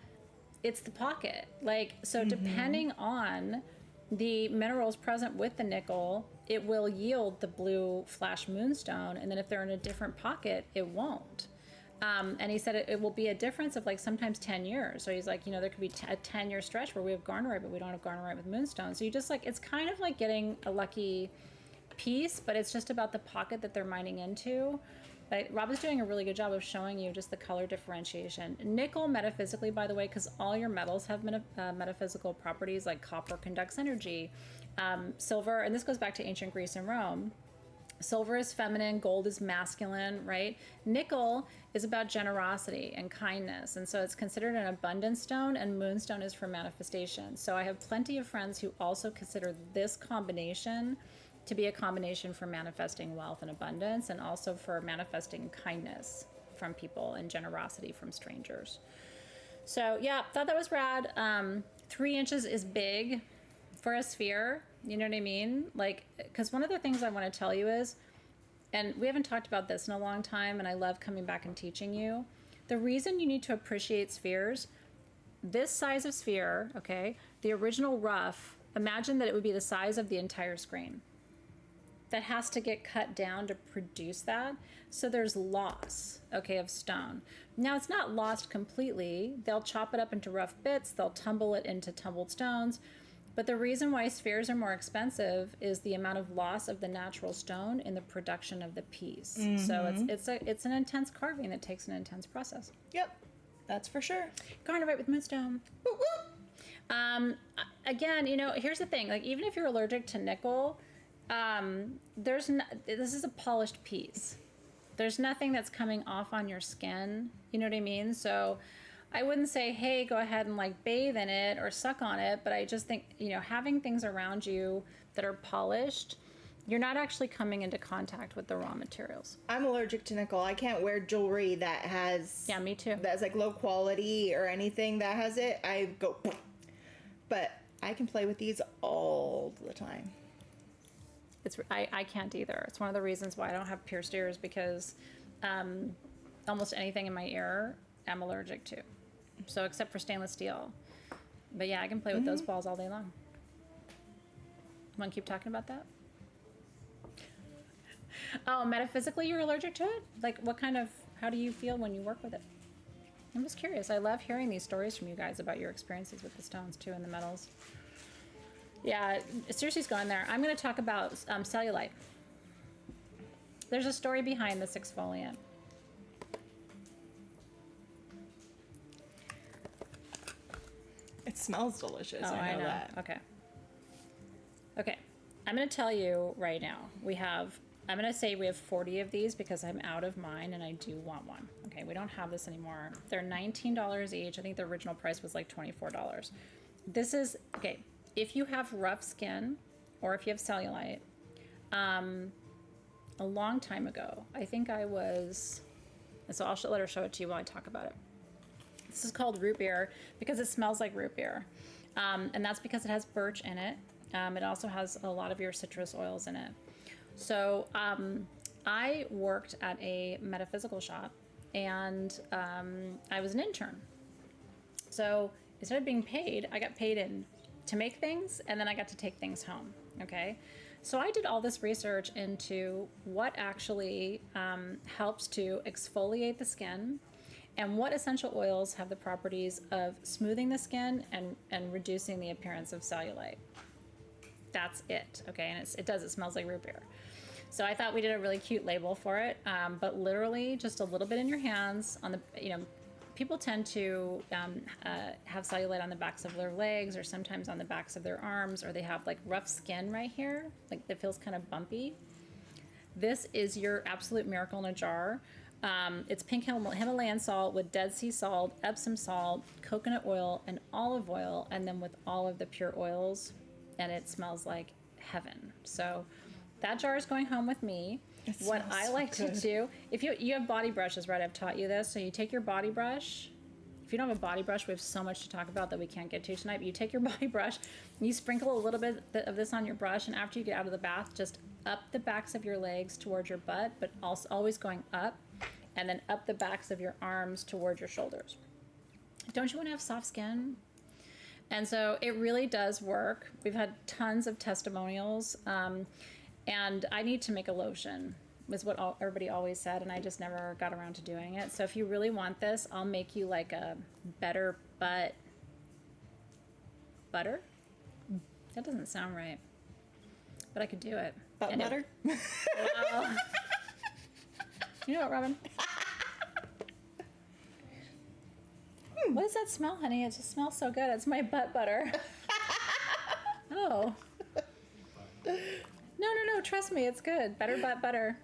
it's the pocket. Like, so depending on the minerals present with the nickel, it will yield the blue flash moonstone, and then if they're in a different pocket, it won't. And he said it will be a difference of like sometimes 10 years. So he's like, you know, there could be a 10-year stretch where we have Garnierite, but we don't have Garnierite with moonstone. So you just like, it's kind of like getting a lucky piece, but it's just about the pocket that they're mining into. But Rob is doing a really good job of showing you just the color differentiation. Nickel, metaphysically, by the way, because all your metals have metaphysical properties, like copper conducts energy. Silver, and this goes back to ancient Greece and Rome. Silver is feminine, gold is masculine, right? Nickel is about generosity and kindness, and so it's considered an abundance stone, and moonstone is for manifestation. So I have plenty of friends who also consider this combination to be a combination for manifesting wealth and abundance, and also for manifesting kindness from people and generosity from strangers. So yeah, thought that was rad. 3 inches is big for a sphere. You know what I mean? Like, because one of the things I want to tell you is, and we haven't talked about this in a long time, and I love coming back and teaching you, the reason you need to appreciate spheres, this size of sphere, okay, the original rough, imagine that it would be the size of the entire screen. That has to get cut down to produce that. So there's loss, okay, of stone. Now it's not lost completely. They'll chop it up into rough bits. They'll tumble it into tumbled stones. But the reason why spheres are more expensive is the amount of loss of the natural stone in the production of the piece. So it's an intense carving that takes an intense process. Yep, that's for sure. Garnierite with moonstone. Woo woo. Again, you know, here's the thing. Like, even if you're allergic to nickel, this is a polished piece. There's nothing that's coming off on your skin. You know what I mean? So I wouldn't say, hey, go ahead and like bathe in it or suck on it. But I just think, you know, having things around you that are polished, you're not actually coming into contact with the raw materials. I'm allergic to nickel. I can't wear jewelry that has... Yeah, me too. That's like low quality or anything that has it. I go... But I can play with these all the time. I can't either. It's one of the reasons why I don't have pierced ears, because almost anything in my ear I'm allergic to. So except for stainless steel. But yeah, I can play with those balls all day long. Want to keep talking about that? Oh, metaphysically you're allergic to it? Like how do you feel when you work with it? I'm just curious. I love hearing these stories from you guys about your experiences with the stones too and the metals. Yeah, seriously, going there. I'm going to talk about Cellulite. There's a story behind this exfoliant. It smells delicious. Oh, I know that. Okay. Okay. I'm going to tell you right now. I'm going to say we have 40 of these because I'm out of mine and I do want one. Okay, we don't have this anymore. They're $19 each. I think the original price was like $24. This is, okay, if you have rough skin or if you have cellulite, a long time ago, I think I was, so I'll let her show it to you while I talk about it. This is called root beer because it smells like root beer. And that's because it has birch in it. It also has a lot of your citrus oils in it. So I worked at a metaphysical shop and I was an intern. So instead of being paid, I got paid to make things and then I got to take things home, okay? So I did all this research into what actually helps to exfoliate the skin and what essential oils have the properties of smoothing the skin and reducing the appearance of cellulite. That's it, okay? And it smells like root beer. So I thought we did a really cute label for it, but literally just a little bit in your hands on the, people tend to have cellulite on the backs of their legs or sometimes on the backs of their arms, or they have like rough skin right here, like that feels kind of bumpy. This is your absolute miracle in a jar. It's pink Himalayan salt with Dead Sea salt, Epsom salt, coconut oil, and olive oil, and then with all of the pure oils, and it smells like heaven. So that jar is going home with me. What I like to do, if you have body brushes, right? I've taught you this. So you take your body brush. If you don't have a body brush, we have so much to talk about that we can't get to tonight. But you take your body brush, and you sprinkle a little bit of this on your brush, and after you get out of the bath, just up the backs of your legs towards your butt, but also always going up, and then up the backs of your arms towards your shoulders. Don't you want to have soft skin? And so it really does work. We've had tons of testimonials. And I need to make a lotion, was what everybody always said, and I just never got around to doing it. So if you really want this, I'll make you like a better butt butter. That doesn't sound right, but I could do it. Butt butter? Well, you know what, Robin? What does that smell, honey? It just smells so good. It's my butt butter. Oh. No, trust me, it's good. Better butt butter.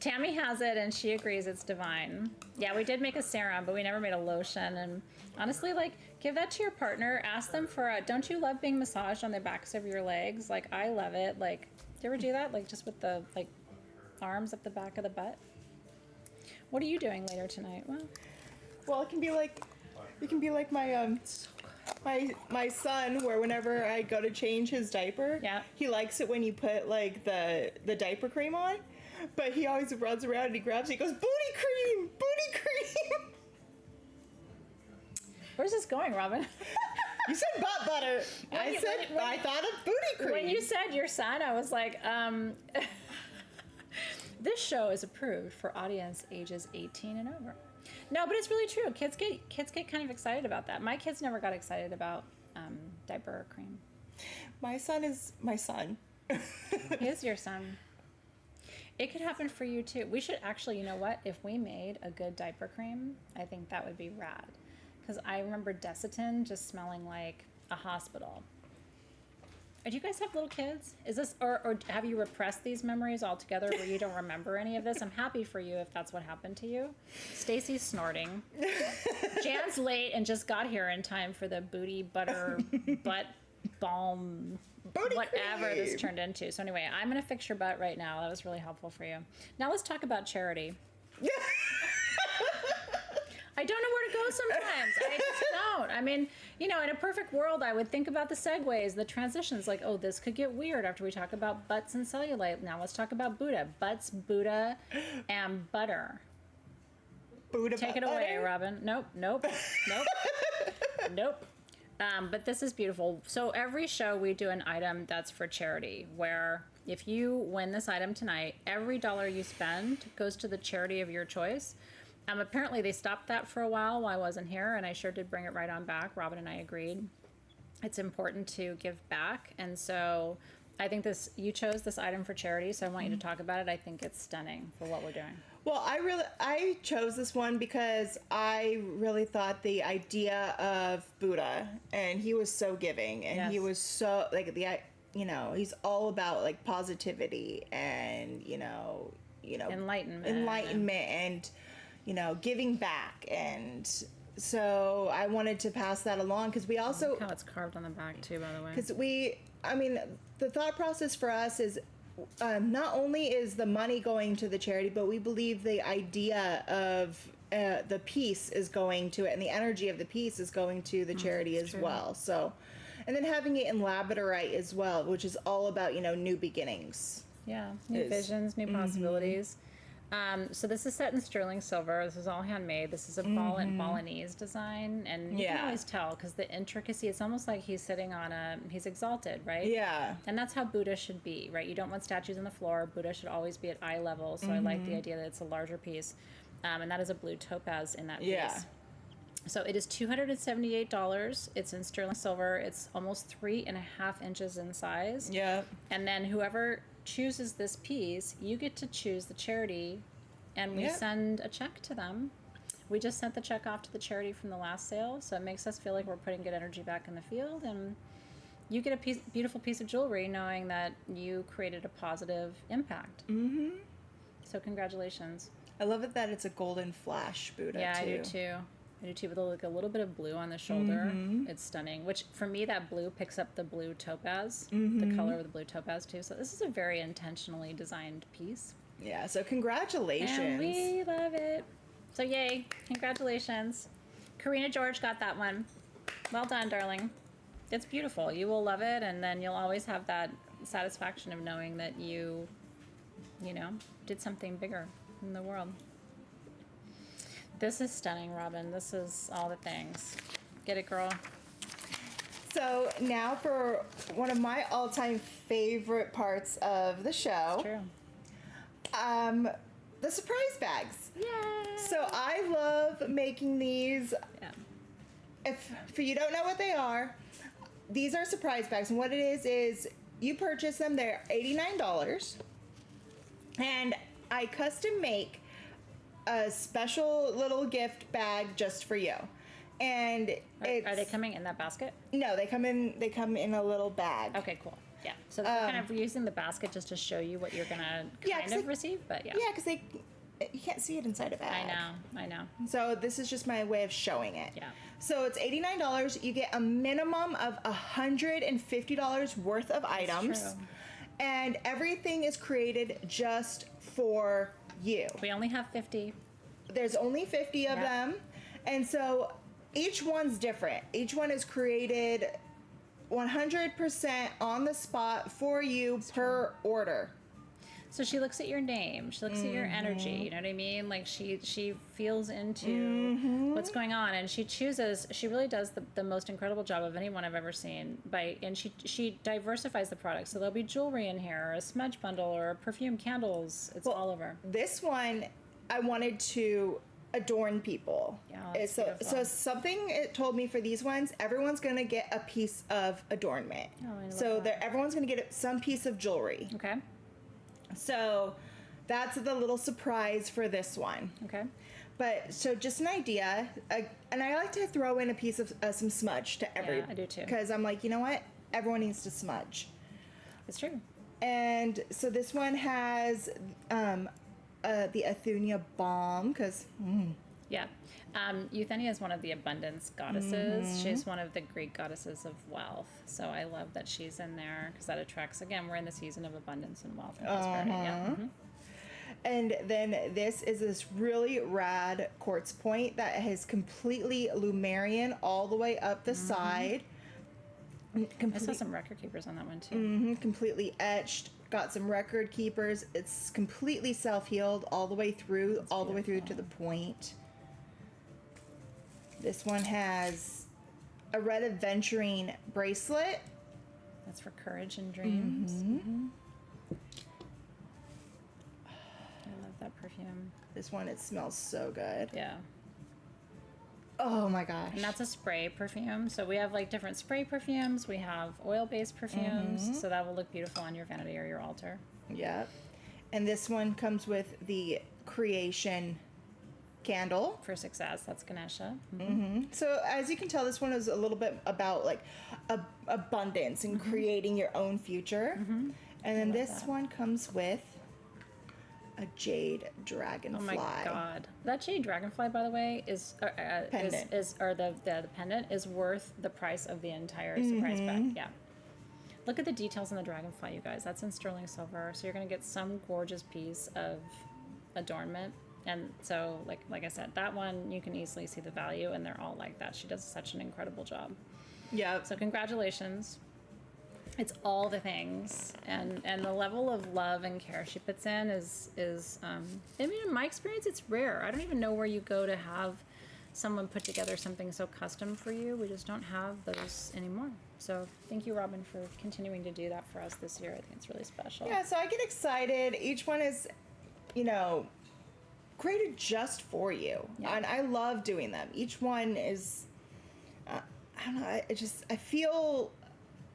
Tammy has it and she agrees it's divine. Yeah, we did make a serum, but we never made a lotion. And honestly, like, give that to your partner. Ask them for don't you love being massaged on the backs of your legs? Like, I love it. Like, do you ever do that? Like, just with the, like, arms up the back of the butt? What are you doing later tonight? Well, it can be like my my son, where whenever I go to change his diaper, yeah, he likes it when you put like the diaper cream on, but he always runs around and he grabs it, he goes, booty cream. Where's this going, Robin? You said butt butter. I thought of booty cream. When you said your son, I was like, this show is approved for audience ages 18 and over. No, but it's really true. Kids get kind of excited about that. My kids never got excited about diaper cream. My son is my son. He is your son. It could happen for you too. We should actually, you know what? If we made a good diaper cream, I think that would be rad. Because I remember Desitin just smelling like a hospital. Do you guys have little kids? Is this, or have you repressed these memories altogether where you don't remember any of this? I'm happy for you if that's what happened to you. Stacy's snorting. Jan's late and just got here in time for the booty butter butt balm, booty whatever cream. this turned into. So anyway, I'm going to fix your butt right now. That was really helpful for you. Now let's talk about charity. I don't know where to go sometimes. I just don't. I mean, in a perfect world, I would think about the segues, the transitions, like, oh, this could get weird after we talk about butts and cellulite. Now let's talk about Buddha. Butts, Buddha, and butter. Buddha Take it away, Robin. Nope. But this is beautiful. So every show we do an item that's for charity, where if you win this item tonight, every dollar you spend goes to the charity of your choice. Apparently they stopped that for a while I wasn't here, and I sure did bring it right on back. Robin and I agreed. It's important to give back, and so I think you chose this item for charity, so I want you to talk about it. I think it's stunning for what we're doing. Well, I chose this one because I really thought the idea of Buddha, and he was so giving, and he was so like he's all about like positivity and enlightenment and giving back, and so I wanted to pass that along because we also look how it's carved on the back too, by the way. Because the thought process for us is not only is the money going to the charity, but we believe the idea of the piece is going to it, and the energy of the piece is going to the charity as well. So, and then having it in Lepidolite as well, which is all about new beginnings. Yeah, new visions, new possibilities. So this is set in sterling silver. This is all handmade. This is a Balinese design, and you can always tell because the intricacy. It's almost like he's sitting on he's exalted, right? Yeah. And that's how Buddha should be, right? You don't want statues on the floor. Buddha should always be at eye level. So I like the idea that it's a larger piece, and that is a blue topaz in that piece. Yeah. So it is $278. It's in sterling silver. It's almost 3.5 inches in size. Yeah. And then whoever chooses this piece, you get to choose the charity, and we send a check to them. We just sent the check off to the charity from the last sale, so it makes us feel like we're putting good energy back in the field, and you get a beautiful piece of jewelry knowing that you created a positive impact. Mm-hmm. So congratulations. I love it that it's a golden flash Buddha, yeah, too. I do too. With like a little bit of blue on the shoulder. It's stunning. Which for me, that blue picks up the blue topaz, the color of the blue topaz too. So this is a very intentionally designed piece. Yeah. So congratulations. And we love it. So yay! Congratulations, Karina George got that one. Well done, darling. It's beautiful. You will love it, and then you'll always have that satisfaction of knowing that you did something bigger in the world. This is stunning, Robin. This is all the things. Get it, girl. So now for one of my all-time favorite parts of the show. It's true. The surprise bags. Yay! So I love making these. Yeah. If you don't know what they are, these are surprise bags. And what it is you purchase them. They're $89. And I custom make a special little gift bag just for you. And Are they coming in that basket? No, they come in a little bag. Okay, cool. Yeah. So we're kind of using the basket just to show you what you're gonna kind of receive, but yeah. Yeah, because you can't see it inside a bag. I know. So this is just my way of showing it. Yeah. So it's $89. You get a minimum of $150 worth of items. True. And everything is created just for you. We only have 50. There's only 50 of them. And so each one's different. Each one is created 100% on the spot for you per order. So she looks at your name. She looks at your energy. You know what I mean? Like she feels into what's going on, and she chooses. She really does the most incredible job of anyone I've ever seen. And she diversifies the products. So there'll be jewelry in here, or a smudge bundle, or perfume, candles. It's all over. This one, I wanted to adorn people. Yeah, so something it told me for these ones, everyone's gonna get a piece of adornment. Oh, I love so that. everyone's gonna get some piece of jewelry. Okay. So that's the little surprise for this one. Okay. But so just an idea, and I like to throw in a piece of some smudge to every. Yeah, I do too. Because I'm like, you know what? Everyone needs to smudge. It's true. And so this one has the Athunia balm, because. Yeah. Euthenia is one of the abundance goddesses. She's one of the Greek goddesses of wealth. So I love that she's in there because that attracts, again, we're in the season of abundance and wealth and prosperity. Yeah. And then this is this really rad quartz point that has completely Lumerian all the way up the side. I saw some record keepers on that one too. Completely etched. Got some record keepers. It's completely self-healed all the way through, the way through to the point. This one has a red aventurine bracelet. That's for courage and dreams. I love that perfume. This one, it smells so good. Yeah. Oh my gosh. And that's a spray perfume. So we have like different spray perfumes. We have oil-based perfumes. So that will look beautiful on your vanity or your altar. Yep. And this one comes with the creation candle. For success, that's Ganesha. So as you can tell, this one is a little bit about like abundance and creating your own future. And then this one comes with a jade dragonfly. Oh my god, that jade dragonfly, by the way, is pendant. The pendant is worth the price of the entire surprise bag. Yeah. Look at the details on the dragonfly, you guys. That's in sterling silver, so you're gonna get some gorgeous piece of adornment. And so, like I said, that one you can easily see the value, and they're all like that. She does such an incredible job. Yeah. So congratulations. It's all the things, and the level of love and care she puts in is I mean, in my experience, it's rare. I don't even know where you go to have someone put together something so custom for you. We just don't have those anymore. So thank you, Robin, for continuing to do that for us this year. I think it's really special. Yeah, so I get excited. Each one is, created just for you. Yeah. And I love doing them. Each one is, I don't know, I feel,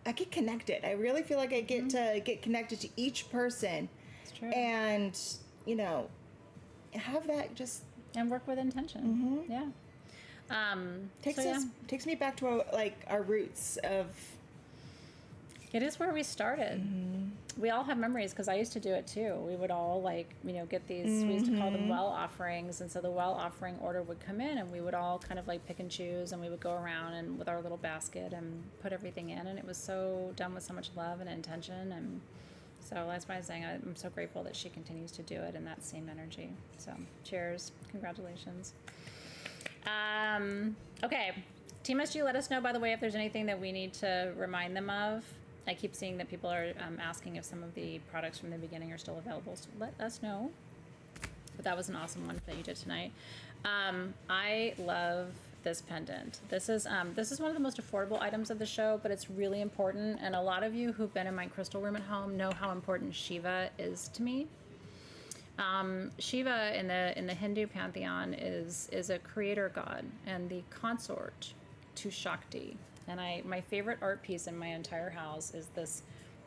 I get connected. I really feel like I get to get connected to each person. It's true. And, have that just... And work with intention. Yeah. Takes me back to our roots of... It is where we started. We all have memories because I used to do it too. We would all get these, we used to call them well offerings. And so the well offering order would come in and we would all kind of pick and choose, and we would go around and with our little basket and put everything in. And it was so done with so much love and intention. And so that's why I was saying I'm so grateful that she continues to do it in that same energy. So cheers. Congratulations. Okay. Team SG, let us know, by the way, if there's anything that we need to remind them of. I keep seeing that people are asking if some of the products from the beginning are still available, so let us know. But that was an awesome one that you did tonight. I love this pendant. This is one of the most affordable items of the show, but it's really important. And a lot of you who've been in my crystal room at home know how important Shiva is to me. Shiva in the Hindu pantheon is a creator god and the consort to Shakti. And my favorite art piece in my entire house is this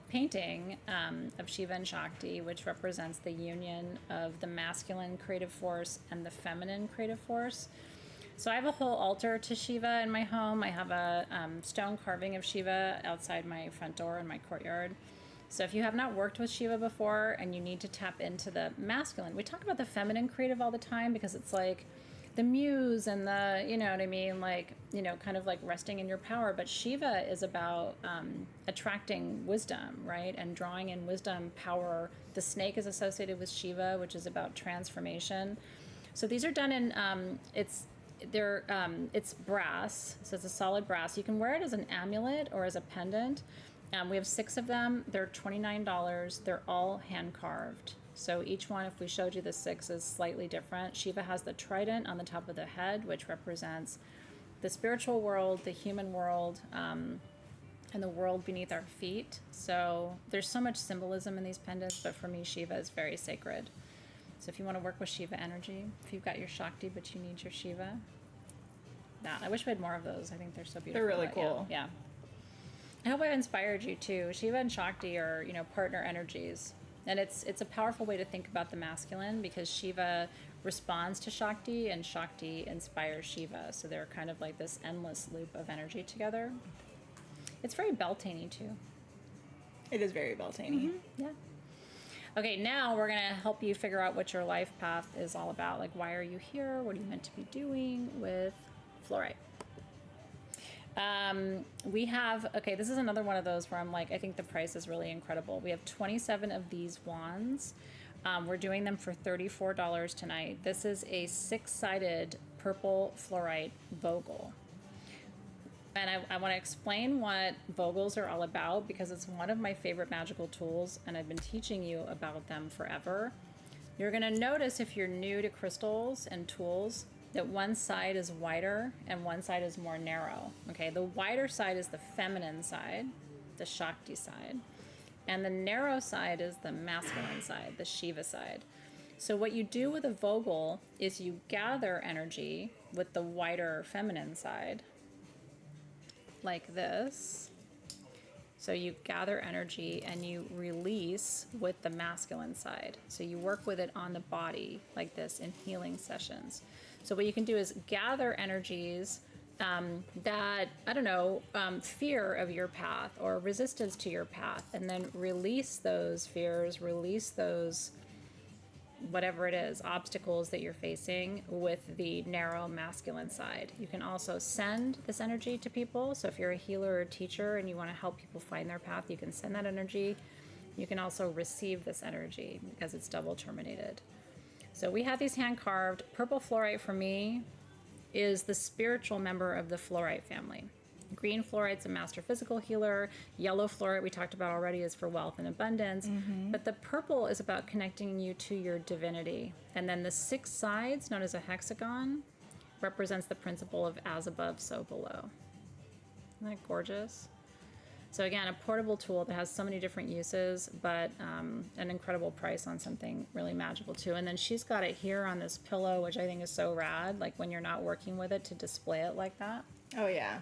painting of Shiva and Shakti, which represents the union of the masculine creative force and the feminine creative force. So I have a whole altar to Shiva in my home. I have a stone carving of Shiva outside my front door in my courtyard. So if you have not worked with Shiva before and you need to tap into the masculine, we talk about the feminine creative all the time because it's like the muse and the, what I mean, kind of resting in your power. But Shiva is about attracting wisdom, right? And drawing in wisdom, power. The snake is associated with Shiva, which is about transformation. So these are done in, it's brass, so it's a solid brass. You can wear it as an amulet or as a pendant. We have 6 of them. They're $29. They're all hand carved. So each one, if we showed you the 6, is slightly different. Shiva has the trident on the top of the head, which represents the spiritual world, the human world, and the world beneath our feet. So there's so much symbolism in these pendants, but for me, Shiva is very sacred. So if you want to work with Shiva energy, if you've got your Shakti, but you need your Shiva, I wish we had more of those. I think they're so beautiful. They're really cool. Yeah. I hope I've inspired you too. Shiva and Shakti are, partner energies. And it's a powerful way to think about the masculine because Shiva responds to Shakti and Shakti inspires Shiva. So they're kind of like this endless loop of energy together. It's very Beltane-y too. It is very Beltane-y. Yeah. Okay, now we're going to help you figure out what your life path is all about. Like, why are you here? What are you meant to be doing with Fluorite? This is another one of those where I'm I think the price is really incredible. We have 27 of these wands. We're doing them for $34 tonight. This is a 6-sided purple fluorite vogel. And I want to explain what vogels are all about because it's one of my favorite magical tools and I've been teaching you about them forever. You're going to notice if you're new to crystals and tools that one side is wider and one side is more narrow. Okay, the wider side is the feminine side, the Shakti side, and the narrow side is the masculine side, the Shiva side. So what you do with a vogel is you gather energy with the wider feminine side, like this. So you gather energy and you release with the masculine side. So you work with it on the body like this in healing sessions. So what you can do is gather energies that, I don't know, fear of your path or resistance to your path, and then release those fears, release those, whatever it is, obstacles that you're facing with the narrow masculine side. You can also send this energy to people. So if you're a healer or a teacher and you want to help people find their path, you can send that energy. You can also receive this energy because it's double terminated. So we have these hand carved. Purple fluorite for me is the spiritual member of the fluorite family. Green fluorite's a master physical healer. Yellow fluorite, we talked about already, is for wealth and abundance. But the purple is about connecting you to your divinity. And then the 6 sides, known as a hexagon, represents the principle of as above, so below. Isn't that gorgeous? So again, a portable tool that has so many different uses, but an incredible price on something really magical too. And then she's got it here on this pillow, which I think is so rad, like when you're not working with it, to display it like that. Oh, yeah.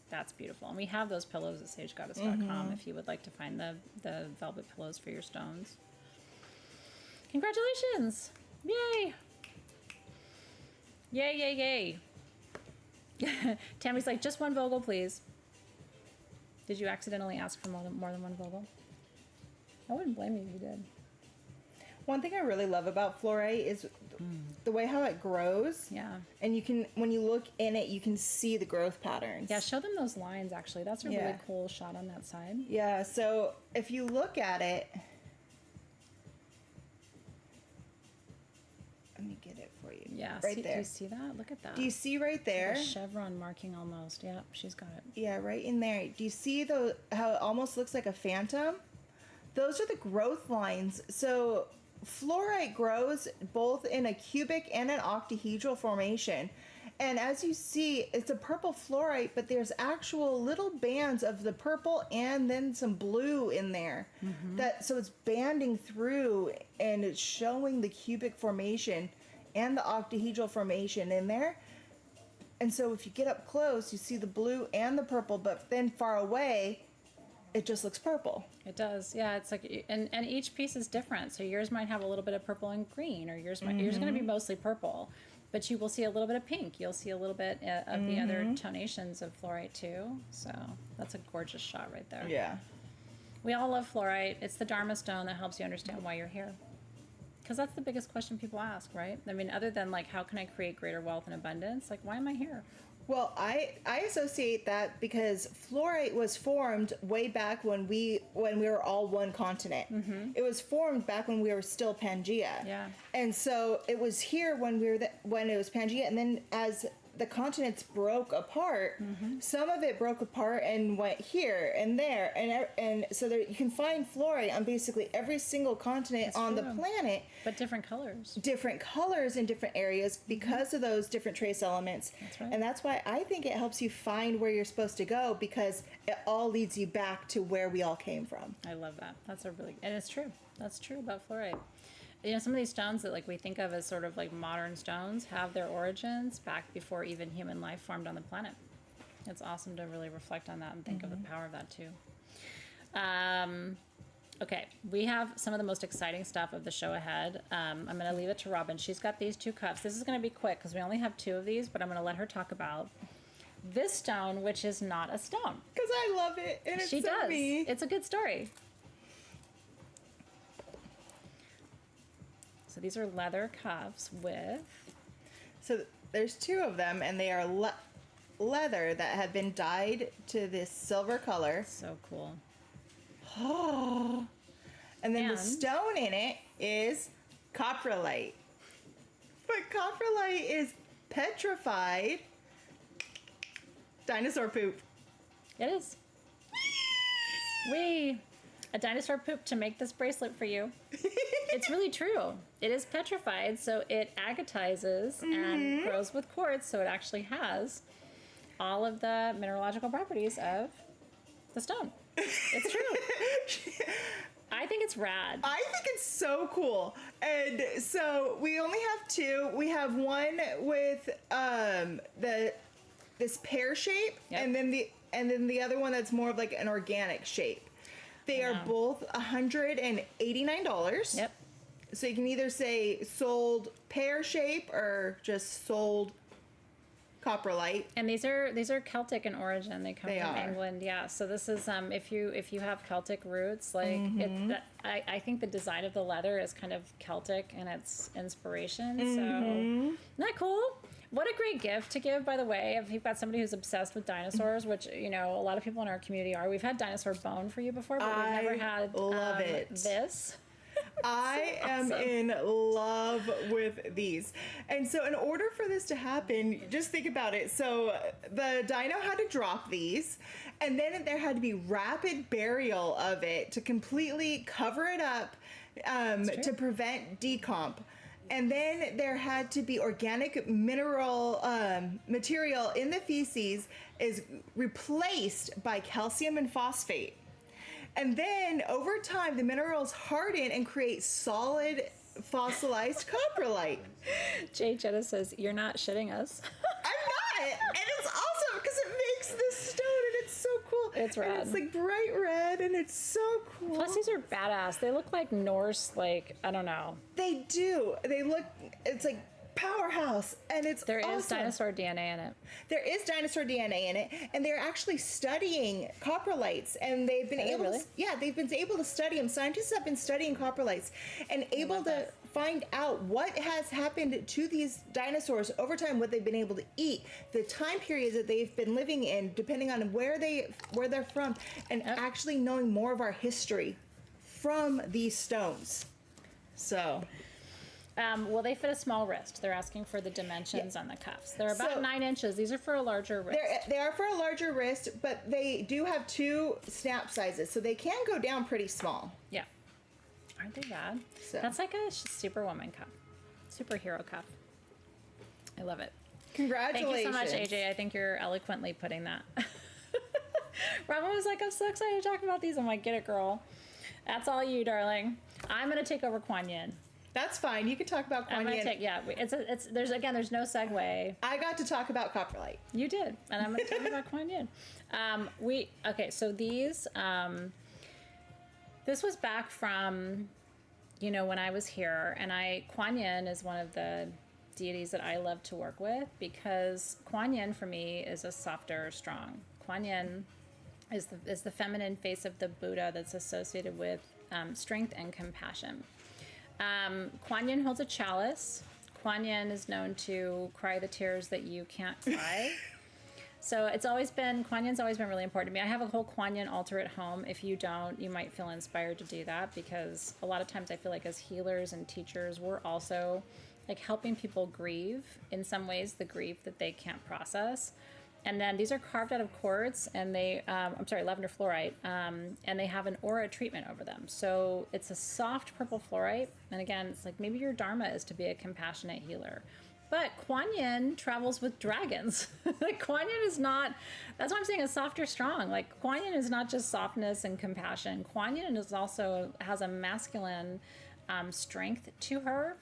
That's beautiful. And we have those pillows at sagegoddess.com if you would like to find the velvet pillows for your stones. Congratulations! Yay! Yay, yay, yay. Tammy's like, just one vogel, please. Did you accidentally ask for more than one vogel? I wouldn't blame you if you did. One thing I really love about fluorite is the way how it grows. Yeah. And you can, when you look in it, you can see the growth patterns. Yeah, show them those lines, actually. That's a really cool shot on that side. Yeah, so if you look at it, let me get it for you. Yeah, right see, there. Do you see that? Look at that. Do you see right there? Like a chevron marking almost. Yeah, she's got it. Yeah, right in there. Do you see how it almost looks like a phantom? Those are the growth lines. So fluorite grows both in a cubic and an octahedral formation. And as you see, it's a purple fluorite, but there's actual little bands of the purple and then some blue in there. So it's banding through and it's showing the cubic formation and the octahedral formation in there. And so if you get up close, you see the blue and the purple, but then far away, it just looks purple. It does, yeah. It's like, and each piece is different. So yours might have a little bit of purple and green, or yours going to be mostly purple, but you will see a little bit of pink. You'll see a little bit of the other tonations of fluorite too. So that's a gorgeous shot right there. Yeah. We all love fluorite. It's the Dharma stone that helps you understand why you're here. Because that's the biggest question people ask, right? I mean, other than like, how can I create greater wealth and abundance? Like, why am I here? Well, I associate that because fluorite was formed way back when we were all one continent. It was formed back when we were still Pangea. Yeah. And so it was here when when it was Pangea, and then as the continents broke apart, some of it broke apart and went here and there, and so there, you can find fluorite on basically every single continent on the planet. But different colors. Different colors in different areas because of those different trace elements. That's right. And that's why I think it helps you find where you're supposed to go, because it all leads you back to where we all came from. I love that. That's and it's true. That's true about fluorite. You know, some of these stones that like we think of as sort of like modern stones have their origins back before even human life formed on the planet. It's awesome to really reflect on that and think of the power of that too. Okay, we have some of the most exciting stuff of the show ahead. I'm going to leave it to Robin. She's got these 2 cups. This is going to be quick because we only have 2 of these, but I'm going to let her talk about this stone, which is not a stone. Because I love it, and it's She so does. me. It's a good story. So these are leather cups with... So there's 2 of them, and they are leather that have been dyed to this silver color. So cool. And then the stone in it is Coprolite. But Coprolite is petrified dinosaur poop. It is. A dinosaur poop to make this bracelet for you. It's really true. It is petrified, so it agatizes and grows with quartz, so it actually has all of the mineralogical properties of the stone. It's true. I think it's rad. I think it's so cool. And so we only have two. We have one with this pear shape, Yep. and then the other one that's more of like an organic shape. They are both $189. Yep. So you can either say sold pear shape or just sold Coprolite. And these are Celtic in origin. They come They from are. England. Yeah. So this is if you have Celtic roots, like I think the design of the leather is kind of Celtic in its inspiration. So isn't that cool? What a great gift to give, by the way, if you've got somebody who's obsessed with dinosaurs, which, you know, a lot of people in our community are. We've had dinosaur bone for you before, but we've never had love it. this. I am in love with these. And so in order for this to happen, just think about it. So the dino had to drop these, and then there had to be rapid burial of it to completely cover it up to prevent decomp. And then there had to be organic mineral material in the feces is replaced by calcium and phosphate. And then over time, the minerals harden and create solid fossilized coprolite. Jay Jenna says, "You're not shitting us." I'm not! And it's awesome because it makes this stone and it's so cool. It's rad. And it's like bright red and it's so cool. Plus, these are badass. They look like Norse, like, I don't know. They do. They look, it's like powerhouse, and it's There is awesome. dinosaur DNA in it. There is dinosaur DNA in it, and they're actually studying coprolites, and they've been able really? to, yeah, they've been able to study them. Scientists have been studying coprolites and able to that. find out what has happened to these dinosaurs over time, what they've been able to eat, the time periods that they've been living in, depending on where they're from, and actually knowing more of our history from these stones. So Well, they fit a small wrist. They're asking for the dimensions on the cuffs. They're about So- 9 inches. These are for a larger wrist. they are for a larger wrist, but they do have two snap sizes, so they can go down pretty small. Yeah. Aren't they rad? So- That's like a superwoman cuff. Superhero cuff. I love it. Thank Congratulations. you so much, AJ. I think you're eloquently putting that. Robin was like, I'm so excited to talk about these. I'm like, get it, girl. That's all you, darling. I'm going to take over Kuan Yin. That's fine. You can talk about I'm Kuan going Yin. to take, yeah, there's no segue. I got to talk about Coprolite. You did, and I'm going to talk about Kuan Yin. So these, this was back from, when I was here, and Kuan Yin is one of the deities that I love to work with, because Kuan Yin for me is a softer, strong. Kuan Yin is the feminine face of the Buddha that's associated with strength and compassion. Kuan Yin holds a chalice. Kuan Yin is known to cry the tears that you can't cry. So Kuan Yin's always been really important to me. I have a whole Kuan Yin altar at home. If you don't, you might feel inspired to do that, because a lot of times I feel like as healers and teachers, we're also like helping people grieve in some ways, the grief that they can't process. And then these are carved out of quartz, and lavender fluorite, and they have an aura treatment over them. So it's a soft purple fluorite. And again, it's like maybe your dharma is to be a compassionate healer. But Kuan Yin travels with dragons. Like Kuan Yin is not, that's why I'm saying a softer strong. Like Kuan Yin is not just softness and compassion. Kuan Yin has a masculine strength to her.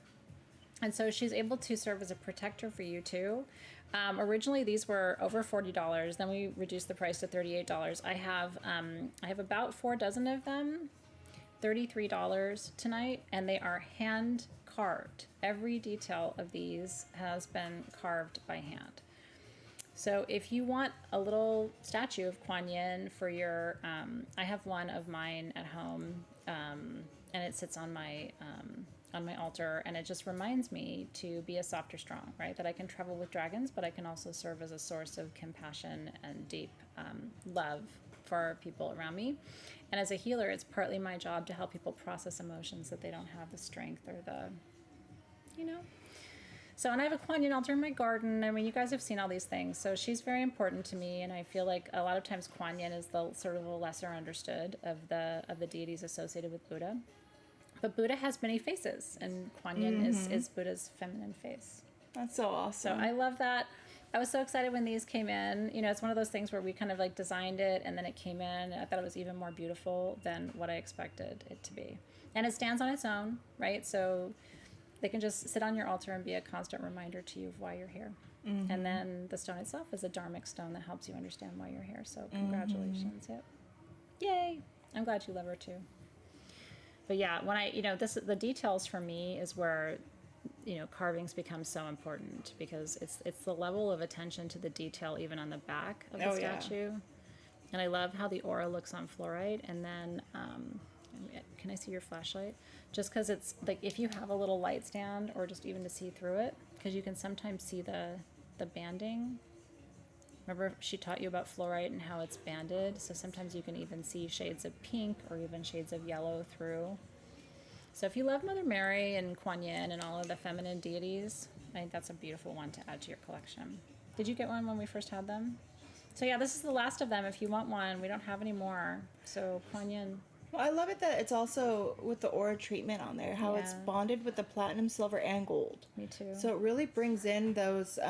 And so she's able to serve as a protector for you too. Originally these were over $40. Then we reduced the price to $38. I have about 4 dozen of them, $33 tonight, and they are hand carved. Every detail of these has been carved by hand. So if you want a little statue of Kuan Yin for your, I have one of mine at home, and it sits on my altar, and it just reminds me to be a softer strong, right? That I can travel with dragons, but I can also serve as a source of compassion and deep love for people around me. And as a healer, it's partly my job to help people process emotions that they don't have the strength or the, So, and I have a Kuan Yin altar in my garden. I mean, you guys have seen all these things. So she's very important to me, and I feel like a lot of times Kuan Yin is the sort of a lesser understood of the deities associated with Buddha. But Buddha has many faces, and Kuan Yin is Buddha's feminine face. That's so awesome. So I love that. I was so excited when these came in. You know, it's one of those things where we kind of like designed it and then it came in. I thought it was even more beautiful than what I expected it to be. And it stands on its own, right? So they can just sit on your altar and be a constant reminder to you of why you're here. Mm-hmm. And then the stone itself is a dharmic stone that helps you understand why you're here. So congratulations. Mm-hmm. Yep. Yay. I'm glad you love her too. But yeah, when the details for me is where, carvings become so important, because it's the level of attention to the detail even on the back of the statue. And I love how the aura looks on Fluorite. And then, can I see your flashlight? Just because it's like, if you have a little light stand, or just even to see through it, because you can sometimes see the banding. Remember she taught you about Fluorite and how it's banded, so sometimes you can even see shades of pink or even shades of yellow through. So if you love Mother Mary and Kuan Yin and all of the feminine deities, I think that's a beautiful one to add to your collection. Did you get one when we first had them? So yeah, this is the last of them. If you want one, we don't have any more. So Kuan Yin. Well, I love it that it's also with the aura treatment on there, how it's bonded with the platinum, silver, and gold. Me too. So it really brings in those,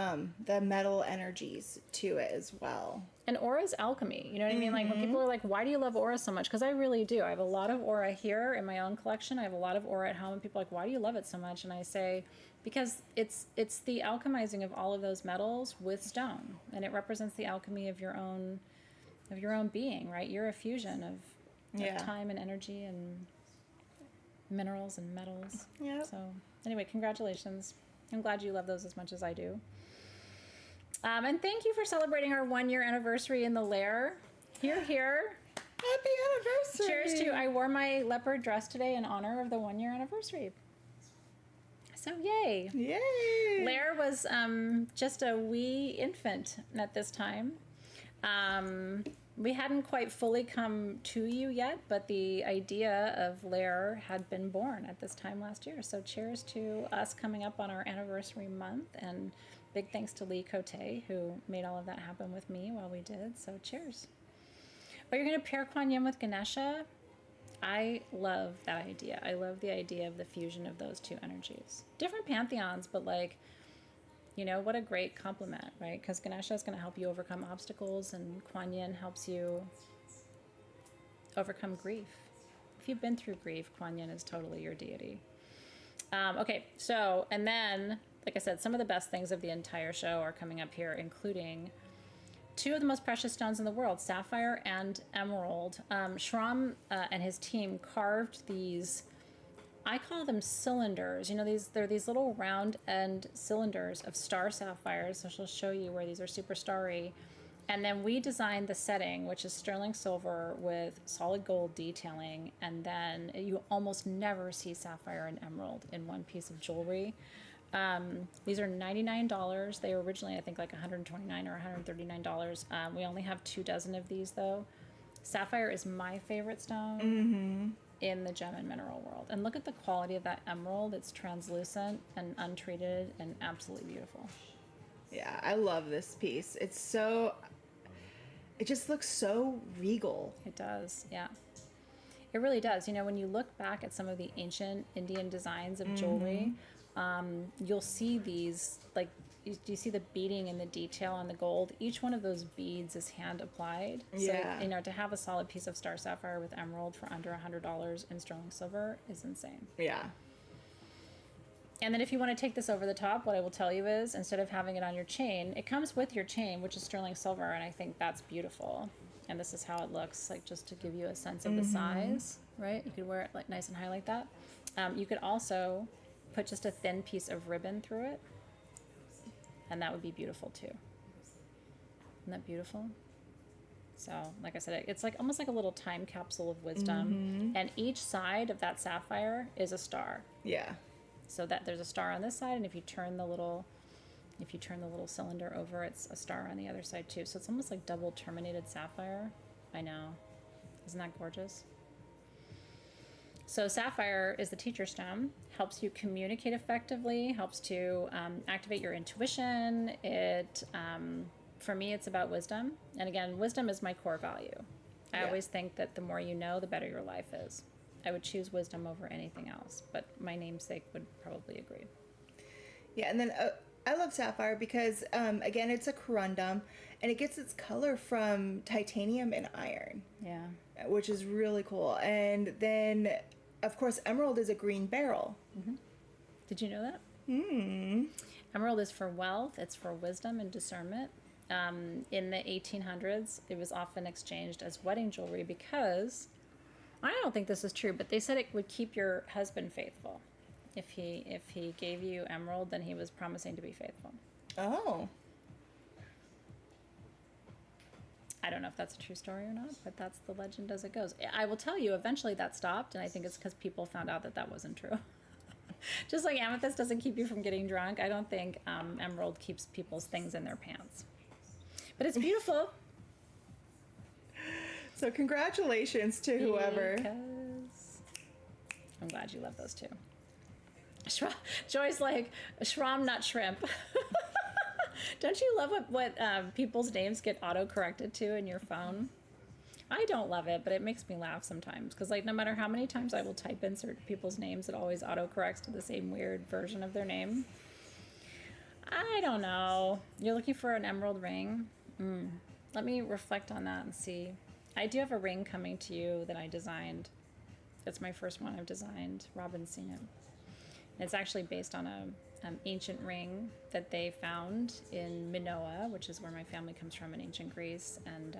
the metal energies to it as well. And aura is alchemy. You know what I mean? Like when people are like, why do you love aura so much? Because I really do. I have a lot of aura here in my own collection. I have a lot of aura at home. And people are like, why do you love it so much? And I say, because it's the alchemizing of all of those metals with stone. And it represents the alchemy of your own being, right? You're a fusion of time and energy and minerals and metals. Yeah. So anyway, congratulations. I'm glad you love those as much as I do. And thank you for celebrating our 1-year anniversary in the lair. Here. Happy anniversary. Cheers to, I wore my leopard dress today in honor of the 1-year anniversary. So yay. Yay. Lair was just a wee infant at this time. We hadn't quite fully come to you yet, but the idea of Lair had been born at this time last year. So cheers to us coming up on our anniversary month, and big thanks to Lee Cote, who made all of that happen with me while we did. So cheers. But you're going to pair Kuan Yin with Ganesha. I love that idea. I love the idea of the fusion of those two energies. Different pantheons, but like, what a great compliment, right? Because Ganesha is going to help you overcome obstacles, and Kuan Yin helps you overcome grief. If you've been through grief, Kuan Yin is totally your deity. Okay, so, and then, like I said, some of the best things of the entire show are coming up here, including 2 of the most precious stones in the world, sapphire and emerald. Shram and his team carved these, I call them cylinders. They're these little round end cylinders of star sapphires. So she'll show you where these are super starry. And then we designed the setting, which is sterling silver with solid gold detailing. And then you almost never see sapphire and emerald in one piece of jewelry. These are $99. They were originally, I think, like $129 or $139. We only have 2 dozen of these, though. Sapphire is my favorite stone in the gem and mineral world. And look at the quality of that emerald. It's translucent and untreated and absolutely beautiful. Yeah, I love this piece. It just looks so regal. It does, yeah. It really does. When you look back at some of the ancient Indian designs of jewelry, you'll see these, like, you see the beading and the detail on the gold. Each one of those beads is hand applied. Yeah. So, to have a solid piece of star sapphire with emerald for under $100 in sterling silver is insane. Yeah. And then if you want to take this over the top, what I will tell you is, instead of having it on your chain, it comes with your chain, which is sterling silver, and I think that's beautiful. And this is how it looks, like, just to give you a sense of the size, right? You could wear it like nice and high like that. You could also put just a thin piece of ribbon through it, and that would be beautiful too. Isn't that beautiful? So, like I said, it's like almost like a little time capsule of wisdom, and each side of that sapphire is a star. Yeah. So that there's a star on this side, and if you turn the little cylinder over, it's a star on the other side too. So it's almost like double terminated sapphire. I know. Isn't that gorgeous? So sapphire is the teacher stone, helps you communicate effectively, helps to activate your intuition. It, for me, it's about wisdom. And again, wisdom is my core value. I always think that the more you know, the better your life is. I would choose wisdom over anything else, but my namesake would probably agree. Yeah, and then I love sapphire because, again, it's a corundum, and it gets its color from titanium and iron, Yeah. which is really cool. And then, of course, emerald is a green beryl. Did you know that? Hmm. Emerald is for wealth. It's for wisdom and discernment. In the 1800s, it was often exchanged as wedding jewelry because, I don't think this is true, but they said it would keep your husband faithful. If he gave you emerald, then he was promising to be faithful. Oh. I don't know if that's a true story or not, but that's the legend as it goes. I will tell you, eventually that stopped, and I think it's because people found out that that wasn't true. Just like amethyst doesn't keep you from getting drunk, I don't think emerald keeps people's things in their pants. But it's beautiful. So congratulations to whoever. Because I'm glad you love those too. Joy's like, shram, not shrimp. Don't you love what people's names get auto-corrected to in your phone? I don't love it, but it makes me laugh sometimes. Because like no matter how many times I will type in certain people's names, it always auto-corrects to the same weird version of their name. I don't know. You're looking for an emerald ring? Let me reflect on that and see. I do have a ring coming to you that I designed. It's my first one I've designed. Robin's seen it. It's actually based on an ancient ring that they found in Minoa, which is where my family comes from in ancient Greece, and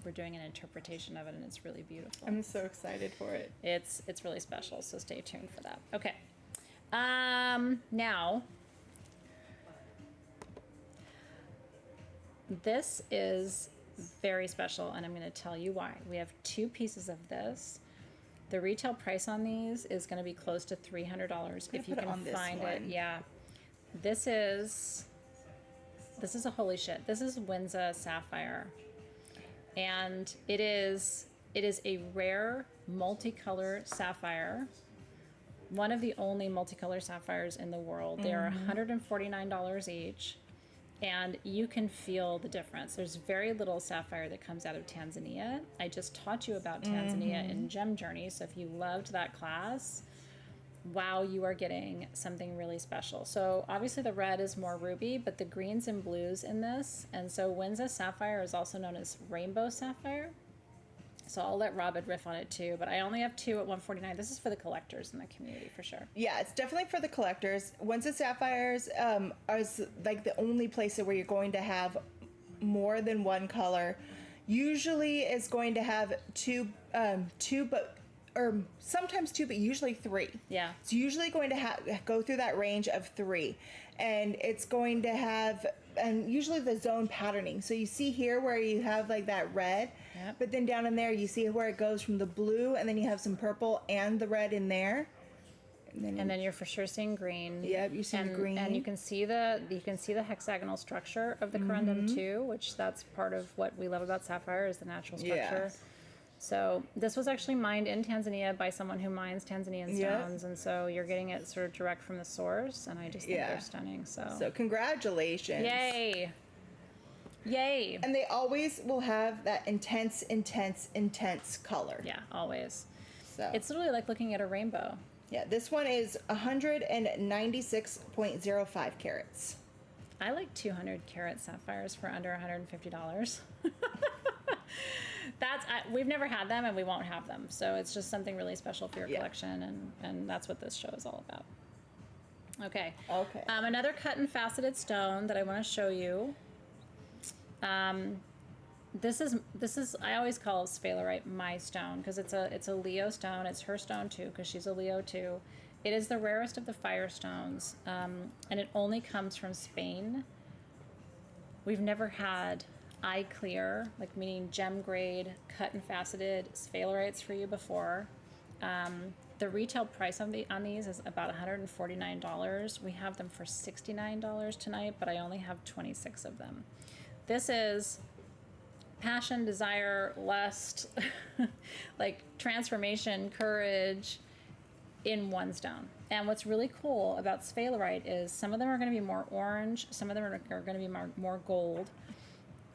we're doing an interpretation of it, and it's really beautiful. I'm so excited for it. It's really special, so stay tuned for that. Okay. Now, this is very special, and I'm going to tell you why. We have 2 pieces of this. The retail price on these is going to be close to $300 if you can find it. Yeah. This is a holy shit. This is Windsor sapphire. And it is a rare multicolor sapphire. One of the only multicolor sapphires in the world. They are $149 each. And you can feel the difference. There's very little sapphire that comes out of Tanzania. I just taught you about Tanzania in Gem Journey. So if you loved that class, wow, you are getting something really special. So obviously the red is more ruby, but the greens and blues in this. And so Windsor sapphire is also known as rainbow sapphire. So I'll let Robin riff on it too, but I only have 2 at $149. This is for the collectors in the community for sure. Yeah, it's definitely for the collectors. Windsor sapphires are like the only place where you're going to have more than one color. Usually it's going to have two, or sometimes 2, but usually 3. Yeah. It's usually going to go through that range of 3, and it's going to have, and usually the zone patterning. So you see here where you have like that red, but then down in there you see where it goes from the blue, and then you have some purple and the red in there. And then you're for sure seeing green. Yep, you see the green. And you can see the hexagonal structure of the corundum too, which that's part of what we love about sapphire is the natural structure. Yes. So this was actually mined in Tanzania by someone who mines Tanzanian stones, and so you're getting it sort of direct from the source, and I just think they're stunning. So congratulations. Yay. Yay. And they always will have that intense color. Yeah, always. So it's literally like looking at a rainbow. Yeah, this one is 196.05 carats. I like 200 carat sapphires for under $150. We've never had them, and we won't have them. So it's just something really special for your collection, and that's what this show is all about. Okay. Okay. Another cut and faceted stone that I want to show you. This is I always call Sphalerite my stone because it's a Leo stone. It's her stone too because she's a Leo too. It is the rarest of the fire stones, and it only comes from Spain. We've never had eye clear, like meaning gem grade, cut and faceted Sphalerites for you before. The retail price on these is about $149. We have them for $69 tonight, but I only have 26 of them. This is passion, desire, lust, like transformation, courage in one stone. And what's really cool about Sphalerite is some of them are going to be more orange, some of them are going to be more gold.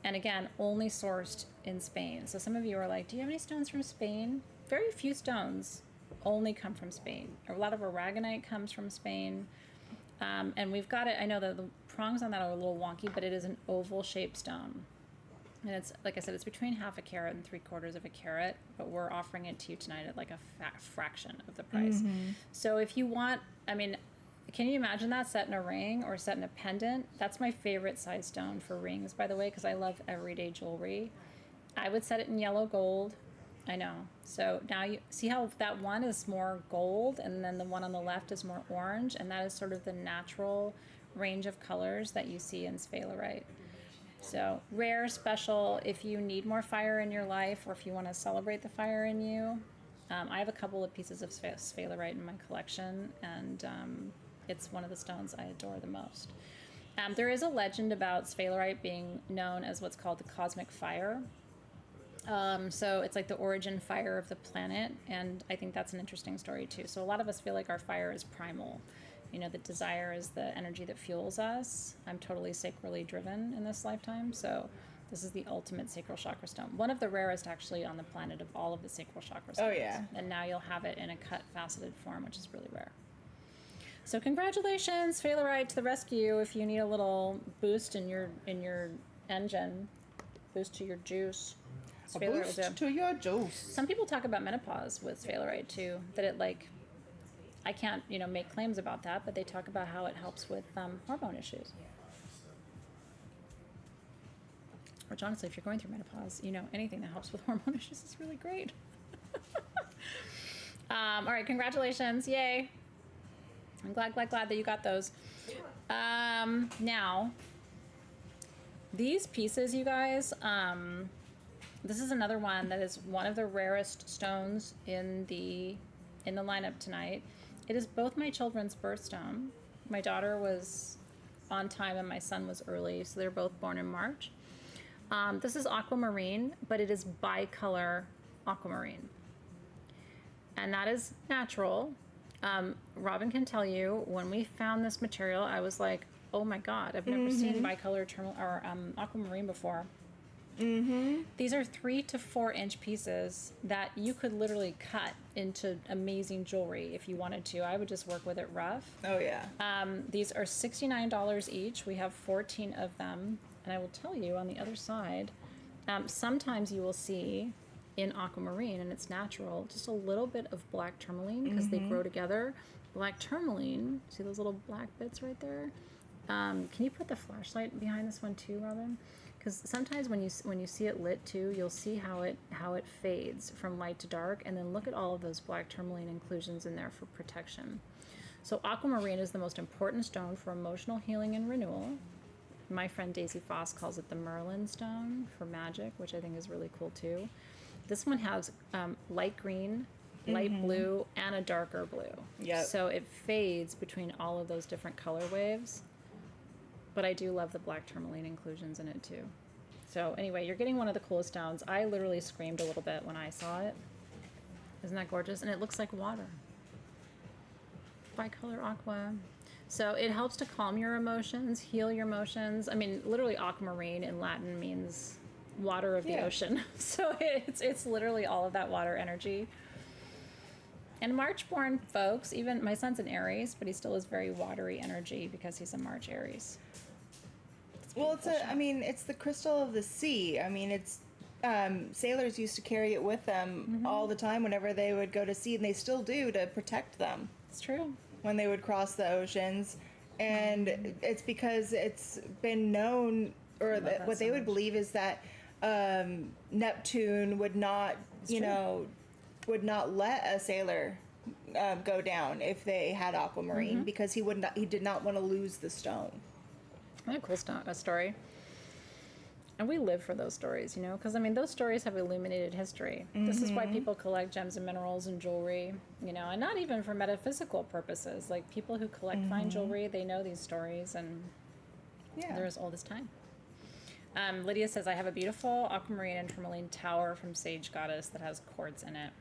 And again, only sourced in Spain. So some of you are like, do you have any stones from Spain? Very few stones only come from Spain. A lot of aragonite comes from Spain. And we've got it, I know that the prongs on that are a little wonky, but it is an oval shaped stone. And it's, like I said, it's between half a carat and 3/4 of a carat, but we're offering it to you tonight at like a fraction of the price. So if you want, I mean, can you imagine that set in a ring or set in a pendant? That's my favorite size stone for rings, by the way, because I love everyday jewelry. I would set it in yellow gold. I know. So now you see how that one is more gold and then the one on the left is more orange, and that is sort of the natural range of colors that you see in Sphalerite. So rare, special, if you need more fire in your life or if you want to celebrate the fire in you. I have a couple of pieces of Sphalerite in my collection, and it's one of the stones I adore the most. There is a legend about Sphalerite being known as what's called the cosmic fire. So it's like the origin fire of the planet, and I think that's an interesting story too. So a lot of us feel like our fire is primal. You know, the desire is the energy that fuels us. I'm totally sacrally driven in this lifetime, so this is the ultimate sacral chakra stone. One of the rarest actually on the planet of all of the sacral chakra stones. Oh yeah. And now you'll have it in a cut faceted form, which is really rare. So congratulations, Sphalerite, to the rescue. If you need a little boost in your engine, boost to your juice. A boost to your juice. Some people talk about menopause with Sphalerite too, that it like, I can't, make claims about that, but they talk about how it helps with hormone issues. Which honestly, if you're going through menopause, anything that helps with hormone issues is really great. All right, congratulations, yay. I'm glad that you got those. Now, these pieces, you guys, this is another one that is one of the rarest stones in the lineup tonight. It is both my children's birthstone. My daughter was on time and my son was early, so they're both born in March. This is aquamarine, but it is bicolor aquamarine. And that is natural. Robin can tell you, when we found this material, I was like, oh my God, I've never seen bicolor aquamarine before. These are 3 to 4 inch pieces that you could literally cut into amazing jewelry if you wanted to. I would just work with it rough. Oh yeah. These are $69 each. We have 14 of them. And I will tell you on the other side, sometimes you will see in aquamarine, and it's natural, just a little bit of black tourmaline because they grow together. Black tourmaline, see those little black bits right there? Can you put the flashlight behind this one too, Robin? Because sometimes when you see it lit too, you'll see how it fades from light to dark, and then look at all of those black tourmaline inclusions in there for protection. So aquamarine is the most important stone for emotional healing and renewal. My friend Daisy Foss calls it the Merlin stone for magic, which I think is really cool too. This one has light green, light blue, and a darker blue. Yep. So it fades between all of those different color waves. But I do love the black tourmaline inclusions in it too. So anyway, you're getting one of the coolest stones. I literally screamed a little bit when I saw it. Isn't that gorgeous? And it looks like water. Bicolor aqua. So it helps to calm your emotions, heal your emotions. I mean, literally aquamarine in Latin means water of the ocean. So it's literally all of that water energy. And March-born folks, even my son's an Aries, but he still is very watery energy because he's a March Aries. Well, it's the crystal of the sea. I mean, it's sailors used to carry it with them all the time whenever they would go to sea, and they still do, to protect them. It's true. When they would cross the oceans. And it's because it's been known, or what they would believe is that Neptune would not, would not let a sailor go down if they had aquamarine, because he did not want to lose the stone. What a cool story. And we live for those stories, because those stories have illuminated history. This is why people collect gems and minerals and jewelry, and not even for metaphysical purposes. Like people who collect fine jewelry, they know these stories, and they're as old as time. Lydia says, I have a beautiful aquamarine and tourmaline tower from Sage Goddess that has quartz in it.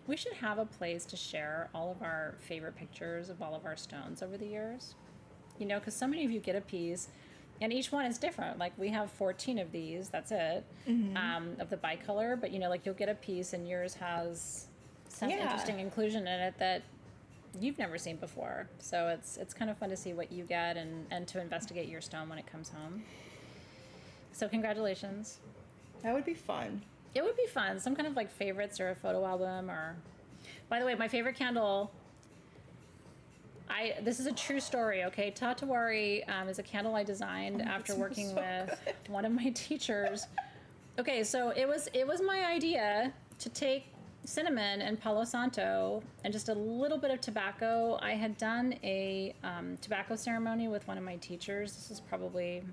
We should have a place to share all of our favorite pictures of all of our stones over the years. Because so many of you get a piece, and each one is different. Like we have 14 of these, that's it, of the bicolor. But you'll get a piece, and yours has some interesting inclusion in it that, you've never seen before. So it's kind of fun to see what you get and to investigate your stone when it comes home. So congratulations. That would be fun. It would be fun. Some kind of like favorites or a photo album or... By the way, my favorite candle... This is a true story, okay? Tatawari is a candle I designed after working with one of my teachers. Okay, so it was my idea to take cinnamon and Palo Santo and just a little bit of tobacco. I had done a tobacco ceremony with one of my teachers. This is probably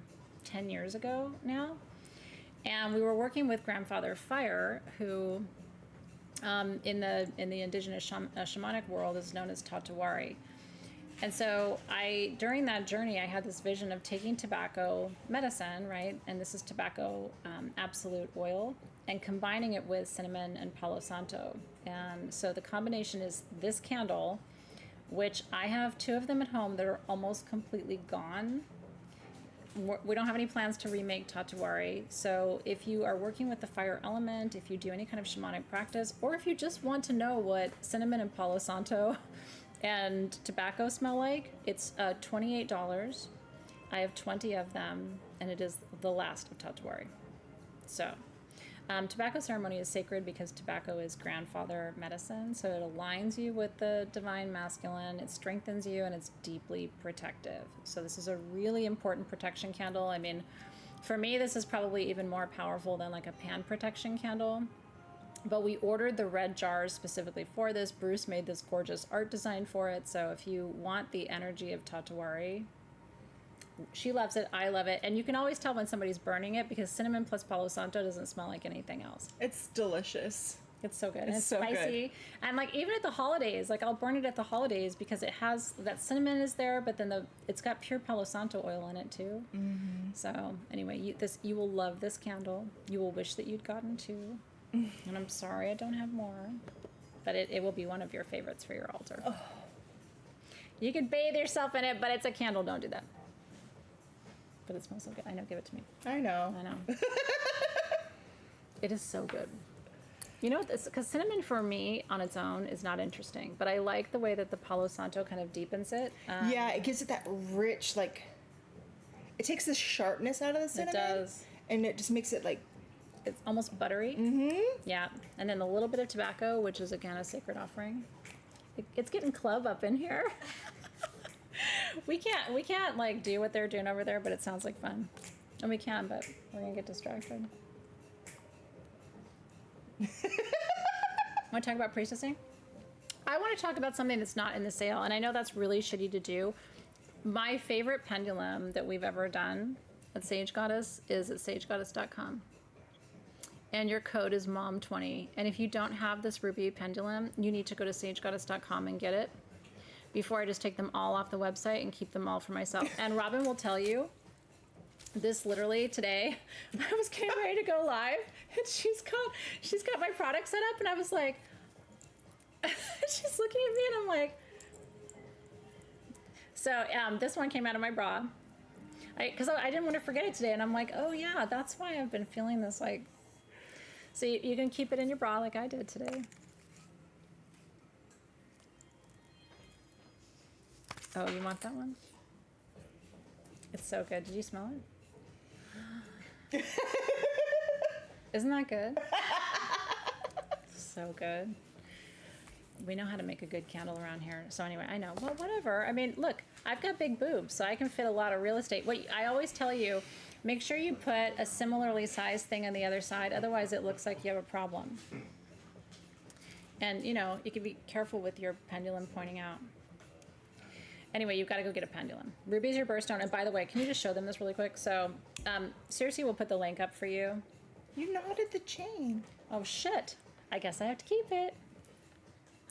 10 years ago now. And we were working with Grandfather Fire, who in the indigenous shamanic world is known as Tatawari. And so during that journey, I had this vision of taking tobacco medicine, right? And this is tobacco absolute oil, and combining it with cinnamon and Palo Santo. And so the combination is this candle, which I have 2 of them at home that are almost completely gone. We don't have any plans to remake Tatawari. So if you are working with the fire element, if you do any kind of shamanic practice, or if you just want to know what cinnamon and Palo Santo and tobacco smell like, it's $28. I have 20 of them, and it is the last of Tatawari. So tobacco ceremony is sacred because tobacco is grandfather medicine, so it aligns you with the divine masculine, it strengthens you, and it's deeply protective. So this is a really important protection candle. I mean, for me, this is probably even more powerful than like a pan protection candle. But we ordered the red jars specifically for this. Bruce made this gorgeous art design for it. So if you want the energy of Tatawari, she loves it, I love it. And you can always tell when somebody's burning it because cinnamon plus Palo Santo doesn't smell like anything else. It's delicious. It's so good. It's so spicy. Good. And like even at the holidays, like I'll burn it at the holidays because it has that cinnamon is there, but then it's got pure Palo Santo oil in it too. Mm-hmm. So anyway, you will love this candle. You will wish that you'd gotten 2. And I'm sorry I don't have more, but it will be one of your favorites for your altar. Oh. You could bathe yourself in it, but it's a candle. Don't do that. But it smells so good. I know. Give it to me. I know. It is so good. You know what? Because cinnamon for me on its own is not interesting, but I like the way that the Palo Santo kind of deepens it. Yeah, it gives it that rich, like, it takes the sharpness out of the cinnamon. It does. And it just makes it like, it's almost buttery. Mm-hmm. Yeah. And then a little bit of tobacco, which is again a sacred offering. It's getting club up in here. we can't like do what they're doing over there, but it sounds like fun. And we can, but we're gonna get distracted. Want to talk about processing? I want to talk about something that's not in the sale, and I know that's really shitty to do. My favorite pendulum that we've ever done at Sage Goddess is at sagegoddess.com. And your code is MOM20. And if you don't have this ruby pendulum, you need to go to sagegoddess.com and get it before I just take them all off the website and keep them all for myself. And Robin will tell you, this literally today, I was getting ready to go live, and she's got my product set up, and I was like, she's looking at me, and I'm like, so this one came out of my bra, because I didn't want to forget it today, and I'm like, oh yeah, that's why I've been feeling this like. So you can keep it in your bra like I did today. Oh, you want that one? It's so good. Did you smell it? Isn't that good? So good. We know how to make a good candle around here. So anyway, I know. Well, whatever. I mean, look, I've got big boobs, so I can fit a lot of real estate. What I always tell you, make sure you put a similarly sized thing on the other side. Otherwise, it looks like you have a problem. And, you know, you can be careful with your pendulum pointing out. Anyway, you've got to go get a pendulum. Ruby's your birthstone. And by the way, can you just show them this really quick? So, Circe will put the link up for you. You knotted the chain. Oh, shit. I guess I have to keep it.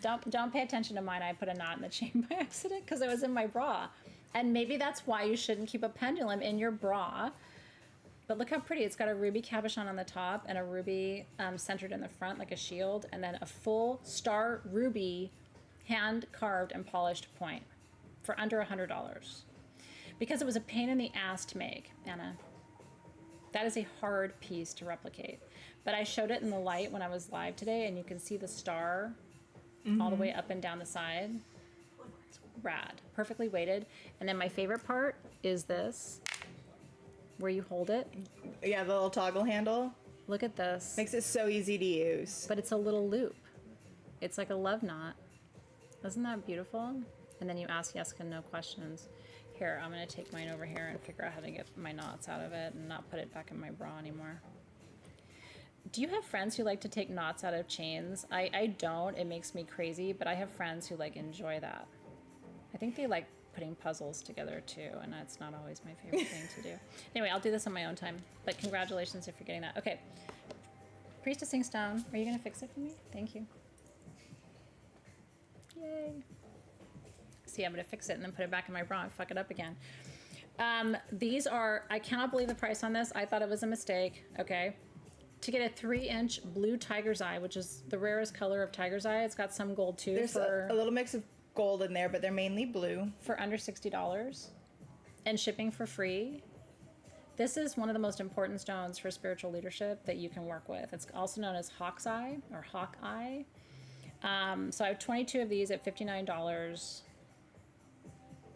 Don't pay attention to mine. I put a knot in the chain by accident because it was in my bra. And maybe that's why you shouldn't keep a pendulum in your bra. But look how pretty. It's got a ruby cabochon on the top and a ruby centered in the front like a shield. And then a full star ruby hand-carved and polished point for under $100. Because it was a pain in the ass to make, Anna. That is a hard piece to replicate. But I showed it in the light when I was live today, and you can see the star all the way up and down the side. What rad, perfectly weighted. And then my favorite part is this, where you hold it. Yeah, the little toggle handle. Look at this. Makes it so easy to use. But it's a little loop. It's like a love knot. Isn't that beautiful? And then you ask yes and no questions. Here, I'm going to take mine over here and figure out how to get my knots out of it and not put it back in my bra anymore. Do you have friends who like to take knots out of chains? I don't. It makes me crazy, but I have friends who like enjoy that. I think they like putting puzzles together too, and that's not always my favorite thing to do. Anyway, I'll do this on my own time, but congratulations if you're getting that. Okay. Priestessing stone. Are you going to fix it for me? Thank you. Yay. See, I'm going to fix it and then put it back in my bra and fuck it up again. These are, I cannot believe the price on this. I thought it was a mistake. Okay. To get a 3-inch blue tiger's eye, which is the rarest color of tiger's eye. It's got some gold too. There's a little mix of gold in there, but they're mainly blue. For under $60 and shipping for free. This is one of the most important stones for spiritual leadership that you can work with. It's also known as hawk's eye or hawk eye. So I have 22 of these at $59.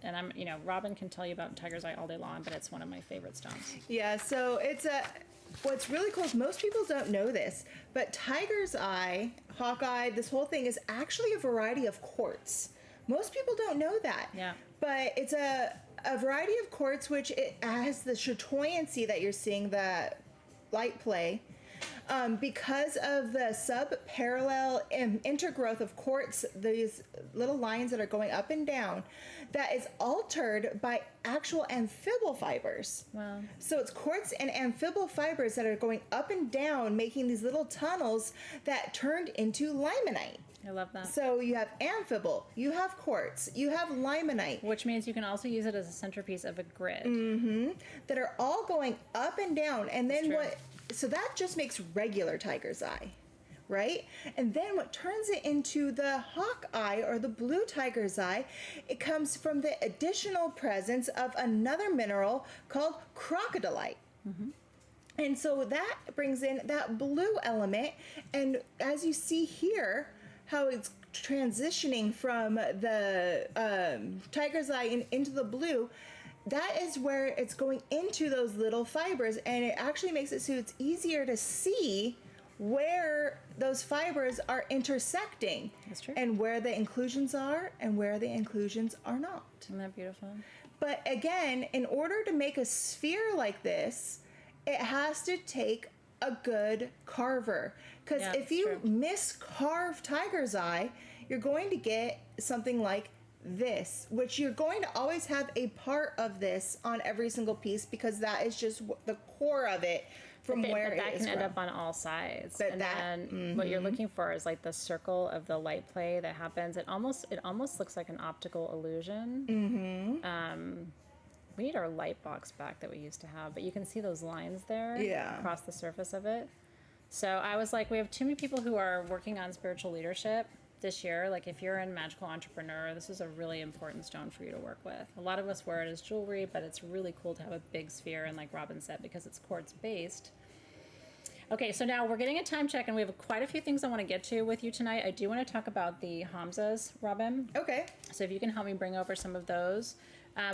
And I'm, you know, Robin can tell you about tiger's eye all day long, but it's one of my favorite stones. Yeah, so what's really cool is most people don't know this, but tiger's eye, hawkeye, this whole thing is actually a variety of quartz. Most people don't know that. Yeah. But it's a variety of quartz, which it has the chatoyancy that you're seeing, the light play. Because of the sub-parallel intergrowth of quartz, these little lines that are going up and down, that is altered by actual amphibal fibers. Wow. So it's quartz and amphibal fibers that are going up and down, making these little tunnels that turned into limonite. I love that. So you have amphibal, you have quartz, you have limonite. Which means you can also use it as a centerpiece of a grid. Mm-hmm. That are all going up and down. And then so that just makes regular tiger's eye, right? And then what turns it into the hawk eye or the blue tiger's eye, it comes from the additional presence of another mineral called crocodilite. Mm-hmm. And so that brings in that blue element. And as you see here, how it's transitioning from the tiger's eye into the blue, that is where it's going into those little fibers, and it actually makes it so it's easier to see where those fibers are intersecting. That's true. And where the inclusions are and where the inclusions are not. Isn't that beautiful? But again, in order to make a sphere like this, it has to take a good carver. Because if you miscarve tiger's eye, you're going to get something like this, which you're going to always have a part of this on every single piece, because that is just the core of it from where it is. That can end up on all sides. And then what you're looking for is like the circle of the light play that happens. It almost looks like an optical illusion. Mm-hmm. We need our light box back that we used to have, but you can see those lines there across the surface of it. So I was like, we have too many people who are working on spiritual leadership this year. Like if you're a magical entrepreneur, this is a really important stone for you to work with. A lot of us wear it as jewelry, but it's really cool to have a big sphere, and like Robin said, because it's quartz based. Okay, so now we're getting a time check, and we have quite a few things I want to get to with you tonight. I do want to talk about the Hamzas, Robin. Okay. So if you can help me bring over some of those.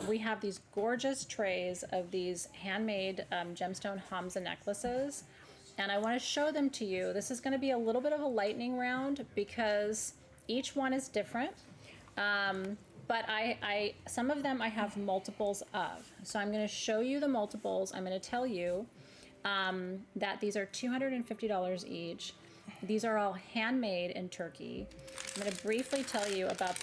We have these gorgeous trays of these handmade gemstone Hamza necklaces. And I want to show them to you. This is going to be a little bit of a lightning round because each one is different. But some of them I have multiples of. So I'm going to show you the multiples. I'm going to tell you that these are $250 each. These are all handmade in Turkey. I'm going to briefly tell you about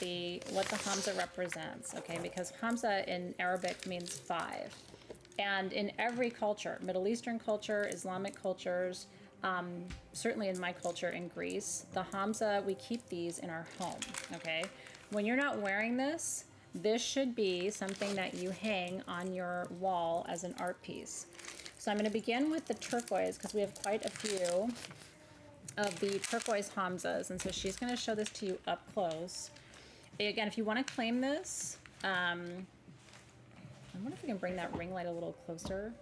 what the Hamza represents, okay? Because Hamza in Arabic means 5. And in every culture, Middle Eastern culture, Islamic cultures, certainly in my culture in Greece, the Hamza, we keep these in our home, okay? When you're not wearing this, this should be something that you hang on your wall as an art piece. So I'm going to begin with the turquoise because we have quite a few of the turquoise Hamzas. And so she's going to show this to you up close. Again, if you want to claim this, I wonder if we can bring that ring light a little closer.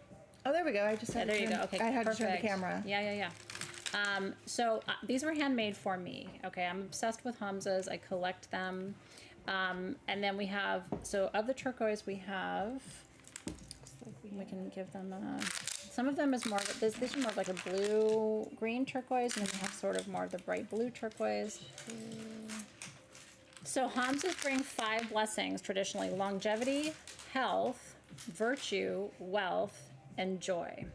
Oh, there we go. I just had there you go. Okay, I had perfect. to turn the camera. Yeah. So these were handmade for me. Okay, I'm obsessed with Hamzas. I collect them. And then we have, so of the turquoise we have, we can give them, some of them is more, these are more of like a blue-green turquoise, and then we have sort of more of the bright blue turquoise. So Hamsas bring 5 blessings traditionally: longevity, health, virtue, wealth, and joy.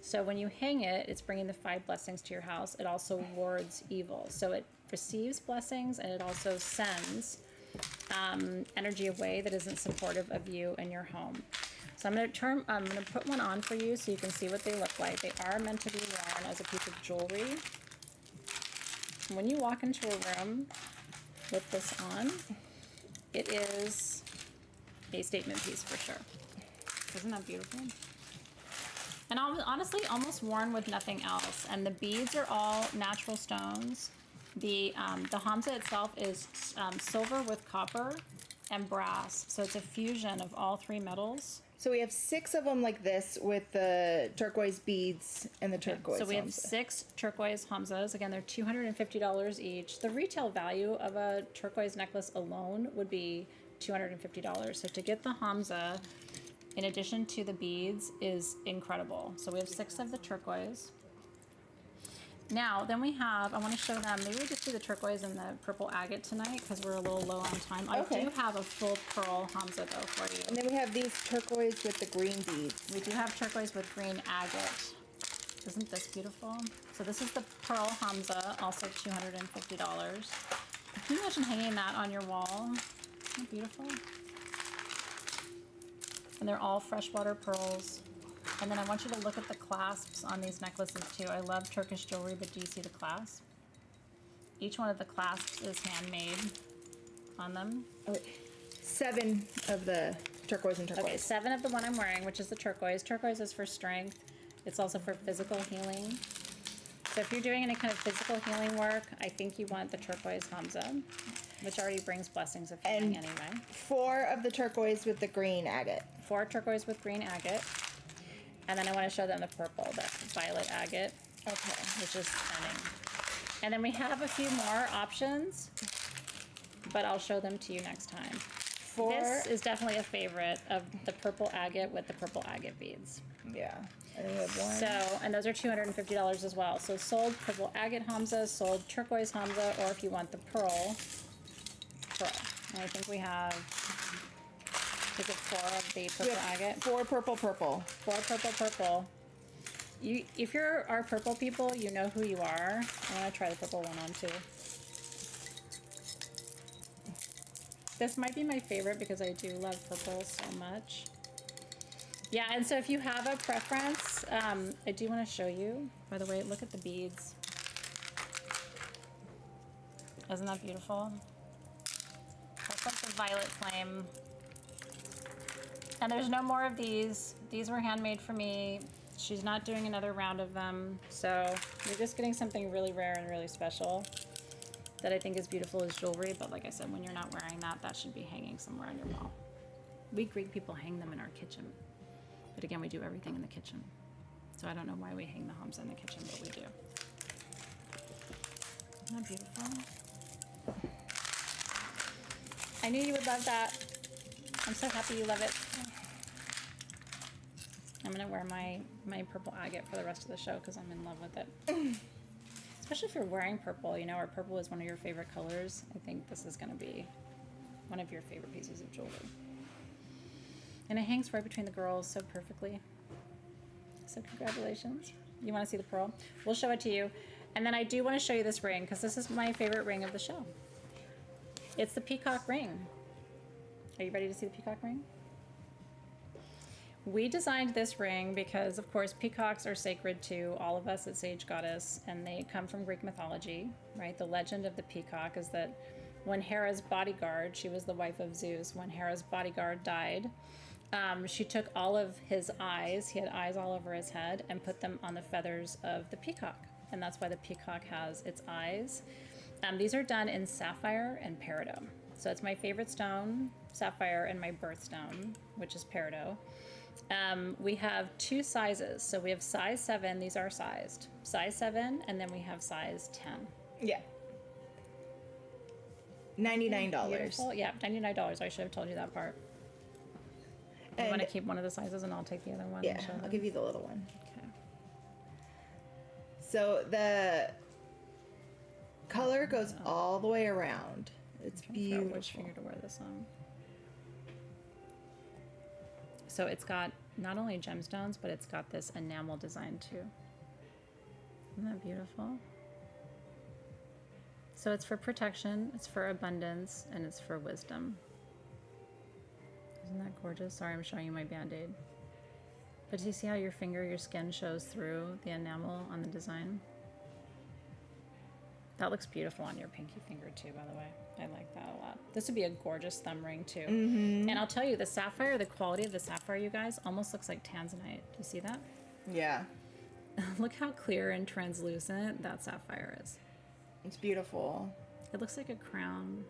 So when you hang it, it's bringing the 5 blessings to your house. It also wards evil. So it receives blessings, and it also sends energy away that isn't supportive of you and your home. So I'm going to put one on for you so you can see what they look like. They are meant to be worn as a piece of jewelry. When you walk into a room with this on, it is a statement piece for sure. Isn't that beautiful? And honestly, almost worn with nothing else. And the beads are all natural stones. The Hamsa itself is silver with copper and brass. So it's a fusion of all 3 metals. So we have 6 of them like this with the turquoise beads and the turquoise. So we have Hamsa. 6 turquoise Hamsas. Again, they're $250 each. The retail value of a turquoise necklace alone would be $250. So to get the Hamsa, in addition to the beads, is incredible. So we have 6 of the turquoise. Now, then we have, I want to show them, maybe we just do the turquoise and the purple agate tonight because we're a little low on time. Okay. I do have a full pearl Hamsa though for you. And then we have these turquoise with the green beads. We do have turquoise with green agate. Isn't this beautiful? So this is the pearl Hamsa, also $250. Can you imagine hanging that on your wall? Isn't that beautiful? And they're all freshwater pearls. And then I want you to look at the clasps on these necklaces too. I love Turkish jewelry, but do you see the clasp? Each one of the clasps is handmade on them. Oh, wait. 7 of the turquoise and turquoise. Okay, 7 of the one I'm wearing, which is the turquoise. Turquoise is for strength. It's also for physical healing. So if you're doing any kind of physical healing work, I think you want the turquoise Hamsa, which already brings blessings of healing anyway. 4 of the turquoise with the green agate. 4 turquoise with green agate. And then I want to show them the purple, the violet agate. Okay. Which is stunning. And then we have a few more options, but I'll show them to you next time. This is definitely a favorite of the purple agate with the purple agate beads. Yeah. And then we have 1. So, and those are $250 as well. So sold purple agate Hamsa, sold turquoise Hamsa, or if you want the pearl. And I think we have, is it 4 of the purple agate? 4 purple. 4 purple. If you're our purple people, you know who you are. I want to try the purple one on too. This might be my favorite because I do love purple so much. Yeah, and so if you have a preference, I do want to show you. By the way, look at the beads. Isn't that beautiful? That's like the violet flame. And there's no more of these. These were handmade for me. She's not doing another round of them. So you're just getting something really rare and really special that I think is beautiful as jewelry. But like I said, when you're not wearing that, that should be hanging somewhere on your wall. We Greek people hang them in our kitchen. But again, we do everything in the kitchen. So I don't know why we hang the Hamsa in the kitchen, but we do. Isn't that beautiful? I knew you would love that. I'm so happy you love it. I'm gonna wear my purple agate for the rest of the show because I'm in love with it. Especially if you're wearing purple, you know, or purple is one of your favorite colors. I think this is gonna be one of your favorite pieces of jewelry. And it hangs right between the girls so perfectly. So congratulations. You wanna see the pearl? We'll show it to you. And then I do wanna show you this ring because this is my favorite ring of the show. It's the Peacock ring. Are you ready to see the peacock ring? We designed this ring because, of course, peacocks are sacred to all of us at Sage Goddess, and they come from Greek mythology, right? The legend of the peacock is that when Hera's bodyguard, she was the wife of Zeus, when Hera's bodyguard died, she took all of his eyes, he had eyes all over his head, and put them on the feathers of the peacock. And that's why the peacock has its eyes. These are done in sapphire and peridot. So it's my favorite stone, sapphire, and my birthstone, which is peridot. We have 2 sizes. So we have size 7, these are sized. Size 7, and then we have size 10. Yeah. $99. Beautiful. Yeah, $99. I should have told you that part. You want to keep one of the sizes and I'll take the other one? Yeah, I'll give you the little one. Okay. So the color goes all the way around. It's beautiful. Which finger to wear this on. So it's got not only gemstones, but it's got this enamel design too. Isn't that beautiful? So it's for protection, it's for abundance, and it's for wisdom. Isn't that gorgeous? Sorry, I'm showing you my band-aid. But do you see how your finger, your skin shows through the enamel on the design? That looks beautiful on your pinky finger too, by the way. I like that a lot. This would be a gorgeous thumb ring too. Mm-hmm. And I'll tell you, the sapphire, the quality of the sapphire, you guys, almost looks like tanzanite. Do you see that? Yeah. Look how clear and translucent that sapphire is. It's beautiful. It looks like a crown.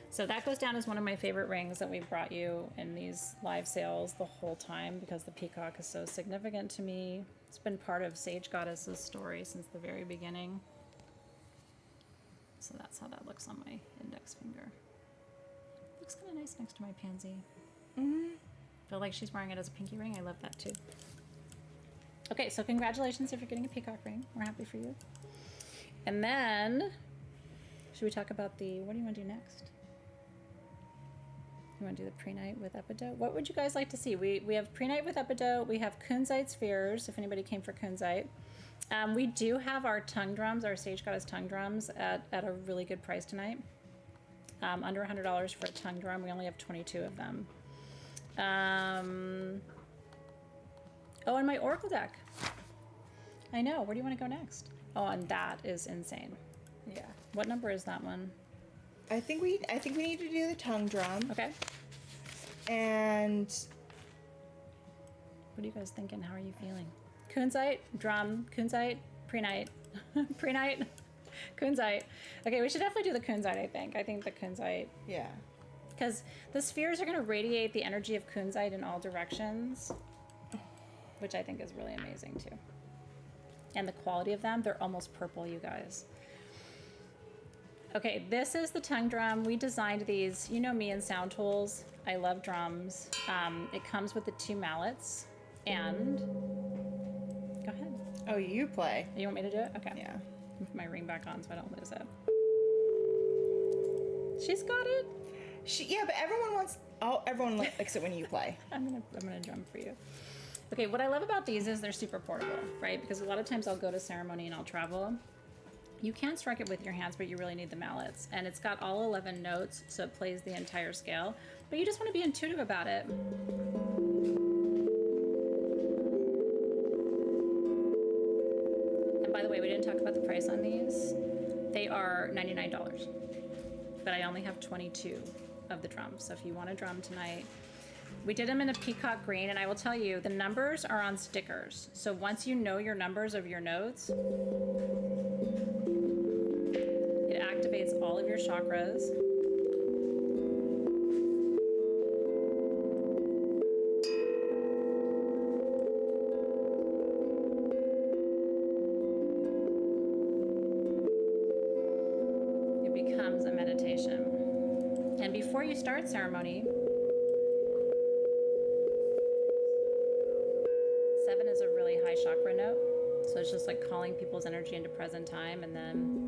So that goes down as one of my favorite rings that we've brought you in these live sales the whole time because the peacock is so significant to me. It's been part of Sage Goddess's story since the very beginning. So that's how that looks on my index finger. Looks kind of nice next to my pansy. Mm-hmm. Feel like she's wearing it as a pinky ring. I love that too. Okay, so congratulations if you're getting a peacock ring. We're happy for you. And then, should we talk about what do you want to do next? You want to do the pre-night with epidote? What would you guys like to see? We have pre-night with epidote. We have kunzite spheres, if anybody came for kunzite. We do have our tongue drums, our Sage Goddess tongue drums at a really good price tonight. Under $100 for a tongue drum. We only have 22 of them. Oh, and my oracle deck. I know. Where do you want to go next? Oh, and that is insane. Yeah. What number is that one? I think we need to do the tongue drum. Okay. And what are you guys thinking? How are you feeling? Kunzite, drum, kunzite, pre-night, pre-night, kunzite. Okay, we should definitely do the kunzite, I think. I think the kunzite. Yeah. Because the spheres are going to radiate the energy of kunzite in all directions, which I think is really amazing too. And the quality of them, they're almost purple, you guys. Okay, this is the tongue drum. We designed these. You know me and sound tools. I love drums. It comes with the 2 mallets. And go ahead. Oh, you play. You want me to do it? Okay. Yeah. Put my ring back on so I don't lose it. She's got it. Yeah, but everyone likes it when you play. I'm gonna drum for you. Okay, what I love about these is they're super portable, right? Because a lot of times I'll go to ceremony and I'll travel. You can strike it with your hands, but you really need the mallets. And it's got all 11 notes, so it plays the entire scale. But you just want to be intuitive about it. And by the way, we didn't talk about the price on these. They are $99, but I only have 22 of the drums. So if you want a drum tonight, we did them in a peacock green, and I will tell you, the numbers are on stickers. So once you know your numbers of your notes, it activates all of your chakras. It becomes a meditation. And before you start ceremony, 7 is a really high chakra note. So it's just like calling people's energy into present time, and then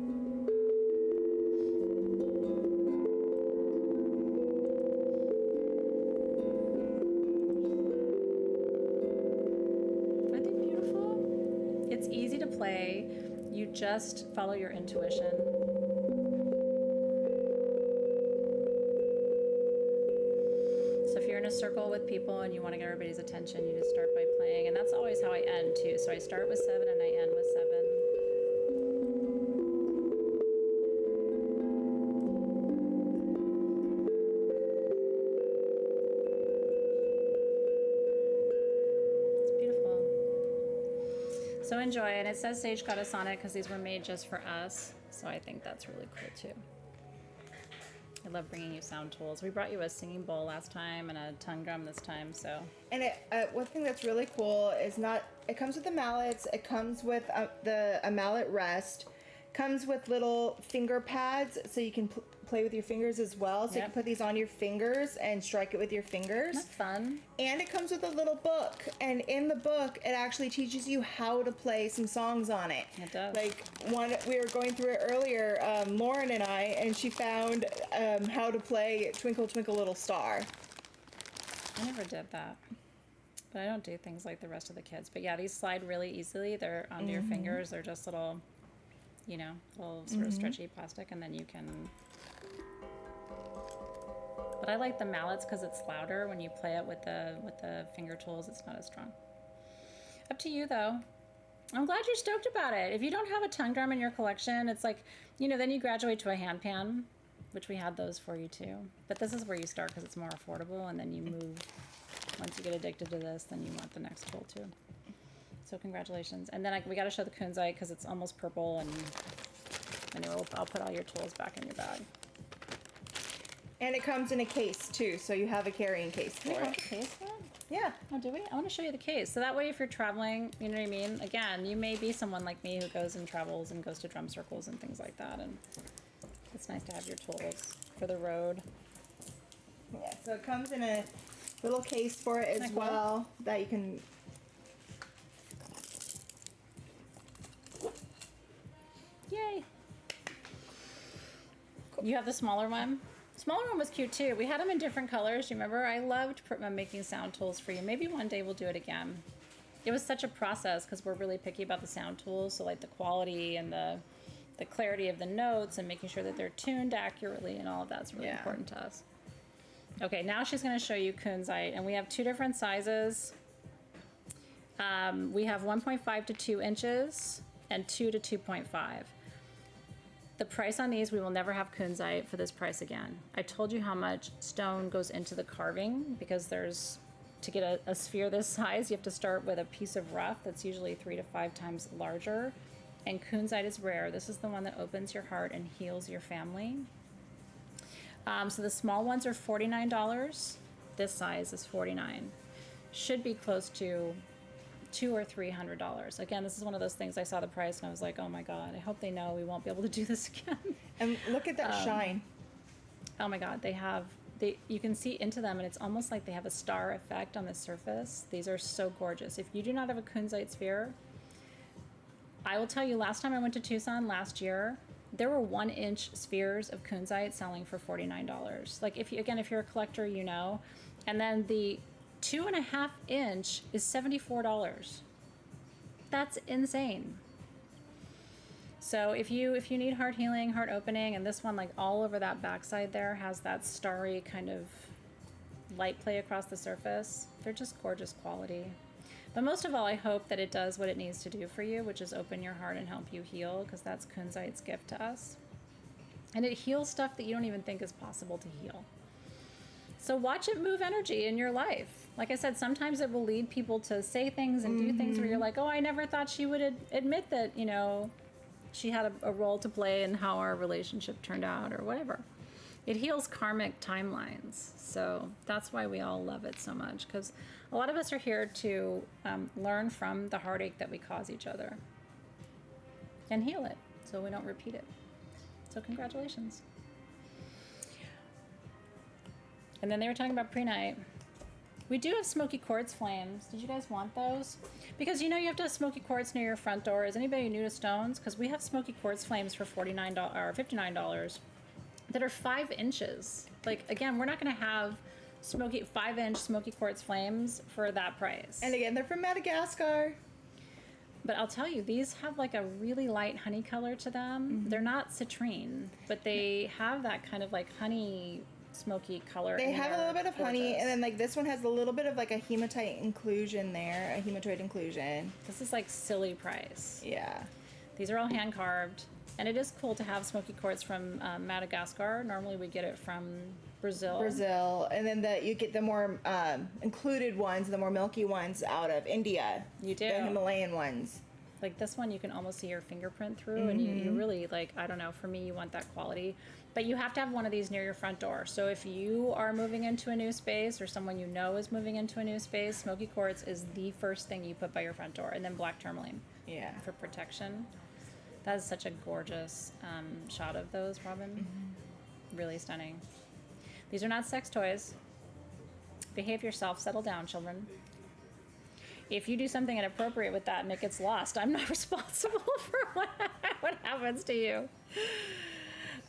aren't they beautiful? It's easy to play. You just follow your intuition. A circle with people and you want to get everybody's attention, you just start by playing, and that's always how I end too. So I start with 7 and I end with 7. It's beautiful. So enjoy, and it says Sage Goddess on it because these were made just for us. So I think that's really cool too. I love bringing you sound tools. We brought you a singing bowl last time and a tongue drum this time, so. And one thing that's really cool is it comes with the mallets, it comes with a mallet rest, comes with little finger pads so you can play with your fingers as well. So you can put these on your fingers and strike it with your fingers. That's fun. And it comes with a little book. And in the book, it actually teaches you how to play some songs on it. It does. Like one, we were going through it earlier, Lauren and I, and she found how to play Twinkle Twinkle Little Star. I never did that. But I don't do things like the rest of the kids. But yeah, these slide really easily. They're onto your fingers. They're just little, you know, little sort of stretchy plastic, and then you can... But I like the mallets because it's louder when you play it with the finger tools. It's not as strong. Up to you, though. I'm glad you're stoked about it. If you don't have a tongue drum in your collection, it's like, you know, then you graduate to a hand pan, which we had those for you too. But this is where you start because it's more affordable, and then you move. Once you get addicted to this, then you want the next tool too. So congratulations. And then we got to show the kunzite because it's almost purple, and anyway, I'll put all your tools back in your bag. And it comes in a case too, so you have a carrying case for Do you have it. the case for it? Yeah. Oh, do we? I want to show you the case. So that way, if you're traveling, you know what I mean? Again, you may be someone like me who goes and travels and goes to drum circles and things like that. And it's nice to have your tools for the road. Yeah, so it comes in a little case for it as well that you can... Yay! You have the smaller one? Smaller one was cute too. We had them in different colors. Do you remember? I loved making sound tools for you. Maybe one day we'll do it again. It was such a process because we're really picky about the sound tools. So like the quality and the clarity of the notes and making sure that they're tuned accurately and all of that's really important to us. Okay, now she's going to show you kunzite, and we have two different sizes. We have 1.5 to 2 inches and 2 to 2.5. The price on these, we will never have kunzite for this price again. I told you how much stone goes into the carving because to get a sphere this size, you have to start with a piece of rough that's usually 3 to 5 times larger. And kunzite is rare. This is the one that opens your heart and heals your family. So the small ones are $49. This size is $49. Should be close to $200 or $300. Again, this is one of those things I saw the price and I was like, oh my God, I hope they know we won't be able to do this again. And look at that shine. Oh my God, you can see into them and it's almost like they have a star effect on the surface. These are so gorgeous. If you do not have a kunzite sphere, I will tell you, last time I went to Tucson last year, there were 1-inch spheres of kunzite selling for $49. Like if you're a collector, you know, and then the 2.5 inch is $74. That's insane. So if you need heart healing, heart opening, and this one, like all over that backside there has that starry kind of light play across the surface. They're just gorgeous quality. But most of all, I hope that it does what it needs to do for you, which is open your heart and help you heal, because that's kunzite's gift to us. And it heals stuff that you don't even think is possible to heal. So watch it move energy in your life. Like I said, sometimes it will lead people to say things and do things where you're like, oh, I never thought she would admit that, you know, she had a role to play in how our relationship turned out or whatever. It heals karmic timelines. So that's why we all love it so much, because a lot of us are here to learn from the heartache that we cause each other and heal it so we don't repeat it. So congratulations. And then they were talking about prehnite. We do have smoky quartz flames. Did you guys want those? Because you know you have to have smoky quartz near your front door. Is anybody new to stones? Because we have smoky quartz flames for $49 or $59 that are 5 inches. Like, again, we're not going to have 5-inch smoky quartz flames for that price. And again, they're from Madagascar. But I'll tell you, these have like a really light honey color to them. They're not citrine, but they have that kind of like honey smoky color. They have a little bit of honey, and then like this one has a little bit of like a hematite inclusion there, a hematoid inclusion. This is like silly price. Yeah. These are all hand carved, and it is cool to have smoky quartz from Madagascar. Normally we get it from Brazil. And then you get the more included ones, the more milky ones out of India. You do. The Himalayan ones. Like this one, you can almost see your fingerprint through, and you really, like, I don't know, for me, you want that quality. But you have to have one of these near your front door. So if you are moving into a new space, or someone you know is moving into a new space, smoky quartz is the first thing you put by your front door, and then black tourmaline. Yeah. For protection. That is such a gorgeous shot of those, Robin. Really stunning. These are not sex toys. Behave yourself. Settle down, children. If you do something inappropriate with that and it gets lost, I'm not responsible for what happens to you.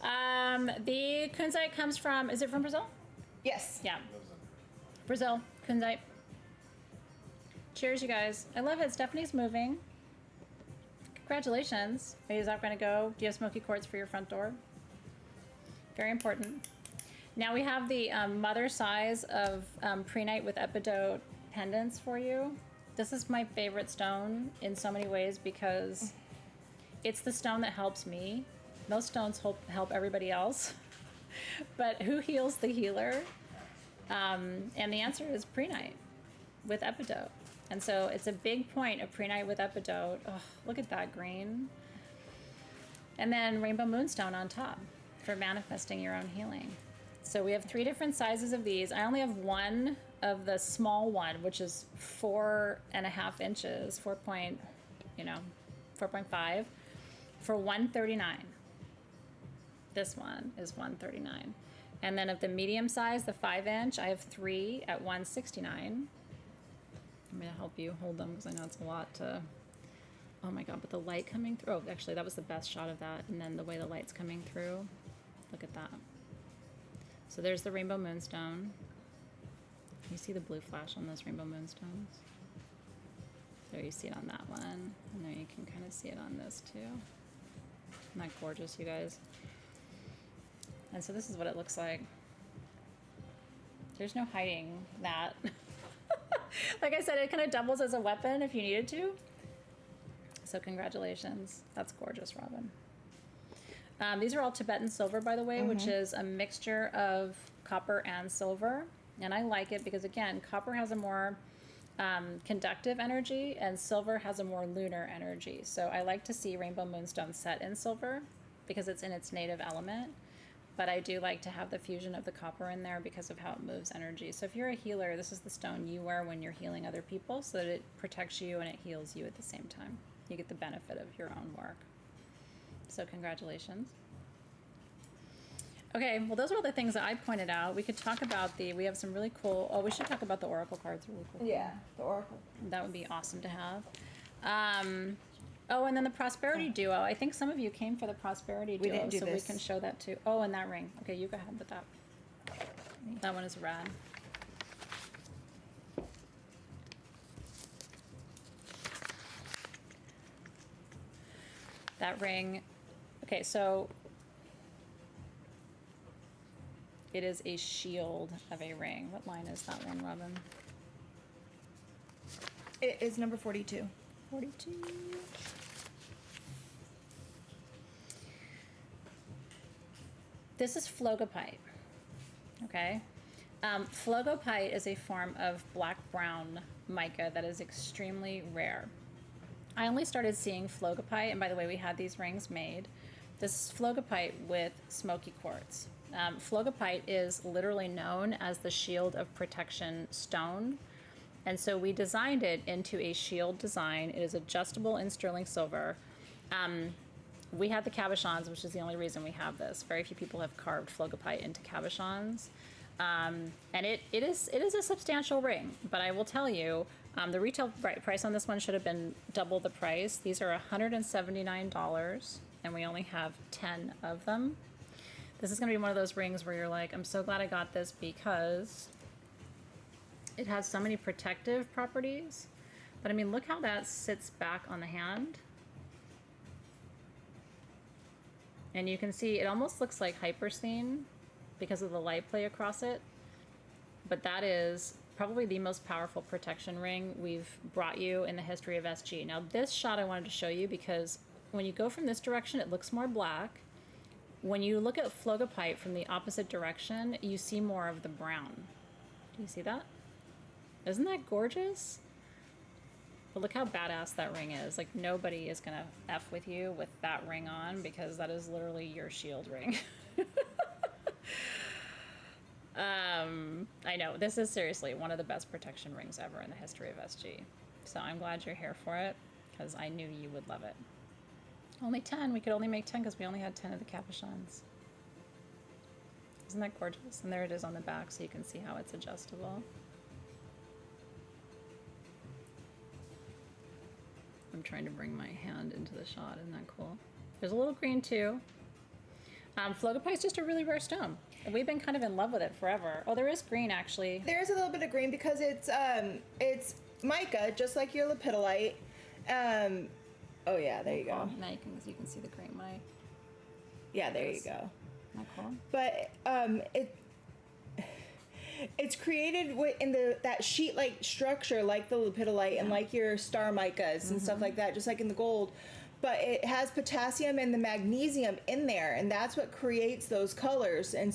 The kunzite comes from, is it from Brazil? Yes. Yeah. Brazil, kunzite. Cheers, you guys. I love it. Stephanie's moving. Congratulations. Is that going to go? Do you have smoky quartz for your front door? Very important. Now we have the mother size of prehnite with epidote pendants for you. This is my favorite stone in so many ways because it's the stone that helps me. Most stones help everybody else. But who heals the healer? And the answer is prehnite with epidote. And so it's a big point of prehnite with epidote. Oh, look at that green. And then rainbow moonstone on top for manifesting your own healing. So we have 3 different sizes of these. I only have one of the small one, which is 4.5 inches, 4.5 for $139. This one is $139. And then of the medium size, the 5-inch, I have 3 at $169. I'm gonna help you hold them because I know it's a lot to, oh my God, but the light coming through, oh, actually that was the best shot of that. And then the way the light's coming through, look at that. So there's the rainbow moonstone. You see the blue flash on those rainbow moonstones? There you see it on that one. And there you can kind of see it on this too. Isn't that gorgeous, you guys? And so this is what it looks like. There's no hiding that. Like I said, it kind of doubles as a weapon if you needed to. So congratulations. That's gorgeous, Robin. These are all Tibetan silver, by the way, which is a mixture of copper and silver. And I like it because, again, copper has a more conductive energy and silver has a more lunar energy. So I like to see rainbow moonstone set in silver because it's in its native element. But I do like to have the fusion of the copper in there because of how it moves energy. So if you're a healer, this is the stone you wear when you're healing other people so that it protects you and it heals you at the same time. You get the benefit of your own work. So congratulations. Okay, well, those are all the things that I pointed out. We could talk about we have some really cool, we should talk about the oracle cards really quick. Yeah, the oracle. That would be awesome to have. Oh, and then the prosperity duo. I think some of you came for the prosperity duo, didn't do so this. we can show that too. Oh, and that ring. Okay, you go ahead with that. That one is rad. That ring. Okay, so it is a shield of a ring. What line is that one, Robin? It is number 42. 42. This is flogopite. Okay. Flogopite is a form of black-brown mica that is extremely rare. I only started seeing flogopite, and by the way, we had these rings made. This is flogopite with smoky quartz. Flogopite is literally known as the shield of protection stone. And so we designed it into a shield design. It is adjustable in sterling silver. We had the cabochons, which is the only reason we have this. Very few people have carved flogopite into cabochons. And it is a substantial ring, but I will tell you, the retail price on this one should have been double the price. These are $179, and we only have 10 of them. This is gonna be one of those rings where you're like, I'm so glad I got this because it has so many protective properties. But I mean, look how that sits back on the hand. And you can see it almost looks like hypersthene because of the light play across it. But that is probably the most powerful protection ring we've brought you in the history of SG. Now this shot I wanted to show you because when you go from this direction, it looks more black. When you look at flogopite from the opposite direction, you see more of the brown. Do you see that? Isn't that gorgeous? But look how badass that ring is. Like, nobody is gonna F with you with that ring on because that is literally your shield ring. I know, this is seriously one of the best protection rings ever in the history of SG. So I'm glad you're here for it because I knew you would love it. Only 10, we could only make 10 because we only had 10 of the cabochons. Isn't that gorgeous? And there it is on the back, so you can see how it's adjustable. I'm trying to bring my hand into the shot. Isn't that cool? There's a little green too. Flogopite is just a really rare stone. We've been kind of in love with it forever. Oh, there is green actually. There is a little bit of green because it's mica, just like your lepidolite. Oh yeah, there you go. Now you can see the green. Yeah, there you go. Isn't that cool? But it's created in that sheet-like structure, like the lepidolite and like your star micas and stuff like that, just like in the gold. But it has potassium and the magnesium in there, and that's what creates those colors, and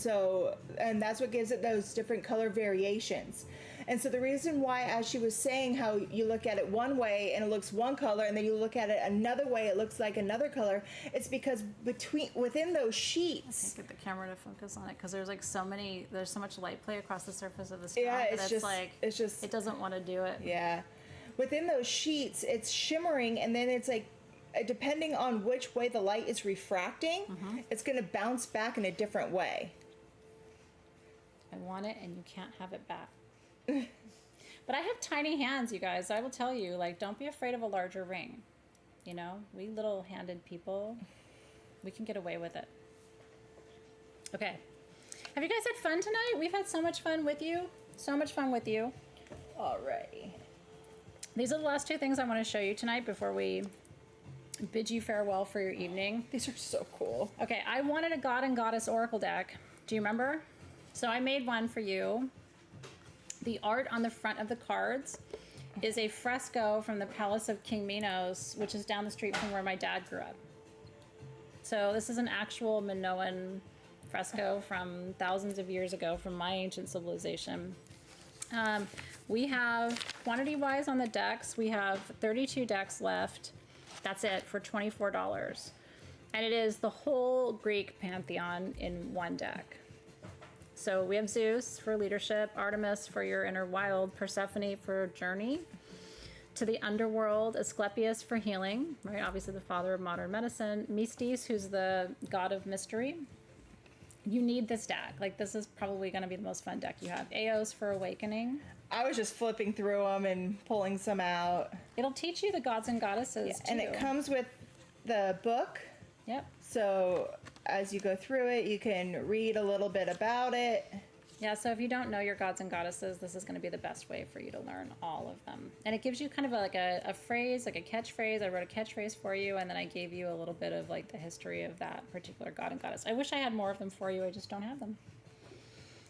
that's what gives it those different color variations. And so the reason why, as she was saying, how you look at it one way and it looks one color, and then you look at it another way, it looks like another color. It's because within those sheets. I can't get the camera to focus on it because there's so much light play across the surface of the stone. Yeah, it's just it doesn't want to do it. Yeah, within those sheets, it's shimmering, and then it's like, depending on which way the light is refracting, it's going to bounce back in a different way. I want it, and you can't have it back. But I have tiny hands, you guys. I will tell you, like, don't be afraid of a larger ring. You know, we little-handed people, we can get away with it. Okay. Have you guys had fun tonight? We've had so much fun with you. So much fun with you. Alrighty. These are the last two things I want to show you tonight before we bid you farewell for your evening. These are so cool. Okay, I wanted a god and goddess oracle deck. Do you remember? So I made one for you. The art on the front of the cards is a fresco from the Palace of King Minos, which is down the street from where my dad grew up. So this is an actual Minoan fresco from thousands of years ago from my ancient civilization. We have, quantity-wise on the decks, we have 32 decks left. That's it for $24. And it is the whole Greek pantheon in one deck. So we have Zeus for leadership, Artemis for your inner wild, Persephone for journey to the underworld, Asclepius for healing, right? Obviously the father of modern medicine, Mystis, who's the god of mystery. You need this deck. Like, this is probably going to be the most fun deck you have. Eos for awakening. I was just flipping through them and pulling some out. It'll teach you the gods and goddesses, too. And it comes with the book. Yep. So as you go through it, you can read a little bit about it. Yeah, so if you don't know your gods and goddesses, this is going to be the best way for you to learn all of them. And it gives you kind of like a phrase, like a catchphrase. I wrote a catchphrase for you, and then I gave you a little bit of like the history of that particular god and goddess. I wish I had more of them for you. I just don't have them.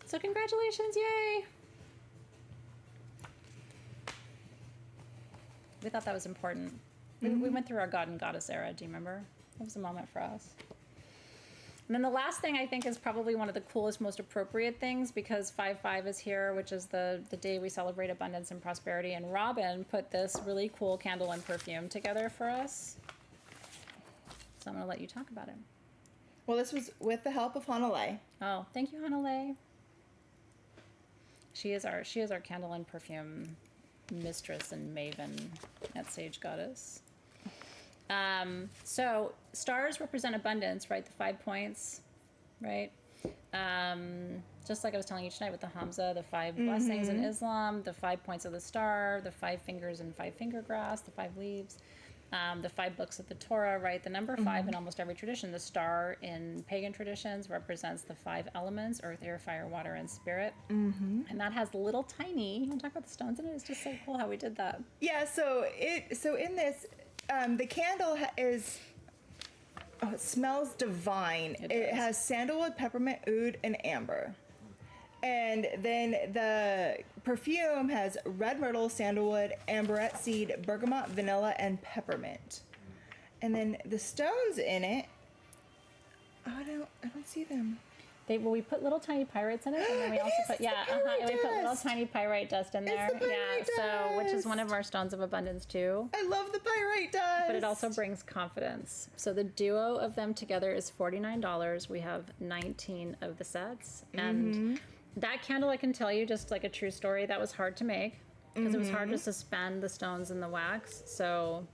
So congratulations, yay! We thought that was important. We went through our god and goddess era. Do you remember? That was a moment for us. And then the last thing I think is probably one of the coolest, most appropriate things, because 5/5 is here, which is the day we celebrate abundance and prosperity. And Robin put this really cool candle and perfume together for us. So I'm going to let you talk about it. Well, this was with the help of Hanalei. Oh, thank you, Hanalei. She is our candle and perfume mistress and maven at Sage Goddess. So stars represent abundance, right? The 5 points, right? Just like I was telling you tonight with the Hamza, the 5 blessings in Islam, the 5 points of the star, the 5 fingers in 5 finger grass, the 5 leaves, the 5 books of the Torah, right? The number 5 in almost every tradition. The star in pagan traditions represents the 5 elements: earth, air, fire, water, and spirit. And that has little tiny, you want to talk about the stones in it? It's just so cool how we did that. Yeah, so in this, the candle it smells divine. It has sandalwood, peppermint, oud, and amber. And then the perfume has red myrtle, sandalwood, amberette seed, bergamot, vanilla, and peppermint. And then the stones in it, I don't see them. We put little tiny pyrites in it, and then we also put and we put little tiny pyrite dust in there. It's the pyrite dust. Which is one of our stones of abundance too. I love the pyrite dust. But it also brings confidence. So the duo of them together is $49. We have 19 of the sets, and that candle, I can tell you, just like a true story, that was hard to make because it was hard to suspend the stones in the wax. So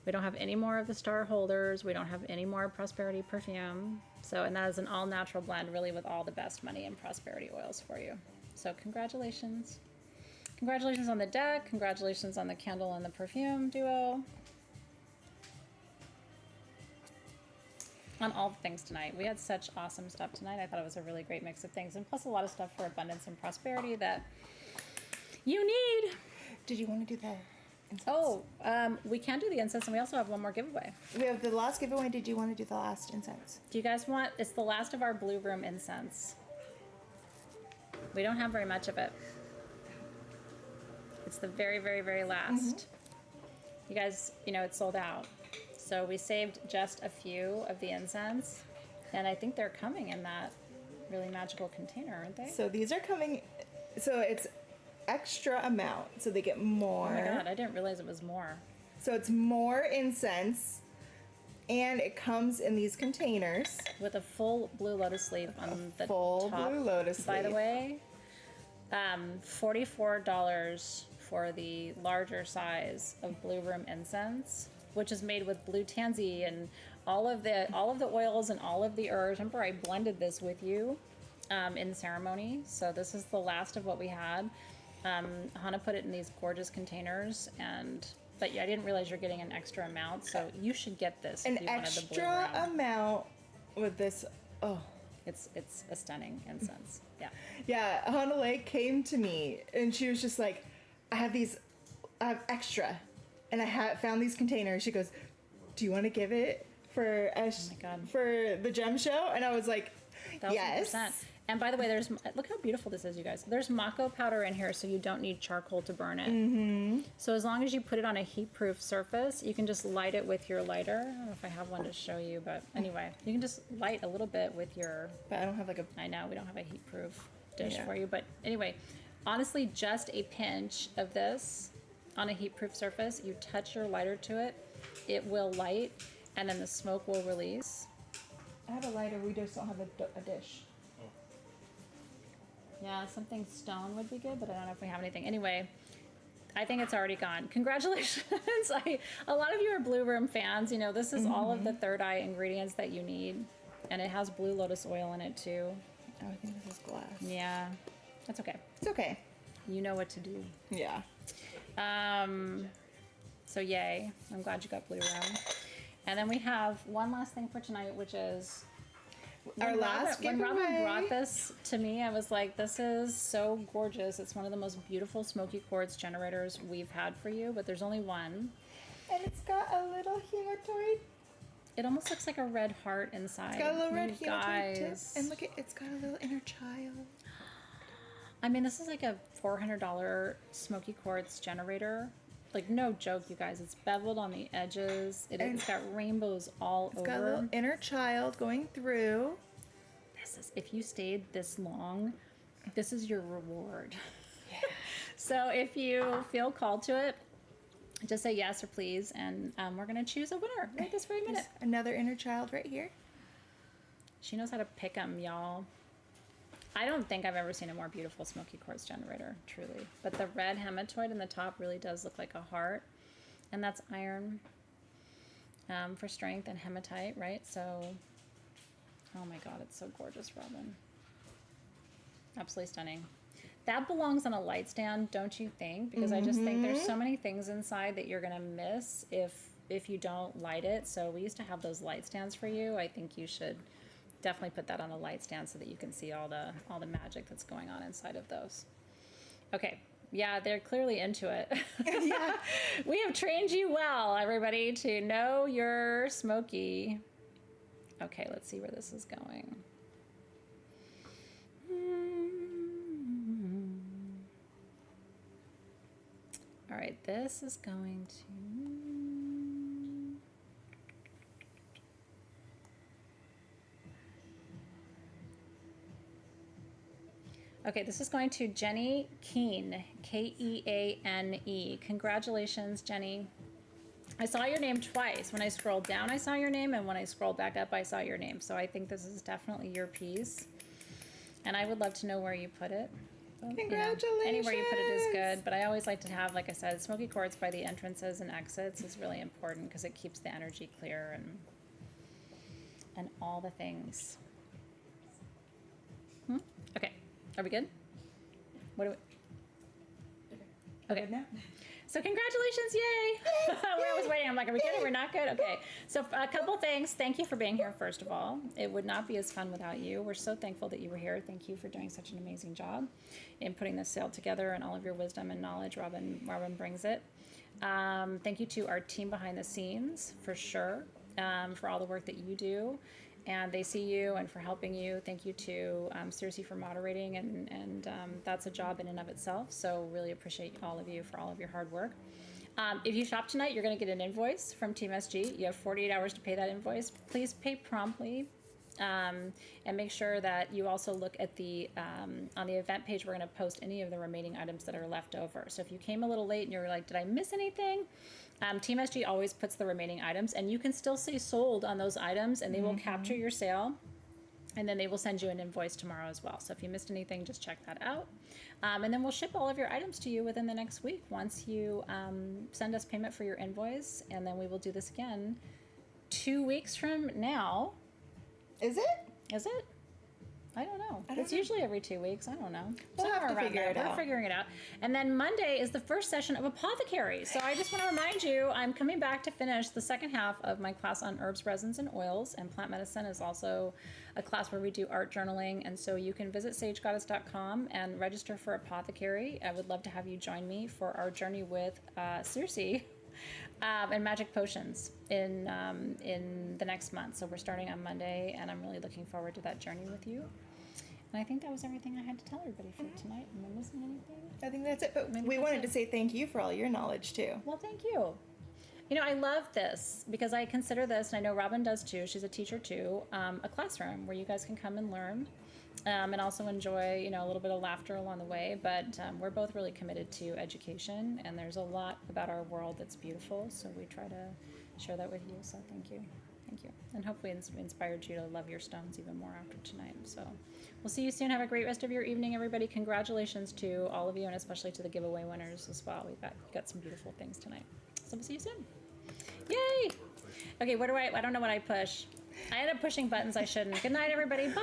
We don't have any more of the star holders. We don't have any more prosperity perfume. So, and that is an all natural blend, really, with all the best money and prosperity oils for you. So congratulations. Congratulations on the deck. Congratulations on the candle and the perfume duo. On all the things tonight. We had such awesome stuff tonight. I thought it was a really great mix of things. And plus a lot of stuff for abundance and prosperity that you need. Did you want to do the incense? Oh, we can do the incense, and we also have one more giveaway. We have the last giveaway. Did you want to do the last incense? Do you guys want, it's the last of our blue room incense. We don't have very much of it. It's the very, very, very last. You guys, you know, it's sold out. So we saved just a few of the incense, and I think they're coming in that really magical container, aren't they? So these are coming, so it's extra amount, so they get more. Oh my God, I didn't realize it was more. So it's more incense, and it comes in these containers. With a full blue lotus leaf on the Full top. blue lotus By the leaf. way, $44 for the larger size of blue room incense, which is made with blue tansy and all of the oils and all of the herbs. Remember, I blended this with you in ceremony. So this is the last of what we had. Hannah put it in these gorgeous containers, but yeah, I didn't realize you're getting an extra amount. So you should get this. An if you wanted the blue extra room. amount with this. Oh. It's a stunning incense. Yeah. Yeah, Hannah Lake came to me and she was just like, I have extra, and I found these containers. She goes, do you want to give it for for the gem show? And I was like, 1000%. yes. And by the way, look how beautiful this is, you guys. There's Mako powder in here, so you don't need charcoal to burn it. So as long as you put it on a heat-proof surface, you can just light it with your lighter. I don't know if I have one to show you, but anyway, you can just light a little bit with your... But I don't have like a... I know, we don't have a heat-proof dish for you, but anyway, honestly, just a pinch of this on a heat-proof surface, you touch your lighter to it, it will light, and then the smoke will release. I have a lighter, we just don't have a dish. Yeah, something stone would be good, but I don't know if we have anything. Anyway, I think it's already gone. Congratulations. A lot of you are Blue Room fans. You know, this is all of the third eye ingredients that you need. And it has blue lotus oil in it too. Oh, I think this is glass. Yeah, that's okay. It's okay. You know what to do. Yeah. So yay. I'm glad you got Blue Room. And then we have one last thing for tonight, which is... Our last When giveaway. Robin brought this to me, I was like, this is so gorgeous. It's one of the most beautiful smoky quartz generators we've had for you, but there's only one. And it's got a little hematoid. It almost looks like a red heart inside. It's got a little red You hematoid tip. guys. And look, it's got a little inner child. I mean, this is like a $400 smoky quartz generator. Like, no joke, you guys. It's beveled on the edges. It's got rainbows all over. It's got a little inner child going through. If you stayed this long, this is your reward. Yeah. So if you feel called to it, just say yes or please, and we're going to choose a winner right this very minute. There's another inner child right here. She knows how to pick them, y'all. I don't think I've ever seen a more beautiful smoky quartz generator, truly. But the red hematoid in the top really does look like a heart. And that's iron for strength and hematite, right? So, oh my God, it's so gorgeous, Robin. Absolutely stunning. That belongs on a light stand, don't you think? Because I just think there's so many things inside that you're going to miss if you don't light it. So we used to have those light stands for you. I think you should definitely put that on a light stand so that you can see all the magic that's going on inside of those. Okay. Yeah, they're clearly into it. Yeah. We have trained you well, everybody, to know your smoky. Okay, let's see where this is going. All right, this is going to... Okay, this is going to Jenny Keane, Keane. Congratulations, Jenny. I saw your name twice. When I scrolled down, I saw your name, and when I scrolled back up, I saw your name. So I think this is definitely your piece. And I would love to know where you put it. Congratulations. Anywhere you put it is good, but I always like to have, like I said, smoky quartz by the entrances and exits is really important because it keeps the energy clear and all the things. Okay, are we good? What do we? Okay. Now. So congratulations, yay! I was waiting, I'm like, are we good or we're not good? Okay, so a couple things. Thank you for being here, first of all. It would not be as fun without you. We're so thankful that you were here. Thank you for doing such an amazing job in putting this sale together and all of your wisdom and knowledge. Robin brings it. Thank you to our team behind the scenes, for sure, for all the work that you do. And they see you and for helping you. Thank you to Circe for moderating, and that's a job in and of itself. So really appreciate all of you for all of your hard work. If you shop tonight, you're going to get an invoice from Team SG. You have 48 hours to pay that invoice. Please pay promptly, and make sure that you also look at the on the event page. We're going to post any of the remaining items that are left over. So if you came a little late and you're like, did I miss anything? Team SG always puts the remaining items, and you can still say sold on those items, and they will capture your sale, and then they will send you an invoice tomorrow as well. So if you missed anything, just check that out. And then we'll ship all of your items to you within the next week once you send us payment for your invoice, and then we will do this again 2 weeks from now. Is it? Is it? I don't know. It's usually every 2 weeks. I don't know. We'll have to figure it out. We're figuring it out. And then Monday is the first session of Apothecary. So I just want to remind you, I'm coming back to finish the second half of my class on herbs, resins, and oils. And plant medicine is also a class where we do art journaling. And so you can visit sagegoddess.com and register for Apothecary. I would love to have you join me for our journey with Circe and magic potions in the next month. So we're starting on Monday, and I'm really looking forward to that journey with you. And I think that was everything I had to tell everybody for tonight. Am I missing anything? I think that's it. But we wanted to say thank you for all your knowledge too. Well, thank you. You know, I love this because I consider this, and I know Robin does too, she's a teacher too, a classroom where you guys can come and learn. And also enjoy, a little bit of laughter along the way. But we're both really committed to education, and there's a lot about our world that's beautiful. So we try to share that with you. So thank you. Thank you. And hopefully inspired you to love your stones even more after tonight. So we'll see you soon. Have a great rest of your evening, everybody. Congratulations to all of you, and especially to the giveaway winners as well. We got some beautiful things tonight. So we'll see you soon. Yay! Okay, I don't know what I push. I ended up pushing buttons I shouldn't. Good night, everybody. Bye.